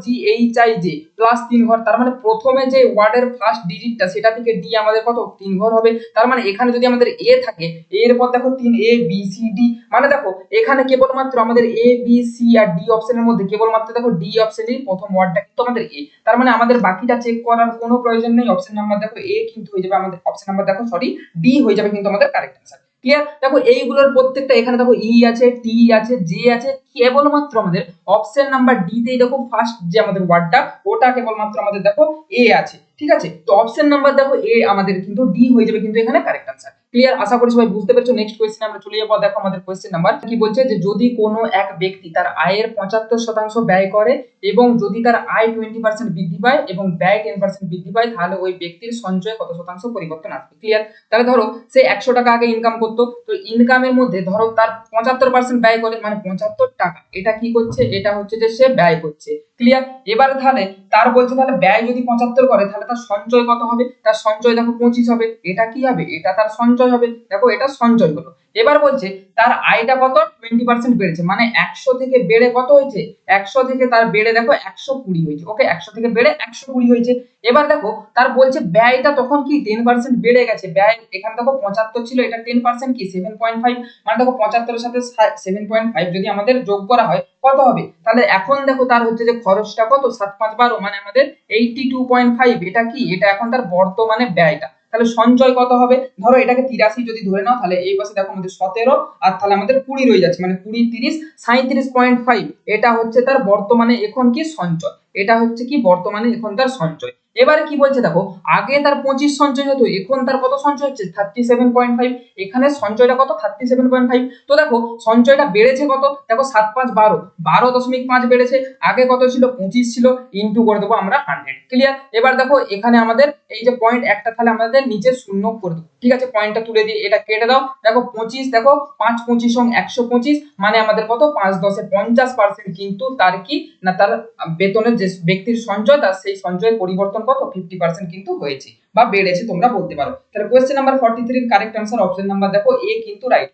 G H I J plus 3 ঘর, তার মানে প্রথমে যে ওয়ার্ডের ফার্স্ট ডিজিটটা সেটা থেকে ডি আমাদের কত, 3 ঘর হবে। তার মানে এখানে যদি আমাদের এ থাকে, এর পর দেখো 3 এ বি সি ডি, মানে দেখো এখানে কেবলমাত্র আমাদের এ বি সি আর ডি অপশনের মধ্যে কেবলমাত্র দেখো ডি অপশনের প্রথম ওয়ার্ডটা কিন্তু আমাদের এ। তার মানে আমাদের বাকিটা চেক করার কোনো প্রয়োজন নেই। অপশন নাম্বার দেখো এ কিন্তু হয়ে যাবে আমাদের, অপশন নাম্বার দেখো সরি ডি হয়ে যাবে কিন্তু আমাদের কারেক্ট আনসার। ক্লিয়ার? দেখো এইগুলোর প্রত্যেকটা, এখানে দেখো ই আছে, টি আছে, জে আছে, কেবলমাত্র আমাদের অপশন নাম্বার ডি তেই দেখো ফার্স্ট যে আমাদের ওয়ার্ডটা ওটা কেবলমাত্র আমাদের দেখো এ আছে। ঠিক আছে, তো অপশন নাম্বার দেখো এ আমাদের কিন্তু ডি হয়ে যাবে কিন্তু এখানে কারেক্ট আনসার। ক্লিয়ার? আশা করি সবাই বুঝতে পেরেছো। নেক্সট কোশ্চেনে আমরা চলে যাবো। দেখো আমাদের কোশ্চেন নাম্বার কি বলছে, যে যদি কোনো এক ব্যক্তি তার আয়ের 75% ব্যয় করে এবং যদি তার আয় 20% বৃদ্ধি পায় এবং ব্যয় 10% বৃদ্ধি পায়, তাহলে ওই ব্যক্তির সঞ্চয়ে কত শতাংশ পরিবর্তন আসবে। ক্লিয়ার? তাহলে ধরো সে 100 টাকা আগে ইনকাম করতো, তো ইনকামের মধ্যে ধরো তার 75% ব্যয় করে, মানে 75 টাকা এটা কি করছে, এটা হচ্ছে যে সে ব্যয় করছে। ক্লিয়ার? এবার তাহলে তার বলছে তাহলে ব্যয় যদি 75 করে তাহলে তার সঞ্চয় কত হবে, তার সঞ্চয় দেখো 25 হবে। এটা কি হবে, এটা তার সঞ্চয় হবে। দেখো এটা সঞ্চয় হলো। এবার বলছে তার আয়টা কত, 20% বেড়েছে, মানে 100 থেকে বেড়ে কত হয়েছে, 100 থেকে তার বেড়ে দেখো 120 হয়েছে। ওকে, 100 থেকে বেড়ে 120 হয়েছে। এবার দেখো তার বলছে ব্যয়টা তখন কি 10% বেড়ে গেছে। ব্যয় এখানে দেখো 75 ছিল, এটা 10% কি 7.5, মানে দেখো 75 এর সাথে 7.5 যদি আমাদের যোগ করা হয় কত হবে, তাহলে এখন দেখো তার হচ্ছে যে খরচটা কত, 7 5 12, মানে আমাদের 82.5। এটা কি, এটা এখন তার বর্তমানে ব্যয়টা। তাহলে সঞ্চয় কত হবে, ধরো এটাকে 83 যদি ধরে নাও, তাহলে এই পাশে দেখো আমাদের 17 আর তাহলে আমাদের 20 রয়ে যাচ্ছে, মানে 20 30 37.5। এটা হচ্ছে তার বর্তমানে এখন কি সঞ্চয়, এটা হচ্ছে কি বর্তমানে এখন তার সঞ্চয়। এবারে কি বলছে দেখো, আগে তার 25 সঞ্চয় হতো, এখন তার কত সঞ্চয় হচ্ছে 37.5। এখানে সঞ্চয়টা কত 37.5। তো দেখো সঞ্চয়টা বেড়েছে কত, দেখো 7 5 12, 12.5 বেড়েছে। আগে কত ছিল, 25 ছিল, ইনটু করে দেবো আমরা 100। ক্লিয়ার? এবার দেখো এখানে আমাদের এই যে পয়েন্ট একটা, তাহলে আমাদের নিচে শূন্য করে দেবো। ঠিক আছে, পয়েন্টটা তুলে দিয়ে এটা কেটে দাও। দেখো 25, দেখো 5 25 125, মানে আমাদের কত 5 10 এ 50% কিন্তু তার কি না, তার বেতনের যে ব্যক্তির সঞ্চয়, তার সেই সঞ্চয়ের পরিবর্তন কত 50% কিন্তু হয়েছে বা বেড়েছে তোমরা বলতে পারো। তাহলে কোশ্চেন নাম্বার 43 এর কারেক্ট आंसर অপশন নাম্বার দেখো এ কিন্তু রাইট।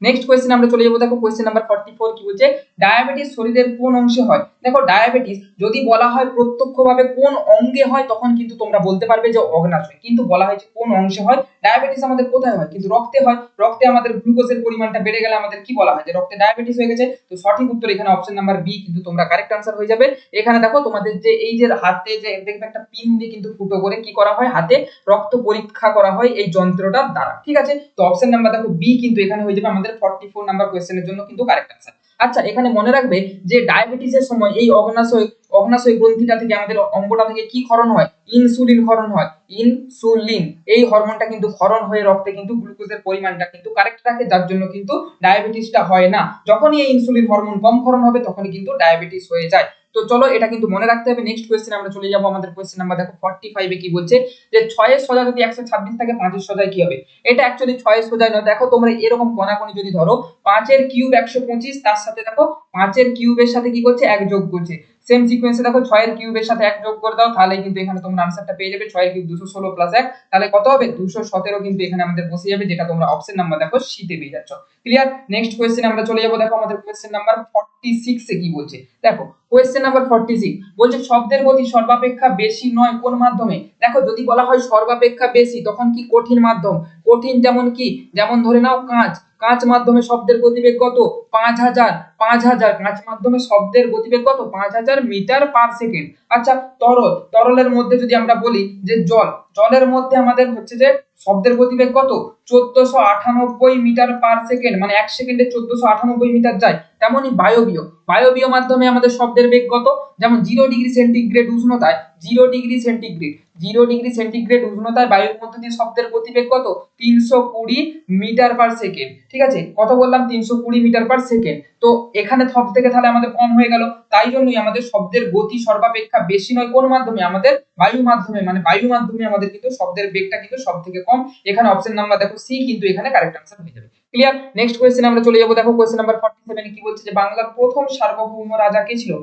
নেক্সট কোশ্চেন আমরা চলে যাব। দেখো কোশ্চেন নাম্বার 44 কি বলছে, ডায়াবেটিস শরীরের কোন অংশে হয়। দেখো ডায়াবেটিস যদি বলা হয় প্রত্যক্ষভাবে কোন অঙ্গে হয় তখন কিন্তু তোমরা বলতে পারবে যে অগ্নাশয়, কিন্তু বলা হয়েছে কোন অংশে হয়। ডায়াবেটিস আমাদের কোথায় হয়, কিন্তু রক্তে হয়। রক্তে আমাদের গ্লুকোজের পরিমাণটা বেড়ে গেলে আমাদের কি বলা হয়, যে রক্তে ডায়াবেটিস হয়ে গেছে। তো সঠিক উত্তর এখানে অপশন নাম্বার বি কিন্তু তোমরা কারেক্ট आंसर হয়ে যাবে। এখানে দেখো তোমাদের যে এই যে হাতে যে দেখবে একটা পিন দিয়ে কিন্তু ফুটো করে কি করা হয়, হাতে রক্ত পরীক্ষা করা হয় এই যন্ত্রটার দ্বারা। ঠিক আছে, তো অপশন নাম্বার দেখো বি কিন্তু এখানে হয়ে যাবে আমাদের 44 নাম্বার কোশ্চেনের জন্য কিন্তু কারেক্ট आंसर। আচ্ছা, এখানে মনে রাখবে যে ডায়াবেটিসের সময় এই অগ্নাশয় গ্রন্থিটা থেকে আমাদের অঙ্গটা থেকে কি ক্ষরণ হয়, ইনসুলিন ক্ষরণ হয়। ইনসুলিন এই হরমোনটা কিন্তু ক্ষরণ হয়ে রক্তে কিন্তু গ্লুকোজের পরিমাণটা কিন্তু কারেক্ট রাখে, যার জন্য কিন্তু ডায়াবেটিসটা হয় না। যখনই এই ইনসুলিন হরমোন কম ক্ষরণ হবে তখনই কিন্তু ডায়াবেটিস হয়ে যায়। তো চলো এটা কিন্তু মনে রাখতে হবে। নেক্সট কোশ্চেনে আমরা চলে যাব। আমাদের কোশ্চেন নাম্বার দেখো 45 এ কি বলছে, যে 6 এর সোজা যদি 126 থাকে 5 এর সোজায় কি হবে। এটা অ্যাকচুয়ালি 6 এর সোজায় নয়। দেখো তোমরা এরকম কোনাকুনি যদি ধরো 5 এর কিউব 125, তার সাথে দেখো 5 এর কিউবের সাথে কি করছে 1 যোগ করছে। সেম সিকোয়েন্সে দেখো 6 এর কিউবের সাথে 1 যোগ করে দাও, তাহলেই কিন্তু এখানে তোমরা আনসারটা পেয়ে যাবে। 6 এর কিউব 216 প্লাস 1, তাহলে কত হবে 217 কিন্তু এখানে আমাদের বসে যাবে, যেটা তোমরা অপশন নাম্বার দেখো সি তে পেয়ে যাচ্ছ। ক্লিয়ার? নেক্সট কোশ্চেনে আমরা চলে যাব। দেখো আমাদের কোশ্চেন নাম্বার 46 এ কি বলছে। দেখো কোশ্চেন নাম্বার 46 বলছে শব্দের গতি সর্বাপেক্ষা বেশি নয় কোন মাধ্যমে। দেখো যদি বলা হয় সর্বাপেক্ষা বেশি তখন কি কঠিন মাধ্যম, কঠিন যেমন কি, যেমন ধরে নাও কাঁচ, কাঁচ মাধ্যমে শব্দের গতিবেগ কত 5000, 5000 কাঁচ মাধ্যমে শব্দের গতিবেগ কত 5000 মিটার পার সেকেন্ড। আচ্ছা তরল, তরলের মধ্যে যদি আমরা বলি যে জল, জলের মধ্যে আমাদের হচ্ছে যে শব্দের গতিবেগ কত 1498 মিটার পার সেকেন্ড, মানে 1 সেকেন্ডে 1498 মিটার যায়। তেমনি বায়বীয়, বায়বীয় মাধ্যমে আমাদের শব্দের বেগ কত, যেমন 0 ডিগ্রি সেন্টিগ্রেড উষ্ণতায়, 0 ডিগ্রি সেন্টিগ্রেড, 0 ডিগ্রি সেন্টিগ্রেড উষ্ণতায় বায়ুর মধ্যে দিয়ে শব্দের গতিবেগ কত 320 মিটার পার সেকেন্ড। ঠিক আছে, কত বললাম 320 মিটার পার সেকেন্ড। তো এখানে সব থেকে তাহলে আমাদের কম হয়ে গেল, তাই জন্যই আমাদের শব্দের গতি সর্বাপেক্ষা বেশি নয় কোন মাধ্যমে, আমাদের বায়ু মাধ্যমে, মানে বায়ু মাধ্যমে আমাদের কিন্তু শব্দের বেগটা কিন্তু সব থেকে কম। এখানে অপশন নাম্বার দেখো সি কিন্তু এখানে কারেক্ট আনসার হয়ে যাবে। ক্লিয়ার। নেক্সট কোশ্চেন আমরা চলে যাব। দেখো কোশ্চেন নাম্বার 47 কি বলছে যে বাংলার প্রথম সার্বভৌম রাজা কে ছিল?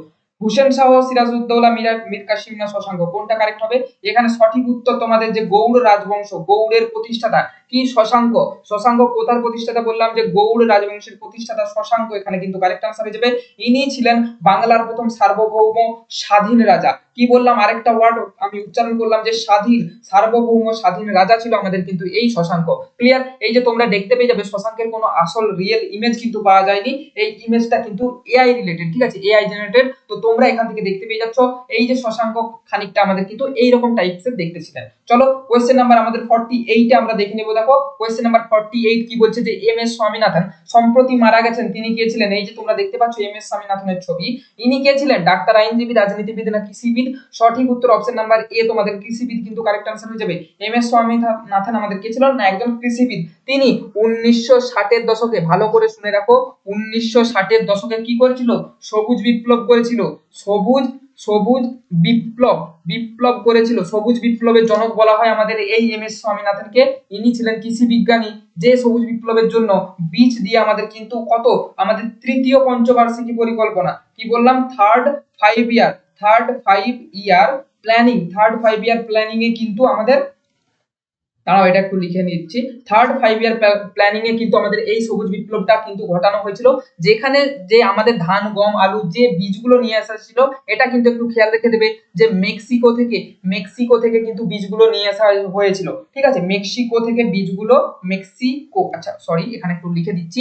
হুসেন শাহ, সিরাজউদ্দৌলা, মীর কাসিম না শশাঙ্ক, কোনটা কারেক্ট হবে? এখানে সঠিক উত্তর তোমাদের যে গৌড় রাজবংশ, গৌড়ের প্রতিষ্ঠাতা কি শশাঙ্ক। শশাঙ্ক কোথার প্রতিষ্ঠাতা বললাম যে গৌড় রাজবংশের প্রতিষ্ঠাতা শশাঙ্ক, এখানে কিন্তু কারেক্ট আনসার হয়ে যাবে। ইনি ছিলেন বাংলার প্রথম সার্বভৌম স্বাধীন রাজা। কি বললাম আরেকটা ওয়ার্ড আমি উচ্চারণ করলাম যে স্বাধীন, সার্বভৌম স্বাধীন রাজা ছিল আমাদের কিন্তু এই শশাঙ্ক। ক্লিয়ার। এই যে তোমরা দেখতে পেয়ে যাবে শশাঙ্কের কোনো আসল রিয়েল ইমেজ কিন্তু পাওয়া যায়নি, এই ইমেজটা কিন্তু এআই রিলেটেড, ঠিক আছে, এআই জেনারেটেড। তো তোমরা এখান থেকে দেখতে পেয়ে যাচ্ছ এই যে শশাঙ্ক খানিকটা আমাদের কিন্তু এইরকম টাইপসের দেখতে ছিলেন। চলো কোশ্চেন নাম্বার আমাদের 48 এ আমরা দেখে নেব। দেখো কোশ্চেন নাম্বার 48 কি বলছে যে এম এস স্বামীনাথন সম্প্রতি মারা গেছেন, তিনি কে ছিলেন? এই যে তোমরা দেখতে পাচ্ছ এম এস স্বামীনাথনের ছবি, ইনি কে ছিলেন? ডাক্তার, আইনজীবী, রাজনীতিবিদ না কৃষিবিদ? সঠিক উত্তর অপশন নাম্বার এ তোমাদের কৃষিবিদ কিন্তু কারেক্ট আনসার হয়ে যাবে। এম এস স্বামীনাথন আমাদের কে ছিলেন? না একজন কৃষিবিদ। তিনি 1960 এর দশকে, ভালো করে শুনে রাখো, 1960 এর দশকে কি করেছিল? সবুজ বিপ্লব করেছিল। সবুজ সবুজ বিপ্লব, বিপ্লব করেছিল। সবুজ বিপ্লবের জনক বলা হয় আমাদের এই এম এস স্বামীনাথনকে। ইনি ছিলেন কৃষি বিজ্ঞানী, যে সবুজ বিপ্লবের জন্য বীজ দিয়ে আমাদের কিন্তু কত, আমাদের তৃতীয় পঞ্চবার্ষিকী পরিকল্পনা, কি বললাম, third 5 year planning, third 5 year planning এ কিন্তু আমাদের, তারাও এটা একটু লিখে নিচ্ছি, থার্ড 5 ইয়ার প্ল্যানিং এ কিন্তু আমাদের এই সবুজ বিপ্লবটা কিন্তু ঘটানো হয়েছিল, যেখানে যে আমাদের ধান, গম, আলু যে বীজগুলো নিয়ে আসা ছিল, এটা কিন্তু একটু খেয়াল রেখে দেবে যে মেক্সিকো থেকে, মেক্সিকো থেকে কিন্তু বীজগুলো নিয়ে আসা হয়েছিল। ঠিক আছে, মেক্সিকো থেকে বীজগুলো, মেক্সিকো, আচ্ছা সরি এখানে একটু লিখে দিচ্ছি,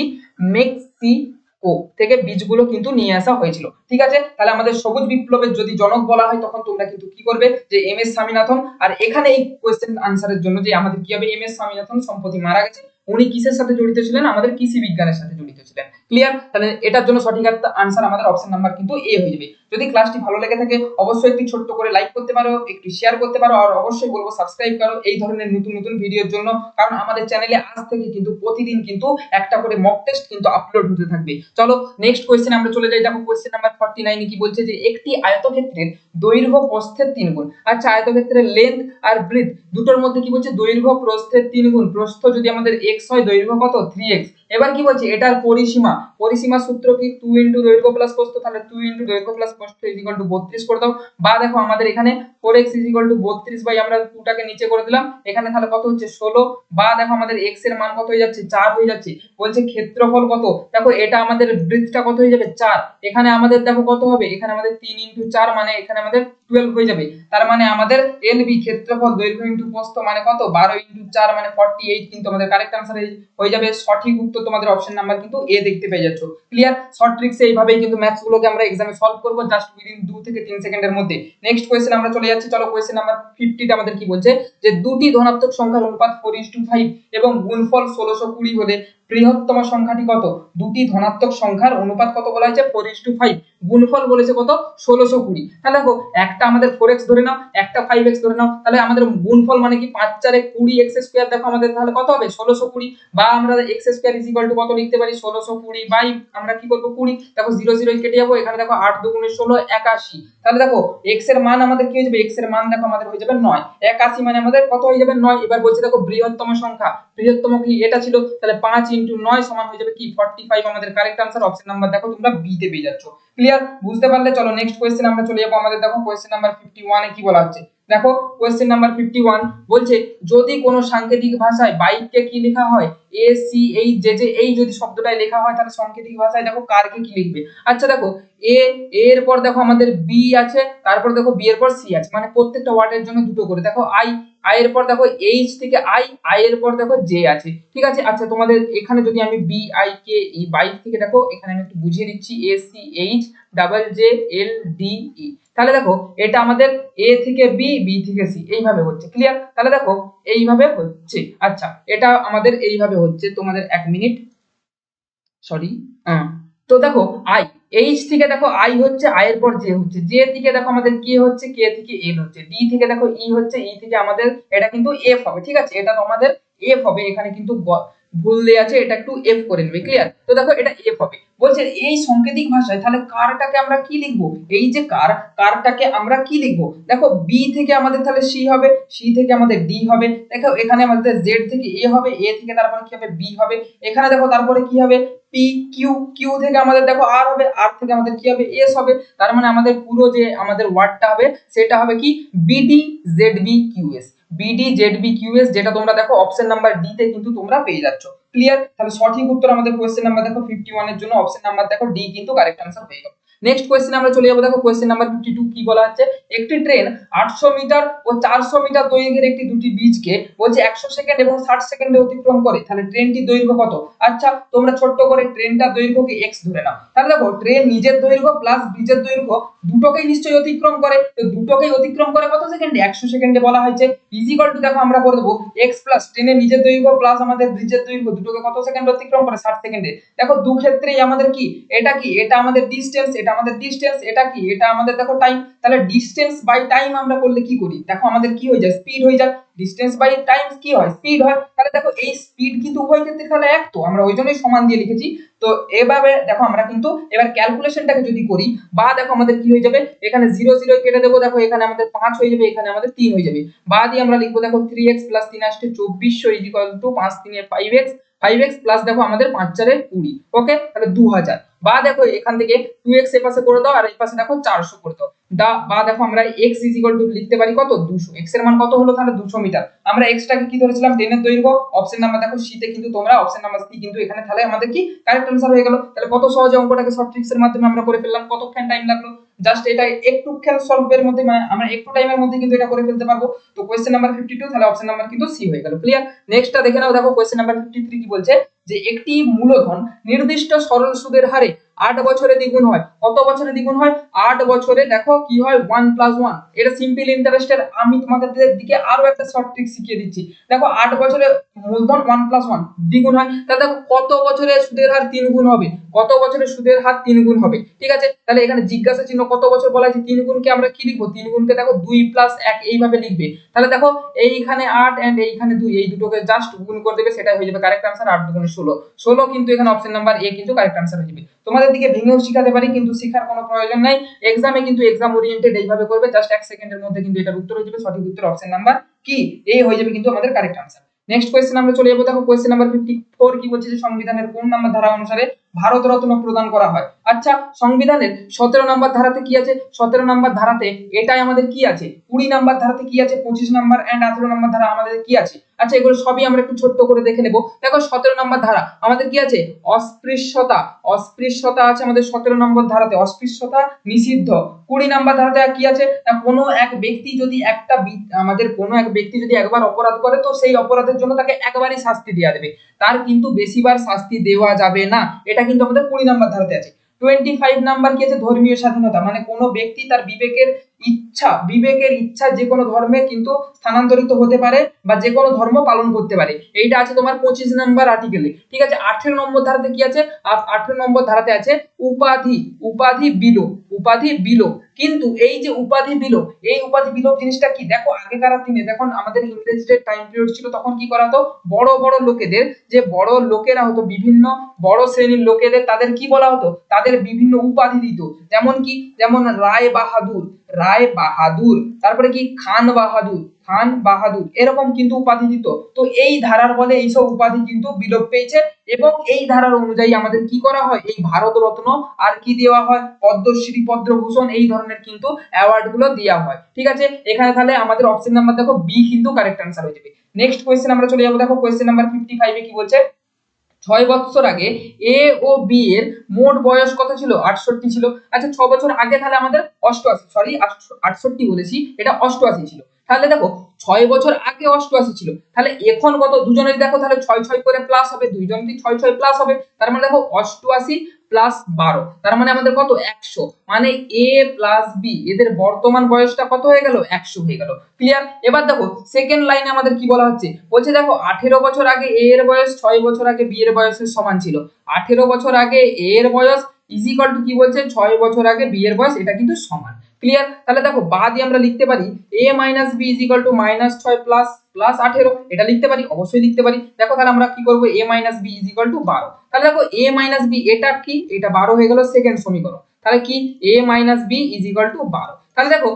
মেক্সিকো থেকে বীজগুলো কিন্তু নিয়ে আসা হয়েছিল। ঠিক আছে, তাহলে আমাদের সবুজ বিপ্লবের যদি জনক বলা হয় তখন তোমরা কিন্তু কি করবে যে এম এস স্বামীনাথন। আর এখানে এই কোশ্চেন আনসারের জন্য যে আমাদের কি হবে, এম এস স্বামীনাথন সম্প্রতি মারা গেছে, উনি কিসের সাথে জড়িত ছিলেন? আমাদের কৃষি বিজ্ঞানের সাথে জড়িত ছিলেন। ক্লিয়ার। তাহলে এটার জন্য সঠিক আনসার আমাদের অপশন নাম্বার কিন্তু এ হয়ে যাবে। যদি ক্লাসটি ভালো লেগে থাকে অবশ্যই একটি ছোট্ট করে লাইক করতে পারো, একটু শেয়ার করতে পারো, আর অবশ্যই বলবো সাবস্ক্রাইব করো এই ধরনের নতুন নতুন ভিডিওর জন্য, কারণ আমাদের চ্যানেলে আজ থেকে কিন্তু প্রতিদিন কিন্তু একটা করে মক টেস্ট কিন্তু আপলোড হতে থাকবে। চলো নেক্সট কোশ্চেন আমরা চলে যাই। দেখো কোশ্চেন নাম্বার 49 কি বলছে যে একটি আয়তক্ষেত্রের দৈর্ঘ্য প্রস্থের 3 গুণ। আচ্ছা আয়তক্ষেত্রের লেন্থ আর ব্রিথ দুটোর মধ্যে কি বলছে? দৈর্ঘ্য প্রস্থের 3 গুণ। প্রস্থ যদি আমাদের x হয়, দৈর্ঘ্য কত 3x। এবার কি বলছে? এটার পরিসীমা, পরিসীমা সূত্র কি 2 ইনটু দৈর্ঘ্য প্লাস প্রস্থ, তাহলে 2 ইনটু দৈর্ঘ্য প্লাস প্রস্থ ইজ ইকুয়াল টু 32 করে দাও। বা দেখো আমাদের এখানে 4x is equal two 32 by আমরা 2 টাকে নিচে করে দিলাম, এখানে তাহলে কত হচ্ছে 16। বা দেখো আমাদের x এর মান কত হয়ে যাচ্ছে? 4 হয়ে যাচ্ছে। বলছে ক্ষেত্রফল কত? দেখো এটা আমাদের বৃত্তটা কত হয়ে যাবে? 4। এখানে আমাদের দেখো কত হবে? এখানে আমাদের 3 ইনটু 4 মানে এখানে আমাদের 12 হয়ে যাবে। তার মানে আমাদের এলবি ক্ষেত্রফল দৈর্ঘ্য ইনটু প্রস্থ মানে কত? 12 ইনটু 4 মানে 48 কিন্তু আমাদের কারেক্ট আনসার হয়ে যাবে। সঠিক উত্তর তোমাদের অপশন নাম্বার কিন্তু এ দেখতে পেয়ে যাচ্ছ। ক্লিয়ার। শর্ট ট্রিক্সে এইভাবেই কিন্তু ম্যাথস গুলোকে আমরা এক্সামে সলভ করব জাস্ট উইদিন 2 থেকে 3 সেকেন্ডের মধ্যে। নেক্সট কোশ্চেন আমরা চলে যাচ্ছি। চলো কোশ্চেন নাম্বার 50 তে আমাদের কি বলছে যে দুটি ধনাত্মক সংখ্যার অনুপাত 4:5 এবং গুণফল 1620 হলে বৃহত্তম সংখ্যাটি কত? দুটি ধনাত্মক সংখ্যার অনুপাত কত বলা হয়েছে? 4:5, গুণফল বলেছে কত? 1620। তাহলে দেখো একটা আমাদের 4x ধরে নাও, একটা 5x ধরে নাও, তাহলে আমাদের গুণফল মানে কি 5 4 20 x স্কয়ার, দেখো আমাদের তাহলে কত হবে? 1620। বা আমরা x square is equal two কত লিখতে পারি? 1620 বাই আমরা কি করব 20। দেখো 0 0 কেটে যাবো, এখানে দেখো 8 2 16 81। তাহলে দেখো x এর মান আমাদের কি হয়ে যাবে? x এর মান দেখো আমাদের হয়ে যাবে 9। 81 মানে আমাদের কত হয়ে যাবে? 9। এবার বলছে দেখো বৃহত্তম সংখ্যা, বৃহত্তম কি এটা ছিল, তাহলে 5 ইনটু 9 সমান হয়ে যাবে কি 45। আমাদের কারেক্ট आंसर অপশন নাম্বার দেখো তোমরা বি তে পেয়ে যাচ্ছ। ক্লিয়ার। বুঝতে পারলে চলো নেক্সট কোশ্চেন আমরা চলে যাব। আমাদের দেখো কোশ্চেন নাম্বার 51 এ কি বলা হচ্ছে। দেখো কোশ্চেন নাম্বার 51 বলছে যদি কোনো সাংকেতিক ভাষায় বাইককে কি লেখা হয়? A C H J J, এই যদি শব্দটাই লেখা হয় তাহলে সাংকেতিক ভাষায় দেখো কারকে কি লিখবে? আচ্ছা দেখো এ এর পর দেখো আমাদের বি আছে, তারপর দেখো বি এর পর সি আছে, মানে প্রত্যেকটা ওয়ার্ডের জন্য দুটো করে। দেখো আই আই এর পর দেখো এইচ থেকে আই এর পর দেখো জে আছে, ঠিক আছে। আচ্ছা তোমাদের এখানে যদি আমি B I K E bike থেকে দেখো এখানে আমি একটু বুঝিয়ে দিচ্ছি, A C H double J L D E, তাহলে দেখো এটা আমাদের এ থেকে বি, বি থেকে সি এইভাবে হচ্ছে, ক্লিয়ার। তাহলে দেখো এইভাবে হচ্ছে, আচ্ছা এটা আমাদের এইভাবে হচ্ছে, তোমাদের 1 মিনিট, সরি। তো দেখো আই, এইচ থেকে দেখো আই হচ্ছে, আই এর পর জে হচ্ছে, জে থেকে দেখো আমাদের কে হচ্ছে, কে থেকে এল হচ্ছে, ডি থেকে দেখো ই হচ্ছে, ই থেকে আমাদের এটা কিন্তু এফ হবে, ঠিক আছে। এটা তোমাদের এফ হবে, এখানে কিন্তু ভুল দেয়া আছে, এটা একটু এফ করে নেবে, ক্লিয়ার। তো দেখো এটা এফ হবে, বলছে এই সাংকেতিক ভাষায় তাহলে কারটাকে আমরা কি লিখবো, এই যে কারটাকে আমরা কি লিখবো, দেখো বি থেকে আমাদের তাহলে সি হবে, সি থেকে আমাদের ডি হবে, দেখো এখানে আমাদের জেড থেকে এ হবে, এ থেকে তারপরে কি হবে বি হবে, এখানে দেখো তারপরে কি হবে পি কিউ, কিউ থেকে আমাদের দেখো আর হবে, আর থেকে আমাদের কি হবে এস হবে, তার মানে আমাদের পুরো যে আমাদের ওয়ার্ডটা হবে সেটা হবে কি BD ZB QS, BD ZB QS, যেটা তোমরা দেখো অপশন নাম্বার ডি তে কিন্তু তোমরা পেয়ে যাচ্ছ, ক্লিয়ার। তাহলে সঠিক উত্তর আমাদের কোশ্চেন নাম্বার দেখো 51 এর জন্য অপশন নাম্বার দেখো ডি কিন্তু কারেক্ট आंसर হয়ে গেল। নেক্সট কোশ্চেন আমরা চলে যাব, দেখো কোশ্চেন নাম্বার 52 কি বলা আছে, একটি ট্রেন 800 মিটার ও 400 মিটার দৈর্ঘ্যের একটি দুটি বীজকে বলছে 100 সেকেন্ড এবং 60 সেকেন্ডে অতিক্রম করে, তাহলে ট্রেনটির দৈর্ঘ্য কত। আচ্ছা তোমরা ছোট্ট করে ট্রেনটার দৈর্ঘ্যকে x ধরে নাও, তাহলে দেখো ট্রেন নিজের দৈর্ঘ্য প্লাস বীজের দৈর্ঘ্য দুটোকেই নিশ্চয়ই অতিক্রম করে, তো দুটোকেই অতিক্রম করে কত সেকেন্ডে, 100 সেকেন্ডে বলা হয়েছে, ইজিক্যাল টু দেখো আমরা করে দেবো x প্লাস ট্রেনের নিজের দৈর্ঘ্য প্লাস আমাদের ব্রিজের দৈর্ঘ্য দুটোকে কত সেকেন্ড অতিক্রম করে 60 সেকেন্ডে। দেখো দু ক্ষেত্রেই আমাদের কি, এটা কি, এটা আমাদের ডিসটেন্স, এটা আমাদের ডিসটেন্স, এটা কি, এটা আমাদের দেখো টাইম, তাহলে ডিসটেন্স বাই টাইম আমরা করলে কি করি, দেখো আমাদের কি হয়ে যায় স্পিড হয়ে যায়, ডিসটেন্স বাই টাইম কি হয় স্পিড হয়, তাহলে দেখো এই স্পিড কিন্তু উভয় ক্ষেত্রে তাহলে এক, তো আমরা ওই জন্যই সমান দিয়ে লিখেছি। তো এভাবে দেখো আমরা কিন্তু এবার ক্যালকুলেশনটাকে যদি করি, বা দেখো আমাদের কি হয়ে যাবে, এখানে 0 0 কেটে দেবো, দেখো এখানে আমাদের 5 হয়ে যাবে, এখানে আমাদের 3 হয়ে যাবে, বা দিয়ে আমরা লিখবো দেখো 3x + 3 আসছে 2400 5 3 5x, 5x প্লাস দেখো আমাদের 5 4 20, ওকে তাহলে 2000, বা দেখো এখান থেকে 2x এর পাশে করে দাও আর এই পাশে দেখো 400 করে দাও, বা দেখো আমরা x লিখতে পারি কত 200, x এর মান কত হলো তাহলে 200 মিটার, আমরা x টাকে কি ধরেছিলাম ট্রেনের দৈর্ঘ্য, অপশন নাম্বার দেখো সি তে কিন্তু তোমরা অপশন নাম্বার সি কিন্তু এখানে তাহলে আমাদের কি কারেক্ট आंसर হয়ে গেল। তাহলে কত সহজে অঙ্কটাকে শর্ট ট্রিক্স এর মাধ্যমে আমরা করে ফেললাম, কতক্ষণ টাইম লাগলো, জাস্ট এটা একটুক্ষণ সলভের মধ্যে, মানে আমরা একটু টাইমের মধ্যে কিন্তু এটা করে ফেলতে পারবো। তো কোশ্চেন নাম্বার 52 তাহলে অপশন নাম্বার কিন্তু সি হয়ে গেল, ক্লিয়ার। নেক্সটটা দেখে নাও, দেখো কোশ্চেন নাম্বার 53 কি বলছে, যে একটি মূলধন নির্দিষ্ট সরল সুদের হারে 8 বছরে দ্বিগুণ হয়, কত বছরে দ্বিগুণ হয় 8 বছরে, দেখো কি হয় 1 + 1, এটা সিম্পল ইন্টারেস্টের, আমি তোমাদের দিকে আরো একটা শর্ট ট্রিক শিখিয়ে দিচ্ছি, দেখো 8 বছরে মূলধন 1 + 1 দ্বিগুণ হয়, তাহলে দেখো কত বছরে সুদের হার 3 গুণ হবে, কত বছরে সুদের হার 3 গুণ হবে, ঠিক আছে। তাহলে এখানে জিজ্ঞাসা চিহ্ন কত বছর বলা আছে, 3 গুণকে আমরা কি লিখবো, 3 গুণকে দেখো 2 + 1 এইভাবে লিখবে, তাহলে দেখো এইখানে 8 এন্ড এইখানে 2, এই দুটোকে জাস্ট গুণ করে দেবে, সেটাই হয়ে যাবে কারেক্ট आंसर, 8 দুগুণে 16, 16 কিন্তু এখানে অপশন নাম্বার এ কিন্তু কারেক্ট आंसर হয়ে যাবে। তোমাদের দিকে ভেঙেও শিখাতে পারি, কিন্তু শেখার কোনো প্রয়োজন নাই, এক্সামে কিন্তু এক্সাম ওরিয়েন্টেড এইভাবে করবে, জাস্ট 1 সেকেন্ডের মধ্যে কিন্তু এটার উত্তর হয়ে যাবে, সঠিক উত্তর অপশন নাম্বার কি এ হয়ে যাবে কিন্তু আমাদের কারেক্ট आंसर। নেক্সট কোশ্চেন আমরা চলে যাব, দেখো কোশ্চেন নাম্বার 54 কি বলছে, যে সংবিধানের কোন নাম্বার ধারা অনুসারে ভারত রত্ন প্রদান করা হয়। আচ্ছা সংবিধানের 17 নম্বর ধারাতে কি আছে, 17 নম্বর ধারাতে এটাই আমাদের কি আছে, 20 নম্বর ধারাতে কি আছে, 25 নম্বর এন্ড 18 নম্বর ধারা আমাদের কি আছে। আচ্ছা এগুলো সবই আমরা একটু ছোট্ট করে দেখে নেব। দেখো 17 নম্বর ধারা আমাদের কি আছে, অস্পৃশ্যতা, অস্পৃশ্যতা আছে আমাদের 17 নম্বর ধারাতে, অস্পৃশ্যতা নিষিদ্ধ। 20 নম্বর ধারাতে কি আছে, কোনো এক ব্যক্তি যদি আমাদের কোনো এক ব্যক্তি যদি একবার অপরাধ করে, তো সেই অপরাধের জন্য তাকে একবারই শাস্তি দেওয়া দেবে, তার কিন্তু বেশিবার শাস্তি দেওয়া যাবে না, এটা কিন্তু আমাদের 20 নম্বর ধারাতে আছে। 25 নাম্বার কি আছে, ধর্মীয় স্বাধীনতা, মানে কোনো ব্যক্তি তার বিবেকের ইচ্ছা যে কোনো ধর্মে কিন্তু স্থানান্তরিত হতে পারে বা যে কোনো ধর্ম পালন করতে পারে, এইটা আছে তোমার 25 নাম্বার আর্টিকেলে, ঠিক আছে। 18 নম্বর ধারাতে কি আছে, 18 নম্বর ধারাতে আছে উপাধি বিলোপ, কিন্তু এই যে উপাধি বিলোপ, এই উপাধি বিলোপ জিনিসটা কি, দেখো আগেকার দিনে যখন আমাদের ইংরেজদের টাইম পিরিয়ড ছিল, তখন কি করা হতো, বড় বড় লোকেদের, যে বড় লোকেরা হতো, বিভিন্ন বড় শ্রেণীর লোকেদের, তাদের কি বলা হতো, তাদের বিভিন্ন উপাধি দিত, যেমন কি, যেমন রায় বাহাদুর, তারপরে কি খান বাহাদুর, এরকম কিন্তু উপাধি দিত। তো এই ধারার বলে এইসব উপাধি কিন্তু বিলোপ পেয়েছে, এবং এই ধারার অনুযায়ী আমাদের কি করা হয়, এই ভারত রত্ন আর কি দেওয়া হয়, পদ্মশ্রী, পদ্মভূষণ, এই ধরনের কিন্তু অ্যাওয়ার্ড গুলো দেওয়া হয়, ঠিক আছে। এখানে তাহলে আমাদের অপশন নাম্বার দেখো বি কিন্তু কারেক্ট आंसर হয়ে যাবে। নেক্সট কোশ্চেন আমরা চলে যাব, দেখো কোশ্চেন নাম্বার 55 এ কি বলছে, 6 বছর আগে এ ও বি এর মোট বয়স কত ছিল, 68 ছিল। আচ্ছা 6 বছর আগে তাহলে আমাদের 88, সরি 68 বলেছি, এটা 88 ছিল। তাহলে দেখো 6 বছর আগে 88 ছিল, তাহলে এখন কত দুজনের দেখো, তাহলে 6 করে প্লাস হবে, দুইজনেরই 6 প্লাস হবে, তার মানে দেখো 88 প্লাস 12, তার মানে আমাদের কত 100, মানে এ প্লাস বি এদের বর্তমান বয়সটা কত হয়ে গেল 100 হয়ে গেল। ক্লিয়ার? এবার দেখো সেকেন্ড লাইনে আমাদের কি বলা হচ্ছে, বলছে দেখো 18 বছর আগে এ এর বয়স 6 বছর আগে বি এর বয়সের সমান ছিল। 18 বছর আগে এ এর বয়স ইজ ইকুয়াল টু কি বলছে 6 বছর আগে বি এর বয়স, এটা কিন্তু সমান। ক্লিয়ার? তাহলে দেখো বা দিয়ে আমরা লিখতে পারি a minus B is equal to -6 plus 18, এটা লিখতে পারি, অবশ্যই লিখতে পারি। দেখো তাহলে আমরা কি করব, a minus B is equal to 12, তাহলে দেখো a মাইনাস বি এটা কি, এটা 12 হয়ে গেল সেকেন্ড সমীকরণ। তাহলে কি a minus B is equal to 12, তাহলে দেখো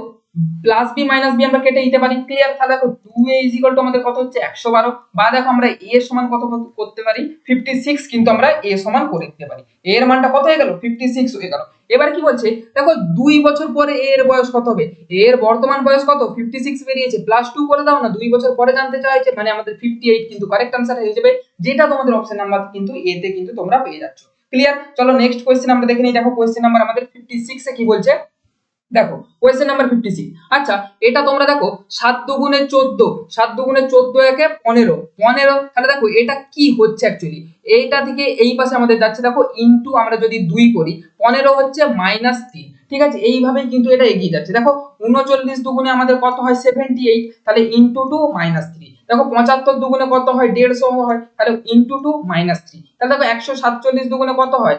প্লাস বি মাইনাস বি আমরা কেটে দিতে পারি। ক্লিয়ার? তাহলে দেখো 2a ইজ ইকুয়াল টু আমাদের কত হচ্ছে 112, বা দেখো আমরা a এর সমান কত করতে পারি 56, কিন্তু আমরা a সমান করে দিতে পারি। a এর মানটা কত হয়ে গেল 56 হয়ে গেল। এবার কি বলছে দেখো 2 বছর পরে a এর বয়স কত হবে, a এর বর্তমান বয়স কত 56 বেরিয়েছে, প্লাস 2 করে দাও না, 2 বছর পরে জানতে চাইছে, মানে আমাদের 58 কিন্তু কারেক্ট आंसर হয়ে যাবে, যেটা তোমাদের অপশন নাম্বার কিন্তু এ তে কিন্তু তোমরা পেয়ে যাচ্ছ। ক্লিয়ার? চলো নেক্সট কোশ্চেন আমরা দেখে নিই। দেখো কোশ্চেন নাম্বার আমাদের 56 এ কি বলছে, দেখো কোয়েশ্চেন নাম্বার 56। আচ্ছা এটা তোমরা দেখো 7 দুগুণে 14, 7 দুগুণে 14 একে 15, 15, তাহলে দেখো এটা কি হচ্ছে অ্যাকচুয়ালি, এইটা থেকে এই পাশে আমাদের যাচ্ছে দেখো ইনটু, আমরা যদি 2 করি 15 হচ্ছে -3, ঠিক আছে, এইভাবেই কিন্তু এটা এগিয়ে যাচ্ছে। দেখো 39 দুগুণে আমাদের কত হয় 78, তাহলে ইনটু 2 -3, দেখো 75 দুগুণে কত হয় 150 হয়, তাহলে ইনটু 2 -3, তাহলে দেখো 147 দুগুণে কত হয়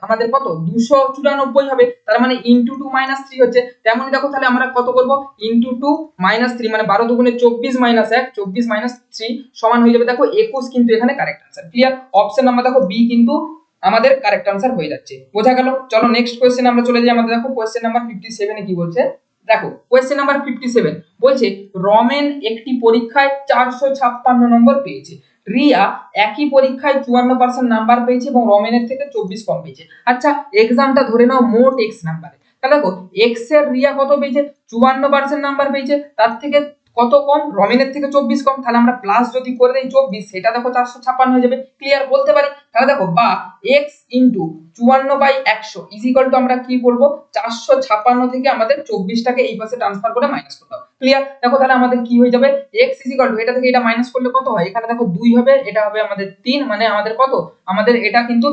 আমাদের কত 294 হবে, তার মানে ইনটু 2 -3 হচ্ছে। তেমনি দেখো তাহলে আমরা কত করব ইনটু 2 -3, মানে 12 দুগুণে 24 -1, 24 -3 সমান হয়ে যাবে দেখো 21, কিন্তু এখানে correct answer. Clear? Option number দেখো বি কিন্তু আমাদের কারেক্ট आंसर হয়ে যাচ্ছে। বোঝা গেল? চলো নেক্সট কোশ্চেন আমরা চলে যাই। আমাদের দেখো কোশ্চেন নাম্বার 57 এ কি বলছে, দেখো কোশ্চেন নাম্বার 57 বলছে রমেন একটি পরীক্ষায় 456 নম্বর পেয়েছে, রিয়া একই পরীক্ষায় 54% নাম্বার পেয়েছে এবং রমেনের থেকে 24 কম পেয়েছে। আচ্ছা এক্সামটা ধরে নাও মোট x নাম্বারে, তাহলে দেখো x এর রিয়া কত পেয়েছে 54% নাম্বার পেয়েছে, তার থেকে কত কম রমেনের থেকে 24 কম, তাহলে আমরা প্লাস যদি করে দেই 24, সেটা দেখো 456 হয়ে যাবে। ক্লিয়ার? বলতে পারি তাহলে দেখো বা x into 54/100 is equal two আমরা কি বলবো 456 থেকে আমাদের 24টাকে এই পাশে ট্রান্সফার করে মাইনাস করতে হবে। ক্লিয়ার? দেখো তাহলে আমাদের কি হয়ে যাবে x ইজ ইকুয়াল টু এটা থেকে এটা মাইনাস করলে কত হয়, এখানে দেখো 2 হবে, এটা হবে আমাদের 3, মানে আমাদের কত আমাদের এটা কিন্তু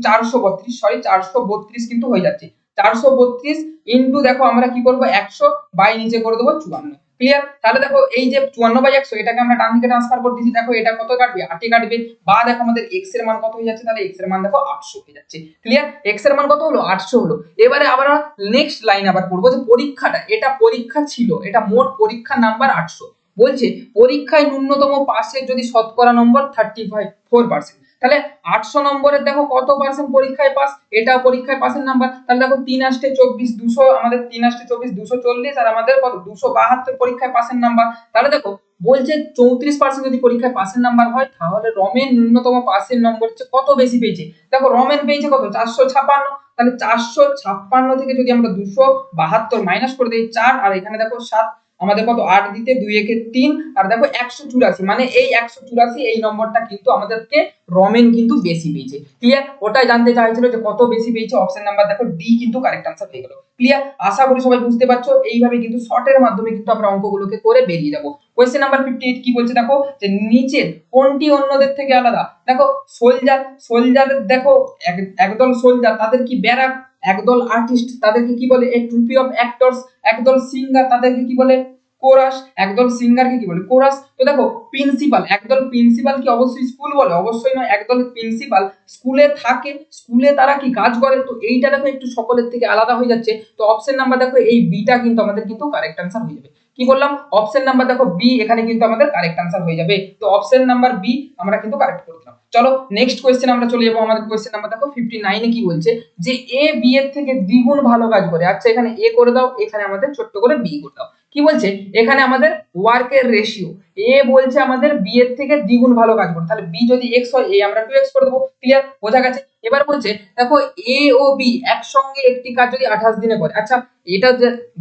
432, সরি 432 কিন্তু হয়ে যাচ্ছে। 432 ইনটু দেখো আমরা কি করব 100 বাই নিচে করে দেব 54। ক্লিয়ার? তাহলে দেখো এই যে 54/100 এটাকে আমরা ডান দিকে ট্রান্সফার করে দিয়েছি, দেখো এটা কত কাটবে 8 কাটবে, বা দেখো আমাদের x এর মান কত হয়ে যাচ্ছে, তাহলে x এর মান দেখো 800 হয়ে যাচ্ছে। ক্লিয়ার? x এর মান কত হলো 800 হলো। এবারে আমরা নেক্সট লাইন আবার পড়বো যে পরীক্ষাটা, এটা পরীক্ষা ছিল, এটা মোট পরীক্ষা নাম্বার 800, বলছে পরীক্ষায় ন্যূনতম পাসের যদি শতকরা নম্বর 34%, তাহলে 800 নম্বরের দেখো কত পার্সেন্ট পরীক্ষায় পাস, এটা পরীক্ষায় পাসের নাম্বার, তাহলে দেখো 3 আসতে 24, 200 আমাদের 3 আসতে 24, 240, আর আমাদের কত 272 পরীক্ষায় পাসের নাম্বার। তাহলে দেখো বলছে 34% যদি পরীক্ষায় পাসের নাম্বার হয়, তাহলে রমেন ন্যূনতম পাসের নম্বর হচ্ছে কত বেশি পেয়েছে, দেখো রমেন পেয়েছে কত 456, তাহলে 456 থেকে যদি আমরা 272 মাইনাস করে দেই 4, আর এখানে দেখো 7, আমাদের কত 8 দিতে 2 একে 3, আর দেখো 184, মানে এই 184 এই নম্বরটা কিন্তু আমাদেরকে রমেন কিন্তু বেশি পেয়েছে। ক্লিয়ার? ওটাই জানতে চাইছিল যে কত বেশি পেয়েছে, অপশন নাম্বার দেখো ডি কিন্তু কারেক্ট आंसर হয়ে গেল। ক্লিয়ার? আশা করি সবাই বুঝতে পারছো, এইভাবে কিন্তু শর্টের মাধ্যমে কিন্তু আমরা অঙ্কগুলোকে করে বেরিয়ে যাব। কোশ্চেন নাম্বার 58 কি বলছে দেখো, যে নিচের কোনটি অন্যদের থেকে আলাদা, দেখো সোলজার দেখো একদল সোলজার তাদের কি ব্যারাক, একদল আর্টিস্ট তাদেরকে কি বলে এ ট্রুপি অফ অ্যাক্টরস, একদল সিঙ্গার তাদেরকে কি বলে কোরাস, একদল সিঙ্গারকে কি বলে কোরাস। তো দেখো প্রিন্সিপাল, একদল প্রিন্সিপাল কি অবশ্যই স্কুল বলে, অবশ্যই নয়, একদল প্রিন্সিপাল স্কুলে থাকে, স্কুলে তারা কি কাজ করে, তো এইটা দেখো একটু সকলের থেকে আলাদা হয়ে যাচ্ছে, তো অপশন নাম্বার দেখো এই বিটা কিন্তু আমাদের কিন্তু কারেক্ট आंसर হয়ে যাবে। কি বললাম অপশন নাম্বার দেখো বি এখানে কিন্তু আমাদের কারেক্ট आंसर হয়ে যাবে, তো অপশন নাম্বার বি আমরা কিন্তু কারেক্ট করে দিলাম। চলো নেক্সট কোশ্চেন আমরা চলে যাবো। আমাদের কোশ্চেন নাম্বার দেখো 59 এ কি বলছে, যে এ বি এর থেকে দ্বিগুণ ভালো কাজ করে। আচ্ছা এখানে এ করে দাও, এখানে আমাদের ছোট্ট করে বি করে দাও। কি বলছে এখানে আমাদের ওয়ার্কের রেশিও, এ বলছে আমাদের বি এর থেকে দ্বিগুণ ভালো কাজ করে, তাহলে বি যদি x হয় এ আমরা 2x করে দেবো। ক্লিয়ার? বোঝা গেছে? এবার বলছে দেখো এ ও বি একসঙ্গে একটি কাজ যদি 28 দিনে করে, আচ্ছা এটা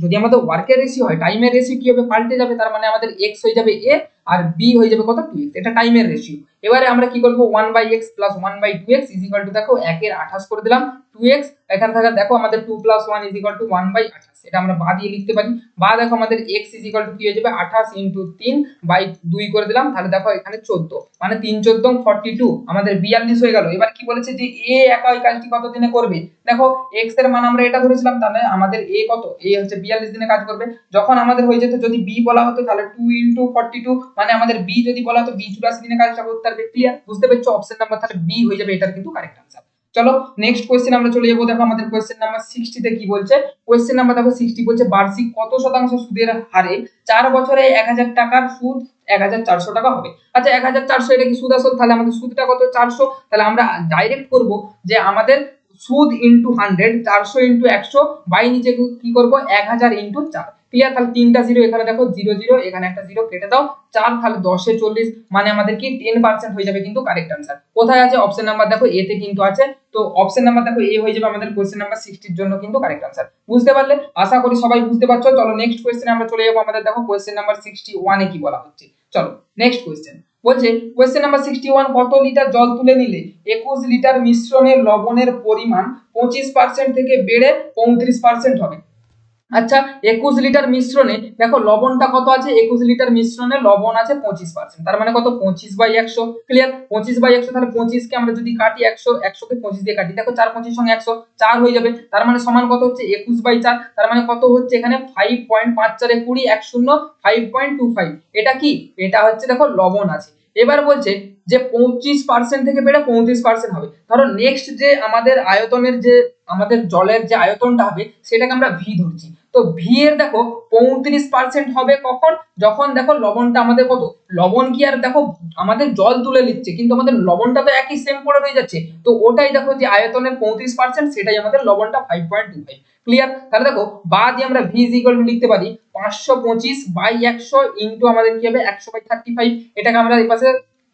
যদি আমাদের ওয়ার্কের রেশিও হয়, টাইমের রেশিও কি হবে পাল্টে যাবে, তার মানে আমাদের x হয়ে যাবে a আর b হয়ে যাবে কত 2x, এটা টাইমের রেশিও। এবারে আমরা কি করব 1/x + 1/2x = দেখো 1 এর 28 করে দিলাম 2x, এখানে থাকা দেখো আমাদের 2 + 1 = 1/28, এটা আমরা বা দিয়ে লিখতে পারি। বা দেখো আমাদের x ইজ ইকুয়াল টু কি হয়ে যাবে 28 ইনটু 3 বাই 2 করে দিলাম, তাহলে দেখো এখানে 14 মানে 3 14 42 আমাদের 42 হয়ে গেল। এবার কি বলেছে যে a একা ওই কাজটি কত দিনে করবে, দেখো x এর মান আমরা এটা ধরেছিলাম, তাহলে আমাদের a কত, a হচ্ছে 42 দিনে কাজ করবে। যখন আমাদের হয়ে যেত যদি b বলা হতো তাহলে 2 ইনটু 42 মানে আমাদের b যদি বলা হতো b 84 দিনে কাজটা করতে পারবে। ক্লিয়ার, বুঝতে পেরেছো? অপশন নাম্বার তাহলে b হয়ে যাবে এটার কিন্তু কারেক্ট আনসার। চলো নেক্সট কোশ্চেন আমরা চলে যাবো। দেখো আমাদের কোশ্চেন নাম্বার 60 তে কি বলছে, কোশ্চেন নাম্বার দেখো 60 বলছে বার্ষিক কত শতাংশ সুদের হারে 4 বছরে 1000 টাকার সুদ 1400 টাকা হবে। আচ্ছা 1400 এটা কি সুদ আসল, তাহলে আমাদের সুদটা কত 400, তাহলে আমরা ডাইরেক্ট করব যে আমাদের সুদ ইনটু 100 400 ইনটু 100 বাই নিচে কি করব 1000 ইনটু 4। ক্লিয়ার, তাহলে তিনটা জিরো এখানে দেখো 0 0 এখানে একটা জিরো কেটে দাও 4 তাহলে 10 এ 40 মানে আমাদের কি 10% হয়ে যাবে কিন্তু কারেক্ট आंसर। কোথায় আছে অপশন নাম্বার দেখো এ তে কিন্তু আছে, তো অপশন নাম্বার দেখো এ হয়ে যাবে আমাদের কোশ্চেন নাম্বার 60 এর জন্য কিন্তু কারেক্ট आंसर। বুঝতে পারলে, আশা করি সবাই বুঝতে পারছো। চলো নেক্সট কোশ্চেনে আমরা চলে যাব। আমাদের দেখো কোশ্চেন নাম্বার 61 এ কি বলা হচ্ছে, চলো নেক্সট কোশ্চেন বলছে কোশ্চেন নাম্বার 61 কত লিটার জল তুলে নিলে 21 লিটার মিশ্রণে লবণের পরিমাণ 25% থেকে বেড়ে 35% হবে। আচ্ছা 21 লিটার মিশ্রণে দেখো লবণটা কত আছে, 21 লিটার মিশ্রণে লবণ আছে 25%, তার মানে কত 25/100। ক্লিয়ার, 25/100 তাহলে 25 কে আমরা যদি কাটি 100 100 কে 25 দিয়ে কাটি দেখো 4 25 সঙ্গে 100 4 হয়ে যাবে, তার মানে সমান কত হচ্ছে 21/4, তার মানে কত হচ্ছে এখানে 5.54 এ 20 10 5.25। এটা কি, এটা হচ্ছে দেখো লবণ আছে। এবার বলছে যে 25% থেকে বেড়ে 35% হবে। ধরো নেক্সট যে আমাদের আয়তনের যে আমাদের জলের যে আয়তনটা হবে সেটাকে আমরা ভি ধরছি, তো ভি এর দেখো 35% হবে কখন, যখন দেখো লবণটা আমাদের কত, লবণ কি আর দেখো আমাদের জল তুলে নিচ্ছে কিন্তু আমাদের লবণটা তো একই সেম পড়ে রয়ে যাচ্ছে, তো ওটাই দেখো যে আয়তনের 35% সেটাই আমাদের লবণটা 5.25। ক্লিয়ার, তাহলে দেখো বা দিয়ে আমরা ভি ইজ ইকুয়াল টু লিখতে পারি 525/100 ইনটু আমাদের কি হবে 100/35, এটাকে আমরা এই পাশে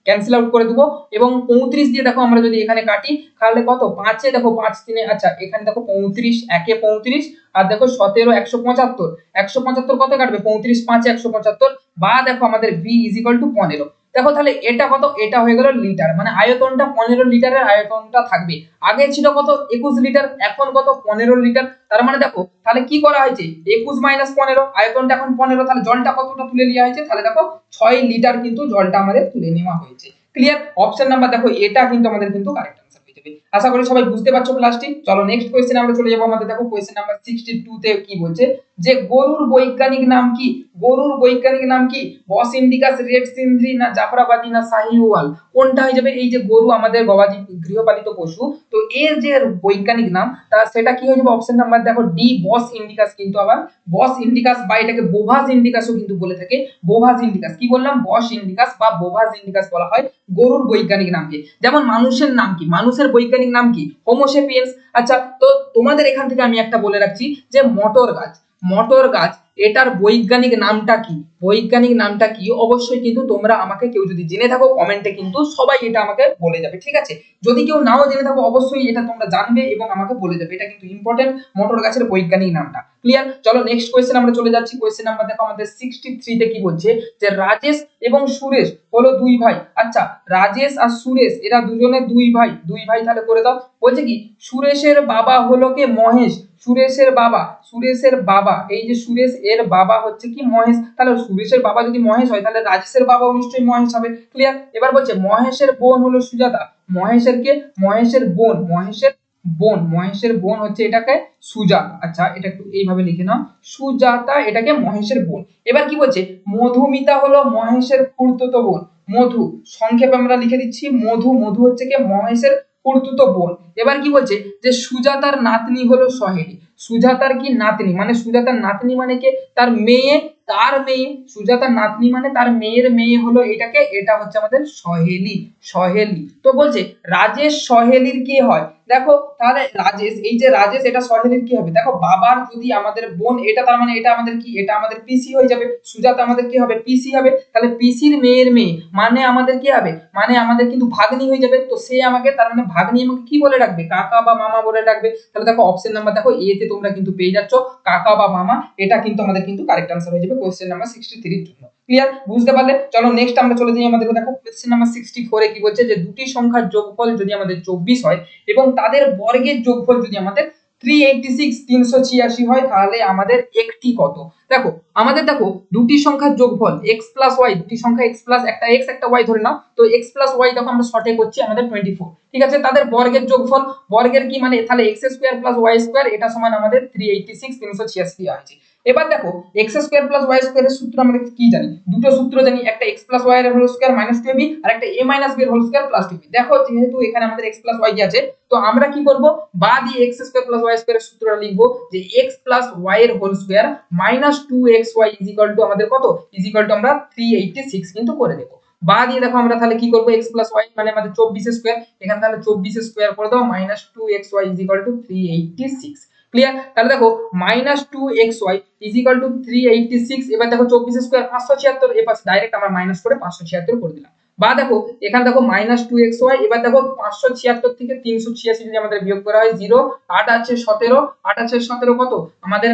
ক্যান্সেল আউট করে দেব এবং 35 দিয়ে দেখো আমরা যদি এখানে কাটি তাহলে কত 5 এ দেখো 5 3 আচ্ছা এখানে দেখো 35 একে 35 আর দেখো 17 175 175 কত কাটবে 35 5 175 বা দেখো আমাদের v ইজ ইকুয়াল টু 15। দেখো তাহলে এটা কত, এটা হয়ে গেল লিটার, মানে আয়তনটা 15 লিটারের আয়তনটা থাকবে। আগে ছিল কত 21 লিটার, এখন কত 15 লিটার, তার মানে দেখো তাহলে কি করা হয়েছে 21 মাইনাস 15 আয়তনটা এখন 15, তাহলে জলটা কতটা তুলে নেওয়া হয়েছে, তাহলে দেখো 6 লিটার কিন্তু জলটা আমাদের তুলে নেওয়া হয়েছে। ক্লিয়ার, অপশন নাম্বার দেখো এটা কিন্তু আমাদের কিন্তু কারেক্ট आंसर হয়ে যাবে। আশা করি সবাই বুঝতে পারছো ক্লাসটি। চলো নেক্সট কোশ্চেনে আমরা চলে যাব। আমাদের দেখো কোশ্চেন নাম্বার 62 তে কি বলছে যে গরুর বৈজ্ঞানিক নাম কি, গরুর বৈজ্ঞানিক নাম কি, বস ইন্ডিকাস, রেড সিন্ধ্রি না জাফরাবাদি না শাহিওয়াল, কোনটা হয়ে যাবে? এই যে গরু আমাদের গবাদি গৃহপালিত পশু, তো এর যে বৈজ্ঞানিক নাম তা সেটা কি হয়ে যাবে? অপশন নাম্বার দেখো ডি বস ইন্ডিকাস, কিন্তু আবার বস ইন্ডিকাস বা এটাকে বোভাস ইন্ডিকাসও কিন্তু বলে থাকে। বোভাস ইন্ডিকাস কি বললাম, বস ইন্ডিকাস বা বোভাস ইন্ডিকাস বলা হয় গরুর বৈজ্ঞানিক নামকে। যেমন মানুষের নাম কি, মানুষের বৈজ্ঞানিক নাম কি হোমো সেপিয়েন্স। আচ্ছা তো তোমাদের এখান থেকে আমি একটা বলে রাখছি যে মটর গাছ, মটর গাছ এটার বৈজ্ঞানিক নামটা কি, বৈজ্ঞানিক নামটা কি অবশ্যই কিন্তু তোমরা আমাকে কেউ যদি জেনে থাকো কমেন্টে কিন্তু সবাই এটা আমাকে বলে যাবে, ঠিক আছে? যদি কেউ নাও জেনে থাকো অবশ্যই এটা তোমরা জানবে এবং আমাকে বলে যাবে, এটা কিন্তু ইম্পর্টেন্ট মটর গাছের বৈজ্ঞানিক নামটা। ক্লিয়ার, চলো নেক্সট কোশ্চেন আমরা চলে যাচ্ছি। কোশ্চেন নাম্বার দেখো আমাদের 63 তে কি বলছে যে রাজেশ এবং সুরেশ হলো দুই ভাই। আচ্ছা রাজেশ আর সুরেশ এরা দুজনে দুই ভাই, দুই ভাই তাহলে করে দাও। বলছে কি সুরেশের বাবা হলো কে মহেশ, সুরেশের বাবা, সুরেশের বাবা এই যে সুরেশ এর বাবা হচ্ছে কি মহেশ, তাহলে সুরেশের বাবা যদি মহেশ হয় তাহলে রাজেশের বাবাও নিশ্চয়ই মহেশ হবে। ক্লিয়ার, এবার বলছে মহেশের বোন হলো সুজাতা, মহেশের কে মহেশের বোন, মহেশের বোন, মহেশের বোন হচ্ছে এটাকে সুজাতা। আচ্ছা এটা একটু এইভাবে লিখে নাও, সুজাতা এটাকে মহেশের বোন। এবার কি বলছে মধুমিতা হলো মহেশের খুড়তুতো বোন, মধু সংক্ষেপে আমরা লিখে দিচ্ছি মধু, মধু হচ্ছে কি মহেশের খুড়তুতো বোন। এবার কি বলছে যে সুজাতার নাতনি হলো সহেলি, সুজাতার কি নাতনি মানে সুজাতার নাতনি মানে কে তার মেয়ে, তার মেয়ে, সুজাতার নাতনি মানে তার মেয়ের মেয়ে হলো এটাকে, এটা হচ্ছে আমাদের সহেলি, সহেলি। তো বলছে রাজেশ সহেলির কি হয়, দেখো তাহলে রাজেশ এই যে রাজেশ এটা সহেলির কি হবে, দেখো বাবার যদি আমাদের বোন এটা তার মানে এটা আমাদের কি, এটা আমাদের পিসি হয়ে যাবে, সুজাতা আমাদের কি হবে পিসি হবে, তাহলে পিসির মেয়ের মেয়ে মানে আমাদের কি হবে, মানে আমাদের কিন্তু ভাগ্নি হয়ে যাবে, তো সে আমাকে তার মানে ভাগ্নি আমাকে কি বলে ডাকবে কাকা বা মামা বলে ডাকবে। তাহলে দেখো অপশন নাম্বার দেখো এ তে তোমরা কিন্তু পেয়ে যাচ্ছ কাকা বা মামা, এটা কিন্তু আমাদের কিন্তু কারেক্ট आंसर হয়ে যাবে কোশ্চেন নাম্বার 63 এর জন্য। ক্লিয়ার, বুঝতে পারলে? চলো নেক্সট আমরা চলে যাই। আমাদের দেখো কোশ্চেন নাম্বার 64 এ কি বলছে যে দুটি সংখ্যার যোগফল যদি আমাদের 24 হয় এবং তাদের বর্গের যোগফল যদি আমাদের 386 386 হয়, তাহলে আমাদের একটি কত? দেখো আমাদের দেখো দুটি সংখ্যার যোগফল x প্লাস y, দুটি সংখ্যা x প্লাস একটা x একটা y ধরে নাও, তো x প্লাস y দেখো আমরা শর্টে করছি আমাদের 24, ঠিক আছে। তাদের বর্গের যোগফল, বর্গের কি মানে তাহলে x square plus y square এটা সমান আমাদের 386 386 আছে। এবার দেখো x স্কয়ার প্লাস y স্কয়ারের সূত্র আমরা কি জানি? দুটো সূত্র জানি, একটা x প্লাস y এর হোল স্কয়ার মাইনাস 2b আর একটা a মাইনাস b এর হোল স্কয়ার প্লাস 2b। দেখো যেহেতু এখানে আমাদের x প্লাস y আছে, তো আমরা কি করব, বা দিয়ে x স্কয়ার প্লাস y স্কয়ারের সূত্রটা লিখব যে x প্লাস y এর whole square minus 2xy is equal to আমাদের কত, ইজ ইকুয়াল টু আমরা 386 কিন্তু করে দেব। বা দিয়ে দেখো আমরা তাহলে কি করব, x প্লাস y মানে আমাদের 24 স্কয়ার, এখানে তাহলে 24 স্কয়ার করে দাও minus 2xy is equal two 386। Clear? তাহলে দেখো minus 2xy is equal two 386। এবার দেখো 24 স্কয়ার 576, এর পাশে ডাইরেক্ট আমরা মাইনাস করে 576 করে দিলাম। বা দেখো এখানে দেখো মাইনাস 2xy, এবার দেখো 576 থেকে 386 যদি আমাদের বিয়োগ করা হয় 0, 8 আছে 17, 8 আছে 17 কত আমাদের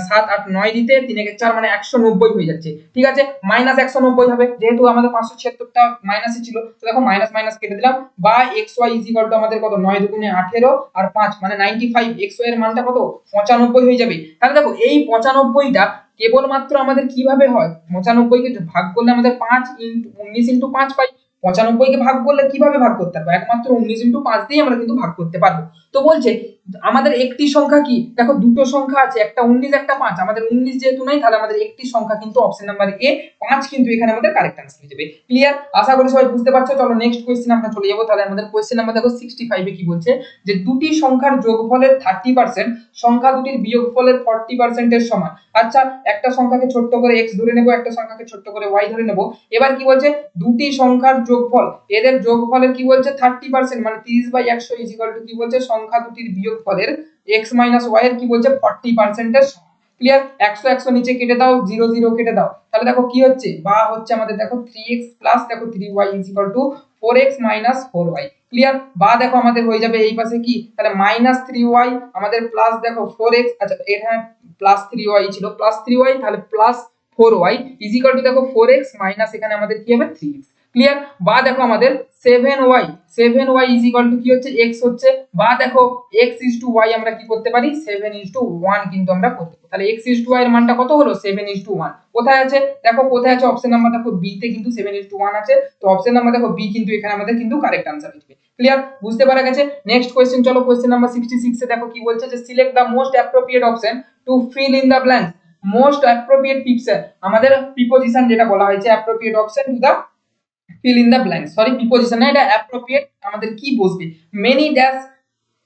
7 8 9 দিতে 3 এর 4 মানে 190 হয়ে যাচ্ছে, ঠিক আছে। মাইনাস 190 হবে যেহেতু আমাদের 576টা মাইনাসে ছিল, তো দেখো মাইনাস মাইনাস কেটে দিলাম। বা xy ইজ ইকুয়াল টু আমাদের কত, 9 দুগুণে 18 আর 5 মানে 95, xy এর মানটা কত 95 হয়ে যাবে। তাহলে দেখো এই 95টা কেবলমাত্র আমাদের কিভাবে হয়, 95 কে ভাগ করলে আমাদের 5 19 5 পাই। 95 কে ভাগ করলে কিভাবে ভাগ করতে পারবো, একমাত্র 19 5 দিয়ে আমরা কিন্তু ভাগ করতে পারবো। তো বলছে আমাদের একটি সংখ্যা কি, দেখো দুটো সংখ্যা আছে, একটা 19 একটা 5, আমাদের 19 যেহেতু নাই তাহলে আমাদের একটি সংখ্যা কিন্তু অপশন নাম্বার এ 5 কিন্তু এখানে আমাদের কারেক্ট आंसर হয়ে যাবে। ক্লিয়ার? আশা করি সবাই বুঝতে পারছো। চলো নেক্সট কোশ্চেন আমরা চলে যাব। তাহলে আমাদের কোশ্চেন নাম্বার দেখো 65 এ কি বলছে যে দুটি সংখ্যার যোগফলের 30% সংখ্যা দুটির বিয়োগফলের 40% এর সমান। আচ্ছা একটা সংখ্যাকে ছোট করে x ধরে নেব, একটা সংখ্যাকে ছোট করে y ধরে নেব। এবার কি বলছে, দুটি সংখ্যার যোগফল, এদের যোগফলের কি বলছে 30% মানে 30/100 ইজ ইকুয়াল টু কি বলছে, সংখ্যা দুটির বিয়োগফলের x y এর কি বলছে 40% এর সমান। ক্লিয়ার? 100 100 নিচে কেটে দাও, 0 0 কেটে দাও, তাহলে দেখো কি হচ্ছে, বা হচ্ছে আমাদের দেখো 3x প্লাস দেখো 3y is equal two 4x 4y। Clear? বা দেখো আমাদের হয়ে যাবে এই পাশে কি, তাহলে -3y আমাদের প্লাস দেখো 4x, আচ্ছা এখানে প্লাস 3y ছিল, প্লাস 3y তাহলে plus 4y is equal two দেখো 4x মাইনাস এখানে আমাদের কি হবে 3x। ক্লিয়ার? বা দেখো আমাদের 7y ইজ ইকুয়াল টু কি হচ্ছে x হচ্ছে, বা দেখো x ইজ টু y আমরা কি করতে পারি 7:1 কিন্তু আমরা করতে পারি। তাহলে x ইজ টু y এর মানটা কত হলো 7:1। কোথায় আছে দেখো, কোথায় আছে অপশন নাম্বার দেখো b তে কিন্তু 7:1 আছে, তো অপশন নাম্বার দেখো b কিন্তু এখানে আমাদের কিন্তু কারেক্ট आंसर হবে। ক্লিয়ার? বুঝতে পারা গেছে। নেক্সট কোশ্চেন চলো, কোশ্চেন নাম্বার 66 এ দেখো কি বলছে যে select the most appropriate option to fill in the blanks. Most appropriate preposition আমাদের প্রিপোজিশন যেটা বলা হয়েছে appropriate option to the fill in the blanks, sorry preposition না, এটা অ্যাপ্রোপ্রিয়েট আমাদের কি বসবে, মেনি ড্যাশ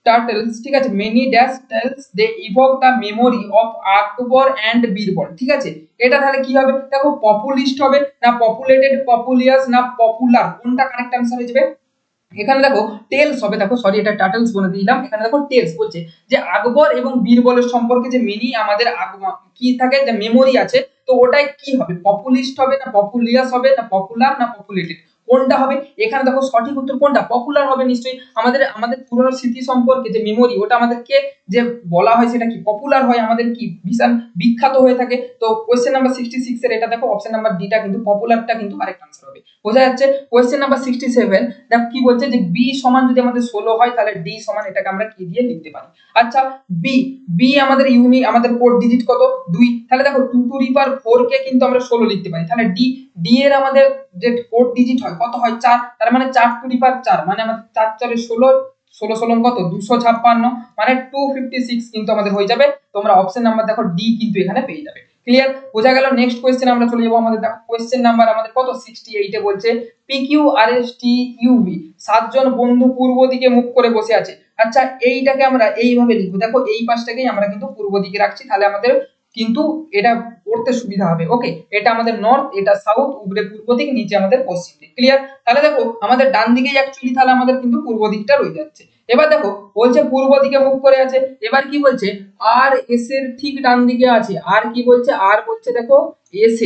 টার্টলস, ঠিক আছে, many dash tails they evoke the memory of Akbar and Birbal. ঠিক আছে, এটা তাহলে কি হবে দেখো, পপুলিস্ট হবে না পপুলেটেড, পপুলিয়াস না পপুলার, কোনটা কারেক্ট आंसर হয়ে যাবে? এখানে দেখো টেলস হবে, দেখো সরি এটা টার্টলস বলে দিলাম, এখানে দেখো টেলস বলছে যে আকবর এবং বীরবলের সম্পর্কে যে মিনি আমাদের কি থাকে যে মেমোরি আছে, তো ওটাই কি হবে, পপুলিস্ট হবে না পপুলিয়াস হবে না পপুলার না পপুলেটেড, কোনটা হবে? এখানে দেখো সঠিক উত্তর কোনটা, পপুলার হবে নিশ্চয়ই। আমাদের আমাদের পুরনো স্মৃতি সম্পর্কে যে মেমোরি ওটা আমাদেরকে যে বলা হয় সেটা কি পপুলার হয়, আমাদের কি ভীষণ বিখ্যাত হয়ে থাকে। তো কোশ্চেন নাম্বার 66 এর এটা দেখো অপশন নাম্বার ডি টা কিন্তু পপুলারটা কিন্তু কারেক্ট आंसर হবে। বোঝা যাচ্ছে? কোশ্চেন নাম্বার 67 দেখো কি বলছে যে b সমান যদি আমাদের 16 হয় তাহলে d সমান এটাকে আমরা কি দিয়ে লিখতে পারি। আচ্ছা b আমাদের আমাদের 4 ডিজিট কত 2, তাহলে দেখো 2 টু দি পাওয়ার 4 কে কিন্তু আমরা 16 লিখতে পারি। তাহলে d এর আমাদের যে 4 ডিজিট হয় কত হয় 4, তার মানে 4 টু দি পাওয়ার 4 মানে আমাদের 4 4 16, 16 16 কত 256 মানে 256 কিন্তু আমাদের হয়ে যাবে। তোমরা অপশন নাম্বার দেখো ডি কিন্তু এখানে পেয়ে যাবে। ক্লিয়ার? বোঝা গেল। নেক্সট কোশ্চেন আমরা চলে যাব। আমাদের দেখো কোশ্চেন নাম্বার আমাদের কত 68 এ বলছে PQRSTUV সাতজন বন্ধু পূর্ব দিকে মুখ করে বসে আছে। আচ্ছা এইটাকে আমরা এইভাবে লিখবো, দেখো এই পাশটাকেই আমরা কিন্তু পূর্ব দিকে রাখছি, তাহলে আমাদের কিন্তু এটা পড়তে সুবিধা হবে। ওকে, এটা আমাদের নর্থ, এটা সাউথ, উপরে পূর্ব দিক, নিচে আমাদের পশ্চিম দিক। ক্লিয়ার? তাহলে দেখো আমাদের ডান দিকেই অ্যাকচুয়ালি তাহলে আমাদের কিন্তু পূর্ব দিকটা রয়ে যাচ্ছে। এবার দেখো বলছে পূর্ব দিকে মুখ করে আছে, এবার কি বলছে আর এস এর ঠিক ডান দিকে আছে, আর কি বলছে আর বলছে দেখো এস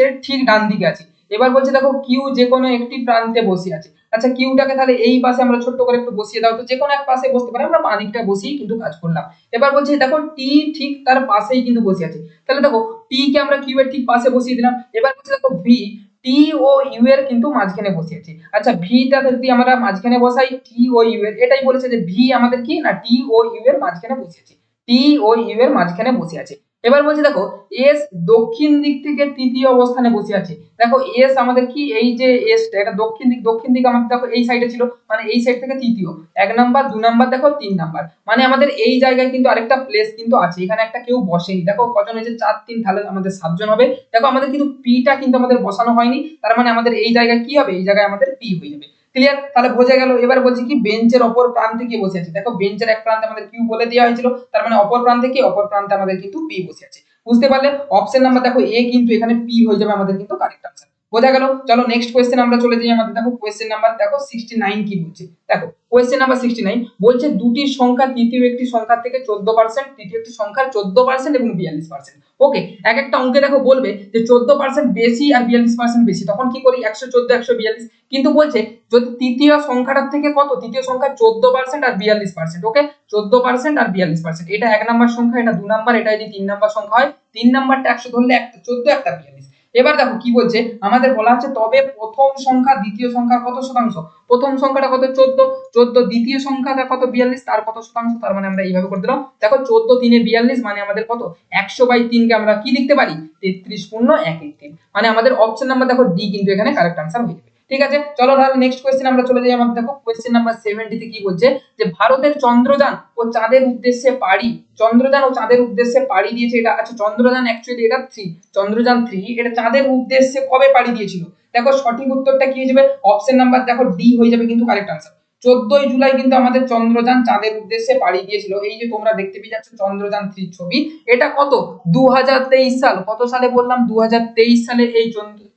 এর ঠিক ডান দিকে আছে। এবার বলছে দেখো কিউ যে কোনো একটি প্রান্তে বসে আছে। আচ্ছা কিউটাকে তাহলে এই পাশে আমরা ছোট্ট করে একটু বসিয়ে দাও, তো যে কোনো এক পাশে বসতে পারে, আমরা বাঁ দিকটা বসিয়ে কিন্তু কাজ করলাম। এবার বলছে দেখো টি ঠিক তার পাশেই কিন্তু বসে আছে, তাহলে দেখো টি কে আমরা কিউ এর ঠিক পাশে বসিয়ে দিলাম। এবার বলছে দেখো ভি টি ও ইউ এর কিন্তু মাঝখানে বসে আছে। আচ্ছা ভিটা যদি আমরা মাঝখানে বসাই টি ও ইউ এর, এটাই বলেছে যে ভি আমাদের কি না টি ও ইউ এর মাঝখানে বসে আছে। টি ও ইউ এর মাঝখানে বসে আছে। এবার বলছে দেখো এস দক্ষিণ দিক থেকে তৃতীয় অবস্থানে বসে আছে। দেখো এস আমাদের কি এই যে এসটা এটা দক্ষিণ দিক আমাদের দেখো এই সাইডে ছিল, মানে এই সাইড থেকে তৃতীয়, 1 নাম্বার 2 নাম্বার দেখো 3 নাম্বার, মানে আমাদের এই জায়গায় কিন্তু আরেকটা প্লেস কিন্তু আছে, এখানে একটা কেউ বসেনি। দেখো কজন হয়েছে 4 3, তাহলে আমাদের 7 জন হবে। দেখো আমাদের কিন্তু পিটা কিন্তু আমাদের বসানো হয়নি, তার মানে আমাদের এই জায়গায় কি হবে, এই জায়গায় আমাদের পি হয়ে যাবে। ক্লিয়ার, তাহলে বোঝা গেল। এবার বলছি কি বেঞ্চের অপর প্রান্তে কি বসে আছে, দেখো বেঞ্চের এক প্রান্তে আমাদের কিউ বলে দেওয়া হয়েছিল, তার মানে অপর প্রান্তে কি, অপর প্রান্তে আমাদের কিন্তু পি বসে আছে। বুঝতে পারলে, অপশন নাম্বার দেখো এ কিন্তু এখানে পি হয়ে যাবে আমাদের কিন্তু কারেক্ট আনসার। বোঝা গেল। চলো নেক্সট কোয়েশ্চেন আমরা চলে যাই। আমাদের দেখো কোয়েশ্চেন নাম্বার দেখো 69 কি বলছে। দেখো কোয়েশ্চেন নাম্বার 69 বলছে দুটি সংখ্যা তৃতীয় একটি সংখ্যা থেকে 14%, তৃতীয় একটি সংখ্যার 14% এবং 42%। ওকে, এক একটা অঙ্কে দেখো বলবে যে 14% বেশি আর 42% বেশি, তখন কি করি 114 142, কিন্তু বলছে যদি তৃতীয় সংখ্যাটার থেকে কত, তৃতীয় সংখ্যা 14% আর 42%। ওকে, 14% আর 42%, এটা 1 নাম্বার সংখ্যা, এটা 2 নাম্বার, এটা যদি 3 নাম্বার সংখ্যা হয়, 3 নাম্বারটা 100 ধরলে একটা 14 একটা 42। এবার দেখো কি বলছে, আমাদের বলা আছে তবে প্রথম সংখ্যা দ্বিতীয় সংখ্যার কত শতাংশ, প্রথম সংখ্যাটা কত 14, 14 দ্বিতীয় সংখ্যাটা কত 42, তার কত শতাংশ, তার মানে আমরা এইভাবে করে দিলাম। দেখো 14 3 42, মানে আমাদের কত 100/3 কে আমরা কি লিখতে পারি 33 পূর্ণ 1 মানে আমাদের অপশন নাম্বার দেখো ডি কিন্তু এখানে কারেক্ট আনসার হয়ে যাবে। ঠিক আছে, চলো তাহলে নেক্সট কোয়েশ্চেন আমরা চলে যাই। আমাদের দেখো কোয়েশ্চেন নাম্বার 70 তে কি বলছে যে ভারতের চন্দ্রযান ও চাঁদের উদ্দেশ্যে পাড়ি, চন্দ্রযান ও চাঁদের উদ্দেশ্যে পাড়ি দিয়েছে, এটা আচ্ছা চন্দ্রযান অ্যাকচুয়ালি এটা 3, চন্দ্রযান 3 এটা চাঁদের উদ্দেশ্যে কবে পাড়ি দিয়েছিল। দেখো সঠিক উত্তরটা কি হয়ে যাবে, অপশন নাম্বার দেখো ডি হয়ে যাবে কিন্তু কারেক্ট আনসার। 14 জুলাই কিন্তু আমাদের চন্দ্রযান চাঁদের উদ্দেশ্যে পাড়ি দিয়েছিল। এই যে তোমরা দেখতে পেয়ে যাচ্ছ চন্দ্রযান 3 ছবি, এটা কত 2023 সাল, কত সালে বললাম 2023 সালে এই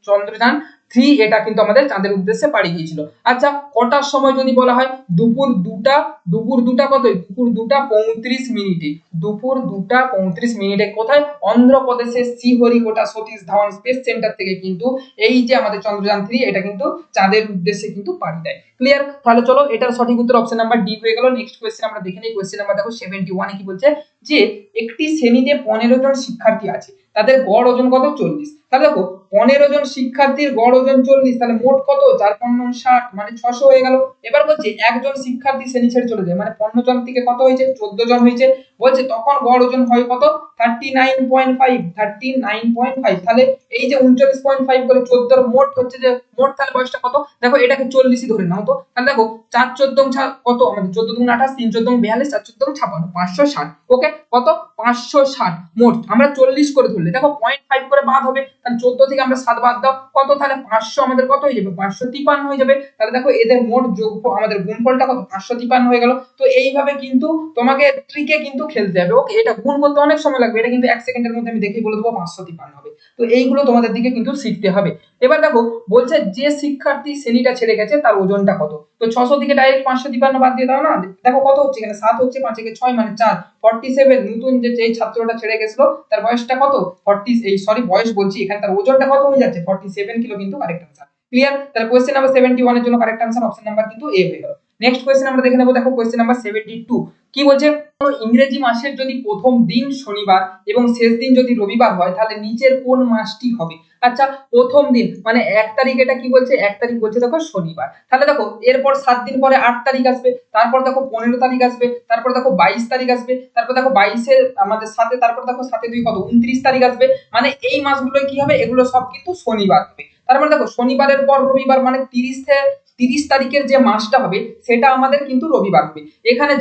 চন্দ্রযান 3 এটা কিন্তু আমাদের চাঁদের উদ্দেশ্যে পাড়ি দিয়েছিল। আচ্ছা কটার সময় যদি বলা হয়, দুপুর 2টা, দুপুর 2টা কত, দুপুর 2টা 35 মিনিটে, দুপুর 2টা 35 মিনিটে কোথায়, অন্ধ্রপ্রদেশের শ্রীহরিকোটা সতীশ ধাওয়ান স্পেস সেন্টার থেকে কিন্তু এই যে আমাদের চন্দ্রযান 3 এটা কিন্তু চাঁদের উদ্দেশ্যে কিন্তু পাড়ি দেয়। ক্লিয়ার, তাহলে চলো এটার সঠিক উত্তর অপশন নাম্বার ডি হয়ে গেল। নেক্সট কোশ্চেন আমরা দেখে নিই। কোশ্চেন নাম্বার দেখো 71 কি বলছে যে একটি শ্রেণীতে 15 জন শিক্ষার্থী আছে, তাদের গড় ওজন কত 40। তাহলে দেখো 15 জন শিক্ষার্থীর গড় ওজন 40, তাহলে মোট কত 4 5 60, মানে 600 হয়ে গেল। এবার বলছে একজন শিক্ষার্থী শ্রেণী ছেড়ে চলে যায়, মানে 15 জন থেকে কত হয়েছে 14 জন হয়েছে, বলছে তখন গড় ওজন হয় কত 39.5, 39.5। তাহলে এই যে 39.5 করে 14 এর মোট হচ্ছে যে মোট, তাহলে বয়সটা কত, দেখো এটাকে 40ই ধরে নাও তো। তাহলে দেখো 4 14 কত আমাদের 14 2 28, 3 14 42, 4 14 56, 560। ওকে, কত 560 মোট, আমরা 40 করে ধরলে দেখো 0.5 করে বাদ হবে, তাহলে 14 থেকে আমরা 7 বাদ দাও, কত তাহলে 500 আমাদের কত হয়ে যাবে 553 হয়ে যাবে। তাহলে দেখো এদের মোট যোগফল আমাদের গুণফলটা কত 553 হয়ে গেল। তো এইভাবে কিন্তু তোমাকে ট্রিকে কিন্তু খেলতে হবে। ওকে, এটা গুণ করতে অনেক সময় লাগবে, এটা কিন্তু 1 সেকেন্ডের মধ্যে আমি দেখেই বলে দেবো 553 হবে। তো এইগুলো তোমাদের দিকে কিন্তু শিখতে হবে। এবার দেখো বলছে যে শিক্ষার্থী শ্রেণীটা ছেড়ে গেছে তার ওজনটা কত, তো 600 থেকে ডাইরেক্ট 553 বাদ দিয়ে দাও না। দেখো কত হচ্ছে এখানে 7 হচ্ছে, 5 একে 6 মানে 4, 47। নতুন যে এই ছাত্রটা ছেড়ে গেছিল তার বয়সটা কত 40, এই সরি বয়স বলছি, এখানে তার ওজনটা কত হয়ে যাচ্ছে 47 কিলো কিন্তু কারেক্ট आंसर। ক্লিয়ার, তাহলে কোশ্চেন নাম্বার 71 এর জন্য কারেক্ট आंसर অপশন নাম্বার কিন্তু এ হয়ে গেল। নেক্সট কোশ্চেন আমরা দেখে নেব। দেখো কোশ্চেন নাম্বার 72 কি বলছে, কোন ইংরেজি মাসের যদি প্রথম দিন শনিবার এবং শেষ দিন যদি রবিবার হয় তাহলে নিচের কোন মাসটি হবে। আচ্ছা প্রথম দিন মানে 1 তারিখ, এটা কি বলছে 1 তারিখ বলছে দেখো শনিবার, তাহলে দেখো এরপর 7 দিন পরে 8 তারিখ আসবে, তারপর দেখো 15 তারিখ আসবে, তারপর দেখো 22 তারিখ আসবে, তারপর দেখো 22 এর আমাদের সাথে, তারপর দেখো 7 এ 2 কত 29 তারিখ আসবে, মানে এই মাসগুলো কি হবে, এগুলো সব কিন্তু শনিবার হবে। তার মানে দেখো শনিবারের পর রবিবার, মানে 30 তারিখের যে মাসটা হবে সেটা আমাদের কিন্তু রবিবার হবে। এখানে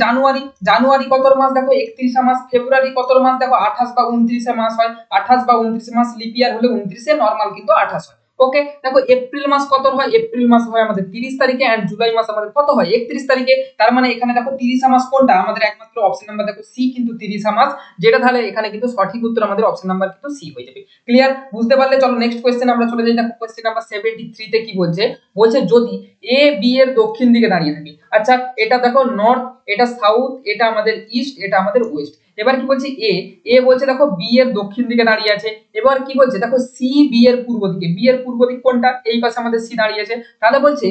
জানুয়ারি কতর মাস দেখো 31 মাস, ফেব্রুয়ারি কতর মাস দেখো 28 বা 29 মাস হয়, 28 বা 29 মাস, লিপ ইয়ার হলে 29 নরমাল কিন্তু 28 হয়। ওকে, দেখো এপ্রিল মাস কত হয়, এপ্রিল মাস হয় আমাদের 30 তারিখে, এন্ড জুলাই মাস আমাদের কত হয় 31 তারিখে। তার মানে এখানে দেখো 30 মাস কোনটা আমাদের, একমাত্র অপশন নাম্বার দেখো সি কিন্তু 30 মাস, যেটা তাহলে এখানে কিন্তু সঠিক উত্তর আমাদের অপশন নাম্বার কিন্তু সি হয়ে যাবে। ক্লিয়ার, বুঝতে পারলে। চলো নেক্সট কোশ্চেন আমরা চলে যাই। দেখো কোশ্চেন নাম্বার 73 তে কি বলছে, বলছে যদি এ বি এর দক্ষিণ দিকে দাঁড়িয়ে থাকে, আচ্ছা এটা দেখো নর্থ, এটা সাউথ, এটা আমাদের ইস্ট, এটা আমাদের ওয়েস্ট। এবার কি বলছে এ বলছে দেখো বি এর দক্ষিণ দিকে দাঁড়িয়ে আছে। এবার কি বলছে দেখো সি বি এর পূর্ব দিকে, বি এর পূর্ব দিক কোনটা, এই পাশে আমাদের সি দাঁড়িয়ে আছে, তাহলে বলছে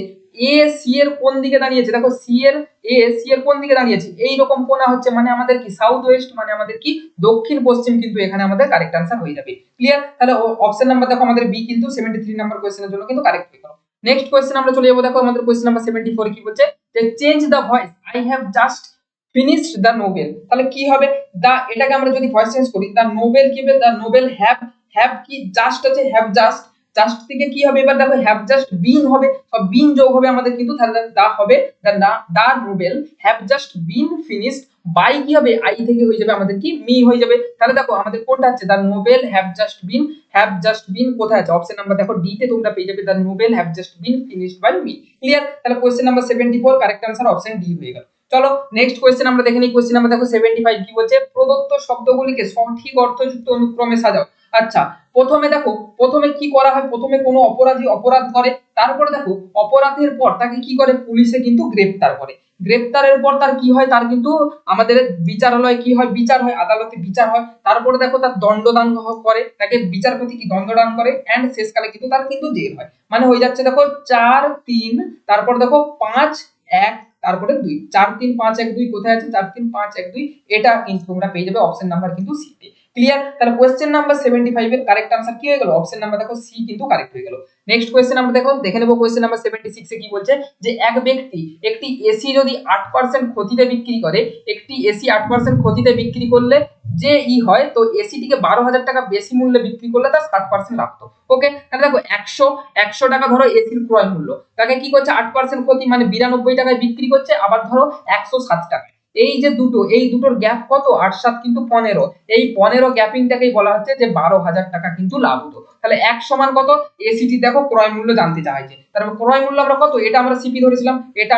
এ সি এর কোন দিকে দাঁড়িয়েছে, দেখো সি এর কোন দিকে দাঁড়িয়েছে, এই রকম কোণা হচ্ছে, মানে আমাদের কি সাউথ ওয়েস্ট, মানে আমাদের কি দক্ষিণ পশ্চিম কিন্তু এখানে আমাদের কারেক্ট आंसर হয়ে যাবে। ক্লিয়ার, তাহলে অপশন নাম্বার দেখো আমাদের বি কিন্তু 73 নাম্বার কোশ্চেনের জন্য কিন্তু কারেক্ট হয়ে গেল। নেক্সট কোশ্চেন আমরা চলে যাব। দেখো আমাদের কোশ্চেন নাম্বার 74 কি বলছে যে change the voice I have just finished the novel, তাহলে কি হবে দা, এটাকে আমরা যদি ভয়েস চেঞ্জ করি দ্য নোবেল কি হবে, দ্য নোবেল হ্যাভ কি জাস্ট আছে, হ্যাভ জাস্ট থেকে কি হবে, এবার দেখো হ্যাভ জাস্ট বিন হবে, সব বিন যোগ হবে আমাদের কিন্তু, তাহলে দা হবে the novel have just been finished by কি হবে আই থেকে হয়ে যাবে আমাদের কি মি হয়ে যাবে। তাহলে দেখো আমাদের কোনটা আছে, দা নোবেল হ্যাভ জাস্ট বিন কোথায় আছে, অপশন নাম্বার দেখো ডি তে তোমরা পেয়ে যাবে, the novel have just been finished by me. Clear, তাহলে question number 74 correct answer option D হয়ে গেল। চলো নেক্সট কোশ্চেন আমরা দেখে নিই। কোশ্চেন নাম্বার দেখো 75 কি বলছে, প্রদত্ত শব্দগুলিকে সঠিক অর্থযুক্ত অনুক্রমে সাজাও। আচ্ছা, প্রথমে কি করা হয়, প্রথমে কোনো অপরাধী অপরাধ করে, তারপরে দেখো অপরাধের পর তাকে কি করে, পুলিশে কিন্তু গ্রেফতার করে, গ্রেফতারের পর তার কি হয়, তার কিন্তু আমাদের বিচারালয়ে কি হয়, বিচার হয়, আদালতে বিচার হয়, তারপরে দেখো তার দণ্ডদান করে, তাকে বিচারপতি কি দণ্ডদান করে, এন্ড শেষকালে কিন্তু তার কিন্তু জেল হয়। মানে হয়ে যাচ্ছে দেখো 4-3, তারপর দেখো 5-1, তারপরে 2, 4-3-5-1-2 কোথায় আছে, 4-3-5-1-2, এটা কিন্তু তোমরা পেয়ে যাবে অপশন নাম্বার কিন্তু সি তে। ক্লিয়ার, তাহলে কোশ্চেন নাম্বার 75 এর কারেক্ট আনসার কি হয়ে গেল, অপশন নাম্বার দেখো সি কিন্তু কারেক্ট হয়ে গেল। নেক্সট কোশ্চেন আমরা দেখে নেব কোশ্চেন নাম্বার 76 এ কি বলছে, যে এক ব্যক্তি একটি এসি যদি 8% ক্ষতিতে বিক্রি করে, একটি এসি 8% ক্ষতিতে বিক্রি করলে যে হয়, তো এসিটিকে 12,000 টাকা বেশি মূল্যে বিক্রি করলে তার 7% লাভ। তো ওকে, তাহলে দেখো 100 টাকা ধরো এসির ক্রয় মূল্য, তাকে কি করছে 8% ক্ষতি মানে 92 টাকায় বিক্রি করছে, আবার ধরো 107 টাকা, এই যে এই দুটোর গ্যাপ কত, 8-7 কিন্তু 15, এই 15 গ্যাপিংটাকেই বলা হচ্ছে যে 12,000 টাকা কিন্তু লাভ হতো। তাহলে 1 সমান কত, এসিটি দেখো ক্রয় মূল্য জানতে চাইছে, তারপর ক্রয় মূল্য আমরা কত, এটা আমরা সিপি ধরেছিলাম, এটা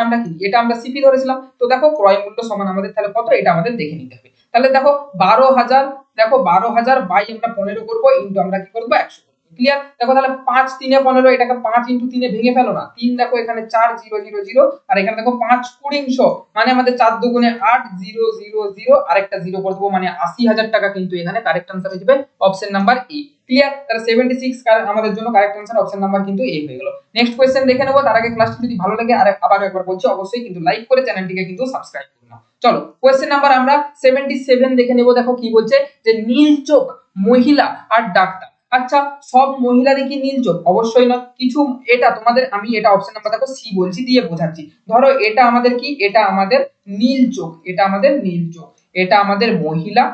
আমরা সিপি ধরেছিলাম, তো দেখো ক্রয় মূল্য সমান আমাদের তাহলে কত, এটা আমাদের দেখে নিতে হবে। তাহলে দেখো 12,000, দেখো 12,000 বাই আমরা 15 করব, ইনটু আমরা কি করব 100। ক্লিয়ার, দেখো তাহলে 5-3-15, এটাকে 5 × 3 ভেঙে ফেলো না, 3 দেখো এখানে 4-0-0-0, আর এখানে দেখো 5-20, মানে আমাদের 4 × 2 = 8-0-0-0, আরেকটা 0 করে দেবো, মানে 80,000 টাকা কিন্তু এখানে কারেক্ট আনসার হয়ে যাবে অপশন নাম্বার এ। ক্লিয়ার, তাহলে 76 আমাদের জন্য কারেক্ট আনসার অপশন নাম্বার কিন্তু এ হয়ে গেল। নেক্সট কোশ্চেন দেখে নেব, তার আগে ক্লাসটি যদি ভালো লাগে আবার একবার বলছি, অবশ্যই কিন্তু লাইক করে চ্যানেলটিকে কিন্তু সাবস্ক্রাইব করে নাও। চলো কোশ্চেন নাম্বার আমরা 77 দেখে নেব। দেখো কি বলছে, যে নীল চোখ মহিলা আর ডাক্তার। আচ্ছা, সব মহিলারই কি নীল চোখ? অবশ্যই না, কিছু, এটা তোমাদের আমি এটা অপশন নাম্বার দেখো সি বলছি দিয়ে বোঝাচ্ছি। ধরো এটা আমাদের কি, এটা আমাদের নীল চোখ, এটা আমাদের নীল চোখ, এটা আমাদের মহিলা,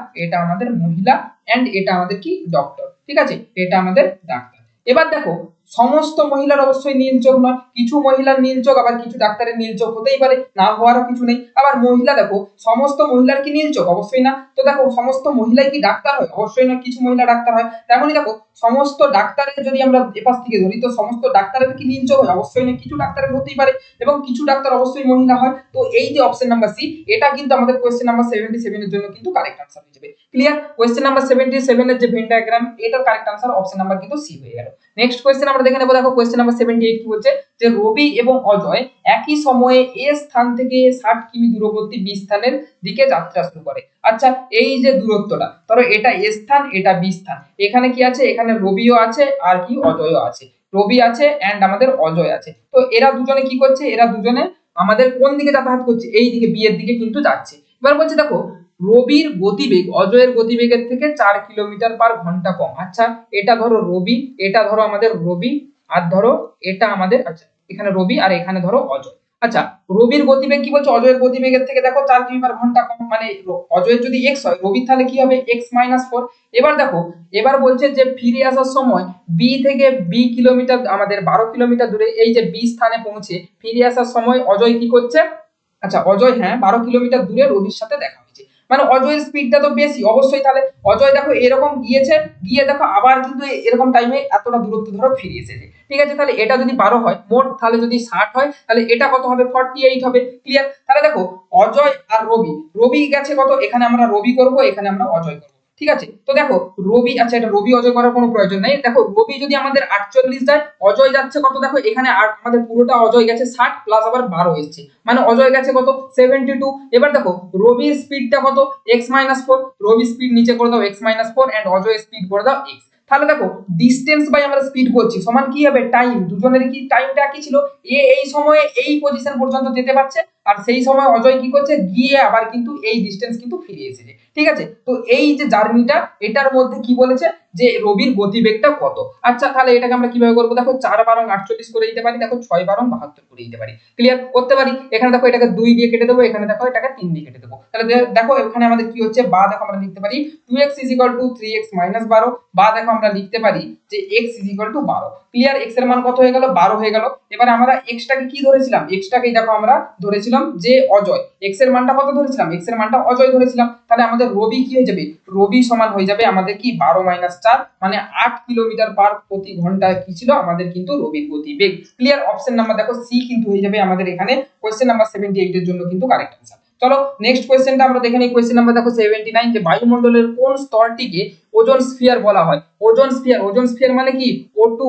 এন্ড এটা আমাদের কি ডক্টর, ঠিক আছে, এটা আমাদের ডাক্তার। এবার দেখো সমস্ত মহিলার অবশ্যই নীল চোখ নয়, কিছু মহিলার নীল চোখ, আবার কিছু ডাক্তারের নীল চোখ হতেই পারে, না হওয়ারও কিছু নেই। আবার মহিলা দেখো সমস্ত মহিলার কি নীল চোখ? অবশ্যই না। তো দেখো সমস্ত মহিলাই কি ডাক্তার হয়? অবশ্যই না, কিছু মহিলা ডাক্তার হয়। তেমনই দেখো সমস্ত ডাক্তারের যদি আমরা এপাশ থেকে ধরি, তো সমস্ত ডাক্তারের কি নীল চোখ হয়? অবশ্যই না, কিছু ডাক্তারের হতেই পারে, এবং কিছু ডাক্তার অবশ্যই মহিলা হয়। তো এই যে অপশন নাম্বার সি, এটা কিন্তু আমাদের কোশ্চেন নাম্বার 77 এর জন্য কিন্তু কারেক্ট আনসার হয়ে যাবে। ক্লিয়ার, কোশ্চেন নাম্বার 77 এর যে ভেন ডায়াগ্রাম, এটার কারেক্ট আনসার অপশন নাম্বার কিন্তু সি হয়ে গেল। নেক্সট কোশ্চেন আমরা দেখে নেব। দেখো কোশ্চেন নাম্বার 78 কি বলছে, যে রবি এবং অজয় একই সময়ে এ স্থান থেকে 60 কিমি দূরবর্তী বি স্থানের দিকে যাত্রা শুরু করে। আচ্ছা, এই যে দূরত্বটা, ধরো এটা এ স্থান, এটা বি স্থান, এখানে কি আছে, এখানে রবিও আছে আর কি অজয়ও আছে, রবি আছে এন্ড আমাদের অজয় আছে। তো এরা দুজনে কি করছে, এরা দুজনে আমাদের কোন দিকে যাতায়াত করছে, এই দিকে, বি এর দিকে কিন্তু যাচ্ছে। এবার বলছে দেখো রবির গতিবেগ অজয়ের গতিবেগের থেকে 4 কিলোমিটার/ঘন্টা কম। আচ্ছা, এটা ধরো রবি, এটা ধরো আমাদের রবি, আর ধরো এটা আমাদের, আচ্ছা এখানে রবি আর এখানে ধরো অজয়। আচ্ছা, রবির গতিবেগ কি বলছে, অজয়ের গতিবেগের থেকে দেখো 4 কিমি/ঘন্টা কম, মানে অজয়ের যদি x হয়, রবির তাহলে কি হবে x-4। এবার দেখো, এবার বলছে যে ফিরে আসার সময় বি থেকে বি কিলোমিটার, আমাদের 12 কিলোমিটার দূরে এই যে বি স্থানে পৌঁছে ফিরে আসার সময় অজয় কি করছে, আচ্ছা অজয় 12 কিলোমিটার দূরে রবির সাথে দেখা হয়েছে, মানে অজয়ের স্পিডটা তো বেশি অবশ্যই। তাহলে অজয় দেখো এরকম গিয়েছে, গিয়ে দেখো আবার কিন্তু এরকম টাইমে এতটা দূরত্ব ধরো ফিরে এসেছে, ঠিক আছে। তাহলে এটা যদি 12 হয় মোট, তাহলে যদি 60 হয়, তাহলে এটা কত হবে, 48 হবে। ক্লিয়ার, তাহলে দেখো অজয় আর রবি গেছে কত, এখানে আমরা রবি করব, এখানে আমরা অজয় করব, ঠিক আছে। তো দেখো রবি, আচ্ছা এটা রবি অজয় করার কোনো প্রয়োজন নেই। দেখো রবি যদি আমাদের 48 যায়, অজয় যাচ্ছে কত, দেখো এখানে আমাদের পুরোটা অজয় গেছে 60 প্লাস আবার 12 এসেছে, মানে অজয় গেছে কত 72। এবার দেখো রবির স্পিডটা কত, x-4, রবি স্পিড নিচে করে দাও x-4 এন্ড অজয় স্পিড করে দাও x। তাহলে দেখো ডিসটেন্স বাই আমরা স্পিড করছি সমান কি হবে, টাইম, দুজনের কি টাইমটা কি ছিল, এ এই সময়ে এই পজিশন পর্যন্ত যেতে পারছে, আর সেই সময় অজয় কি করছে, গিয়ে আবার কিন্তু এই ডিসটেন্স কিন্তু ফিরে এসেছে, ঠিক আছে। তো এই যে জার্নিটা, এটার মধ্যে কি বলেছে যে রবির গতিবেগটা কত। আচ্ছা তাহলে এটাকে আমরা কিভাবে করবো, দেখো 4 × 48 করে দিতে পারি, দেখো 6 × 72 করে দিতে পারি, ক্লিয়ার করতে পারি। এখানে দেখো এটাকে 2 দিয়ে কেটে দেবো, এখানে দেখো এটাকে 3 দিয়ে কেটে দেবো। তাহলে দেখো এখানে আমাদের কি হচ্ছে, বা দেখো আমরা লিখতে পারি 2x = 3x - 12, বা দেখো আমরা লিখতে পারি যে x = 12। ক্লিয়ার, x এর মান কত হয়ে গেল, 12 হয়ে গেল। এবারে আমরা x টাকে কি ধরেছিলাম, x টাকেই দেখো আমরা ধরেছিলাম যে অজয়। x এর মানটা কত ধরেছিলাম, x এর মানটা অজয় ধরেছিলাম। তাহলে আমাদের রবি কি হয়ে যাবে, রবি সমান হয়ে যাবে আমাদের কি 12 - 4, মানে 8 কিলোমিটার পার প্রতি ঘন্টা কি ছিল আমাদের কিন্তু রবির গতিবেগ। ক্লিয়ার, অপশন নাম্বার দেখো সি কিন্তু হয়ে যাবে আমাদের এখানে কোশ্চেন নাম্বার 78 এর জন্য কিন্তু কারেক্ট आंसर। চলো নেক্সট কোশ্চেনটা আমরা দেখে নিই। কোশ্চেন নাম্বার দেখো 79, যে বায়ুমণ্ডলের কোন স্তরটিকে ওজোন স্ফিয়ার বলা হয়। ওজোন স্ফিয়ার, ওজোন স্ফিয়ার মানে কি O2,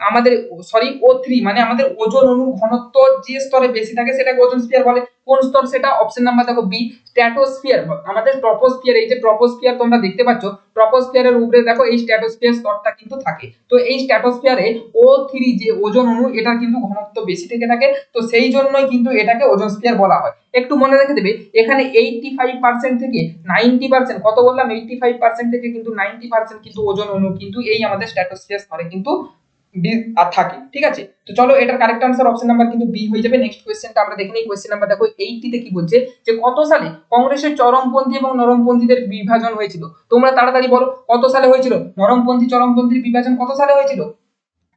আমাদের সরি O3, মানে আমাদের ওজোন অণু ঘনত্ব যে স্তরে বেশি থাকে সেটাকে ওজোন স্ফিয়ার বলে। কোন স্তর সেটা, অপশন নাম্বার দেখো বি স্ট্র্যাটোস্ফিয়ার। আমাদের ট্রপোস্ফিয়ার, এই যে ট্রপোস্ফিয়ার তোমরা দেখতে পাচ্ছ, ট্রপোস্ফিয়ারের উপরে দেখো এই স্ট্র্যাটোস্ফিয়ার স্তরটা কিন্তু থাকে। তো এই স্ট্র্যাটোস্ফিয়ারে O3 যে ওজোন অণু, এটা কিন্তু ঘনত্ব বেশি থেকে থাকে, তো সেই জন্যই কিন্তু এটাকে ওজোন স্ফিয়ার বলা হয়। একটু মনে রেখে দেবে এখানে 85% থেকে 90%, কত বললাম 85% থেকে কিন্তু 90% কিন্তু ওজোন অণু কিন্তু এই আমাদের স্ট্র্যাটোস্ফিয়ার স্তরে কিন্তু থাকে, ঠিক আছে। তো চলো এটার কারেক্ট आंसर অপশন নাম্বার কিন্তু বি হয়ে যাবে। নেক্সট কোশ্চেনটা আমরা দেখে নিই। কোশ্চেন নাম্বার দেখো 80 তে কি বলছে, যে কত সালে কংগ্রেসের চরমপন্থী এবং নরমপন্থীদের বিভাজন হয়েছিল। তোমরা তাড়াতাড়ি বলো কত সালে হয়েছিল, নরমপন্থী চরমপন্থীর বিভাজন কত সালে হয়েছিল।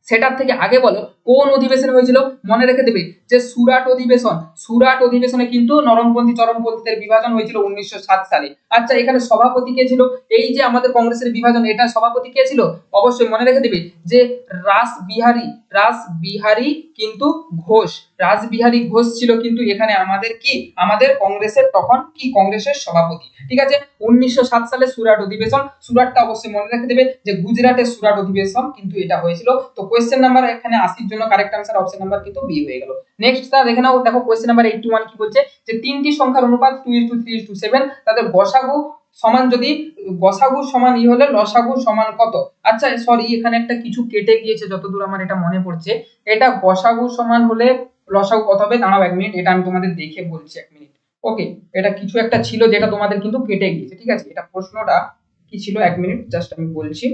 সেটার থেকে আগে বলো কোন অধিবেশনে হয়েছিল। মনে রেখে দেবে যে সুরাট অধিবেশন, সুরাট অধিবেশনে কিন্তু নরমপন্থী চরমপন্থীদের বিভাজন হয়েছিল 1907 সালে। আচ্ছা এখানে সভাপতি কে ছিল, এই যে আমাদের কংগ্রেসের বিভাজন, এটা সভাপতি কে ছিল, অবশ্যই মনে রেখে দেবে যে রাসবিহারী, রাসবিহারী কিন্তু ঘোষ, রাসবিহারী ঘোষ ছিল কিন্তু এখানে আমাদের কি, আমাদের কংগ্রেসের তখন কি কংগ্রেসের সভাপতি, ঠিক আছে। 1907 সালে সুরাট অধিবেশন, সুরাটটা অবশ্যই মনে রেখে দেবে যে গুজরাটের সুরাট অধিবেশন কিন্তু এটা হয়েছিল। তো কোশ্চেন নাম্বার এখানে 80 এর জন্য কারেক্ট आंसर অপশন নাম্বার কিন্তু বি হয়ে গেল। নেক্সট টা দেখে নাও, দেখো কোশ্চেন নাম্বার 81 কি বলছে, যে তিনটি সংখ্যার অনুপাত 2:3:7, তাদের গসাগু সমান, যদি গসাগু সমান ই হলে লসাগু সমান কত। আচ্ছা সরি এখানে একটা কিছু কেটে গিয়েছে যতদূর আমার এটা মনে পড়ছে, এটা গসাগু সমান হলে লসাগু কত হবে, দাঁড়াও 1 মিনিট, এটা আমি তোমাদের দেখে বলছি 1 মিনিট। ওকে, এটা কিছু একটা ছিল যেটা তোমাদের কিন্তু কেটে গিয়েছে, ঠিক আছে। এটা প্রশ্নটা কি ছিল 1 মিনিট জাস্ট আমি বলছি।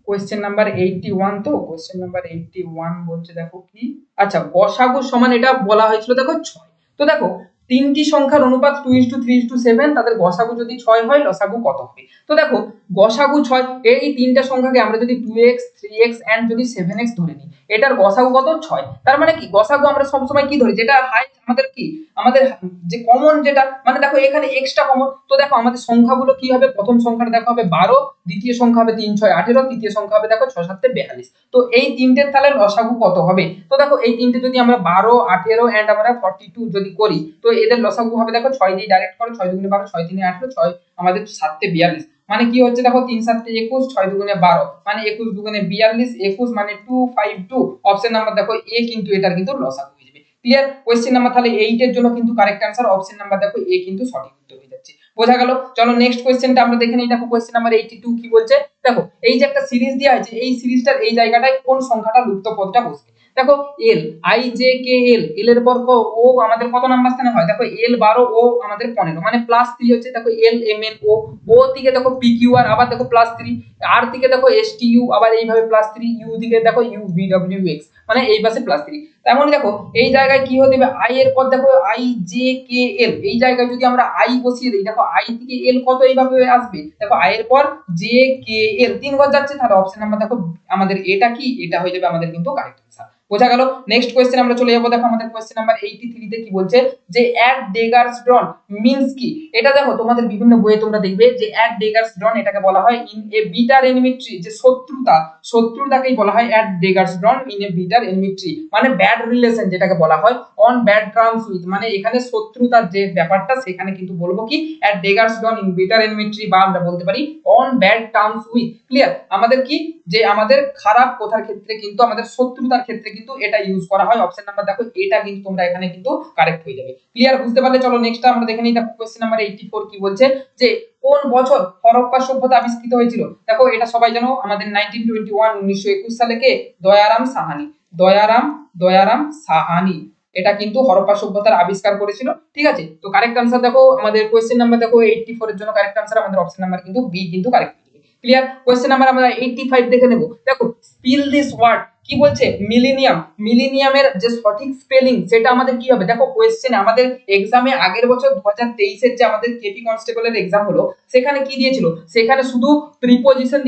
কোশ্চেন নাম্বার 81, তো কোশ্চেন নাম্বার 81 বলছে দেখো কি, আচ্ছা গসাগু সমান এটা বলা হয়েছিল দেখো 6। তো দেখো তিনটি সংখ্যার অনুপাত 2:3:7, তাদের গসাগু যদি 6 হয় লসাগু কত হবে। তো দেখো গসাগু 6, এই তিনটা সংখ্যাকে আমরা যদি 2x 3x এন্ড যদি 7x ধরে নিই, এটার গসাগু কত 6। তার মানে কি গসাগু আমরা সব সময় কি ধরি, যেটা হাইট আমাদের কি, আমাদের যে কমন যেটা, মানে দেখো এখানে এক্সট্রা কমন। তো দেখো আমাদের সংখ্যাগুলো কি হবে, প্রথম সংখ্যাটা দেখো হবে 12, দ্বিতীয় সংখ্যা হবে 3 6 18, তৃতীয় সংখ্যা হবে দেখো 6 7 42। তো এই তিনটের তাহলে লসাগু কত হবে। তো দেখো এই তিনটে যদি আমরা 12 18 এন্ড আমরা 42 যদি করি, তো এদের লসাগু হবে দেখো 6 দিয়ে ডাইরেক্ট করো, 6 দুগুণে 12, 6 3 18, 6 আমাদের 7 তে 42, মানে কি হচ্ছে দেখো 3 7 21, 6 দুগুণে 12, মানে 21 দুগুণে 42, 21 মানে 252। অপশন নাম্বার দেখো এ কিন্তু এটার কিন্তু লসাগু হয়ে যাবে। ক্লিয়ার, কোশ্চেন নাম্বার তাহলে 8 এর জন্য কিন্তু কারেক্ট आंसर অপশন নাম্বার দেখো এ কিন্তু সঠিক উত্তর হয়ে যাচ্ছে। বোঝা গেল। চলো নেক্সট কোশ্চেনটা আমরা দেখে নিই। দেখো কোশ্চেন নাম্বার 82 কি বলছে, দেখো এই যে একটা সিরিজ দেয়া আছে, এই সিরিজটার এই জায়গাটায় কোন সংখ্যাটা লুপ্ত পদটা বসবে। দেখো এল আই জে কে এল, এল এর পর ও আমাদের কত নাম্বার স্থানে হয়, দেখো এল 12, ও আমাদের 15, মানে +3 হচ্ছে। দেখো এল এম এন ও, ও দিকে দেখো পি কিউ আর, আবার দেখো +3, আর দিকে দেখো এস টি ইউ, আবার এইভাবে +3, ইউ দিকে দেখো ইউ ভি ডব্লিউ এক্স, মানে এই পাশে +3। তেমন দেখো এই জায়গায় কি হতে হবে, আই এর পর দেখো আই জে কে এল, এই জায়গায় যদি আমরা আই বসিয়ে দিই, দেখো আই থেকে এল কত এইভাবে আসবে, দেখো আই এর পর জে কে এল 3 ঘর যাচ্ছে, তাহলে অপশন নাম্বার দেখো আমাদের এটা কি, এটা হয়ে যাবে আমাদের কিন্তু কারেক্ট आंसर। বোঝা গেল। নেক্সট কোশ্চেন আমরা চলে যাব। দেখো আমাদের কোশ্চেন নাম্বার 83 তে কি বলছে, যে অ্যাট ডেগার্স ডন মিন্স কি। এটা দেখো তোমাদের বিভিন্ন বইয়ে তোমরা দেখবে যে অ্যাট ডেগার্স ডন এটাকে বলা হয় in a bitter enemy tree, যে শত্রুতা, শত্রুতাকেই বলা হয় at daggers drawn in a bitter enemy tree, মানে ব্যাড রিলেশন যেটাকে বলা হয়, অন ব্যাড টার্মস উইথ, মানে এখানে শত্রুতার যে ব্যাপারটা সেখানে কিন্তু বলবো কি at daggers drawn in bitter enemy tree, বা আমরা বলতে পারি on bad terms with. Clear, আমাদের কি, যে আমাদের খারাপ কথার ক্ষেত্রে কিন্তু আমাদের শত্রুতার ক্ষেত্রে কিন্তু এটা ইউজ করা হয়। অপশন নাম্বার দেখো এটা কিন্তু তোমরা এখানে কিন্তু কারেক্ট হয়ে যাবে। ক্লিয়ার, বুঝতে পারলে। চলো নেক্সট আমরা দেখে নিই। দেখো কোশ্চেন নাম্বার 84 কি বলছে, যে কোন বছর হরপ্পা সভ্যতা আবিষ্কৃত হয়েছিল। দেখো এটা সবাই জানো, আমাদের 1921 1921 সালে কে, দয়ারাম সাহানি, দয়ারাম সাহানি। এটা কিন্তু হরপ্পা সভ্যতার আবিষ্কার করেছিল। ঠিক আছে, তো কারেক্ট আনসার দেখো, আমাদের কোয়েশ্চেন নাম্বার দেখো 84 এর জন্য কারেক্ট আনসার আমাদের অপশন নাম্বার কিন্তু বি কিন্তু কারেক্ট। ক্লিয়ার? কোয়েশ্চেন নাম্বার আমরা 85 দেখে নেব। দেখো স্পিল দিস ওয়ার্ড কি বলছে, মিলেনিয়াম। মিলেনিয়ামের যে সঠিক স্পেলিং সেটা আমাদের কি হবে, দেখো কোয়েশ্চেনে আমাদের এক্সামে আগের বছর 2023 এর যে আমাদের কেপি কনস্টেবলের এক্সাম হলো সেখানে কি দিয়েছিল, সেখানে শুধু প্রিপজিশন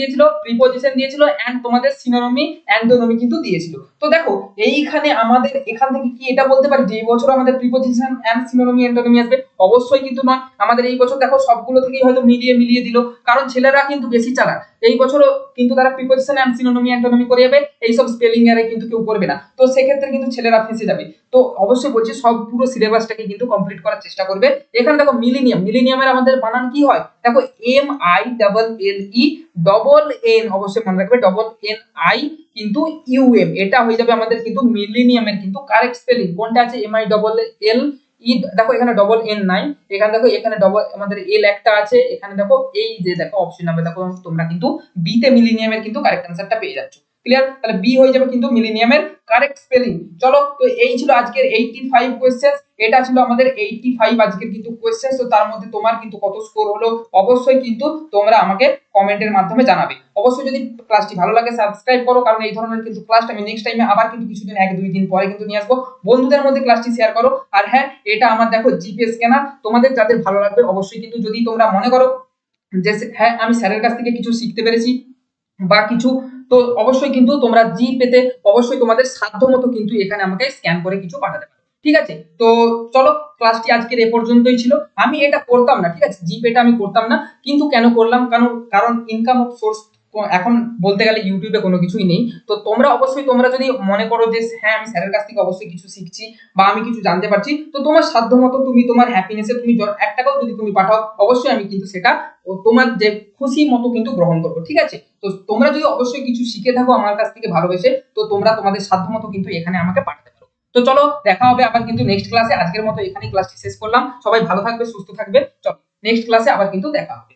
দিয়েছিল এন্ড তোমাদের সিনোনিমি অ্যান্টোনিমি কিন্তু দিয়েছিল। তো দেখো এইখানে আমাদের এখান থেকে কি এটা বলতে পারি যে এই বছর আমাদের প্রিপজিশন এন্ড সিনোনিমি অ্যান্টোনিমি আসবে? অবশ্যই কিন্তু নয়। আমাদের এই বছর দেখো সবগুলো থেকেই হয়তো মিলিয়ে দিল, কারণ ছেলেরা কিন্তু বেশি চালাক। এই বছরও কিন্তু তারা প্রিপজিশন এন্ড সিনোনিমি অ্যান্টোনিমি করে যাবে, এইসব স্পেলিং এর কিন্তু কেউ করবে না। তো সেক্ষেত্রে কিন্তু ছেলেরা ফেঁসে যাবে। তো অবশ্যই বলছি সব পুরো সিলেবাসটাকে কিন্তু কমপ্লিট করার চেষ্টা করবে। এখানে দেখো মিলেনিয়ামের আমাদের বানান কি হয়, দেখো MILLE অবশ্যই মনে রাখবে, NI কিন্তু UM, এটা হয়ে যাবে আমাদের কিন্তু মিলেনিয়ামের কিন্তু কারেক্ট স্পেলিং। কোনটা আছে MILLE, দেখো এখানে ডবল এন নাই, এখানে দেখো এখানে ডবল আমাদের এল একটা আছে, এখানে দেখো এই যে দেখো অপশন নাম্বার দেখো তোমরা কিন্তু বি তে মিলেনিয়ামের কিন্তু কারেক্ট আনসারটা পেয়ে যাচ্ছ। ক্লিয়ার? তাহলে বি হয়ে যাবে কিন্তু মিলেনিয়ামের কারেক্ট স্পেলিং। চলো, তো এই ছিল আজকের 85 কোশ্চেন, এটা ছিল আমাদের 85 আজকের কিন্তু কোশ্চেন। তো তার মধ্যে তোমার কিন্তু কত স্কোর হলো অবশ্যই কিন্তু তোমরা আমাকে কমেন্টের মাধ্যমে জানাবে। অবশ্যই যদি ক্লাসটি ভালো লাগে সাবস্ক্রাইব করো, কারণ এই ধরনের কিন্তু ক্লাস আমি নেক্সট টাইমে আবার কিন্তু কিছুদিন 1-2 দিন পরে কিন্তু নিয়ে আসবো। বন্ধুদের মধ্যে ক্লাসটি শেয়ার করো। আর হ্যাঁ, এটা আমার দেখো জিপে স্ক্যানার, তোমাদের যাদের ভালো লাগবে অবশ্যই কিন্তু যদি তোমরা মনে করো যে হ্যাঁ আমি স্যারের কাছ থেকে কিছু শিখতে পেরেছি বা কিছু, তো অবশ্যই কিন্তু তোমরা জিপেতে অবশ্যই তোমাদের সাধ্য মতো কিন্তু এখানে আমাকে স্ক্যান করে কিছু পাঠাতে পারো। ঠিক আছে, তো চলো ক্লাসটি আজকের এ পর্যন্তই ছিল। আমি এটা করতাম না, ঠিক আছে, জিপেটা আমি করতাম না, কিন্তু কেন করলাম, কারণ ইনকাম সোর্স এখন বলতে গেলে ইউটিউবে কোনো কিছুই নেই। তো তোমরা অবশ্যই তোমরা যদি মনে করো যে হ্যাঁ আমি স্যারের কাছ থেকে অবশ্যই কিছু শিখছি বা আমি কিছু জানতে পারছি, তো তোমার সাধ্য মতো তুমি তোমার হ্যাপিনেসে তুমি 1 টাকাও যদি তুমি পাঠাও অবশ্যই আমি কিন্তু সেটা তোমার যে খুশি মতো কিন্তু গ্রহণ করবো। ঠিক আছে, তো তোমরা যদি অবশ্যই কিছু শিখে থাকো আমার কাছ থেকে ভালোবেসে, তো তোমরা তোমাদের সাধ্য মতো কিন্তু এখানে আমাকে পাঠাতে পারো। তো চলো দেখা হবে আবার কিন্তু নেক্সট ক্লাসে। আজকের মতো এখানেই ক্লাসটি শেষ করলাম। সবাই ভালো থাকবে, সুস্থ থাকবে। চলো নেক্সট ক্লাসে আবার কিন্তু দেখা হবে।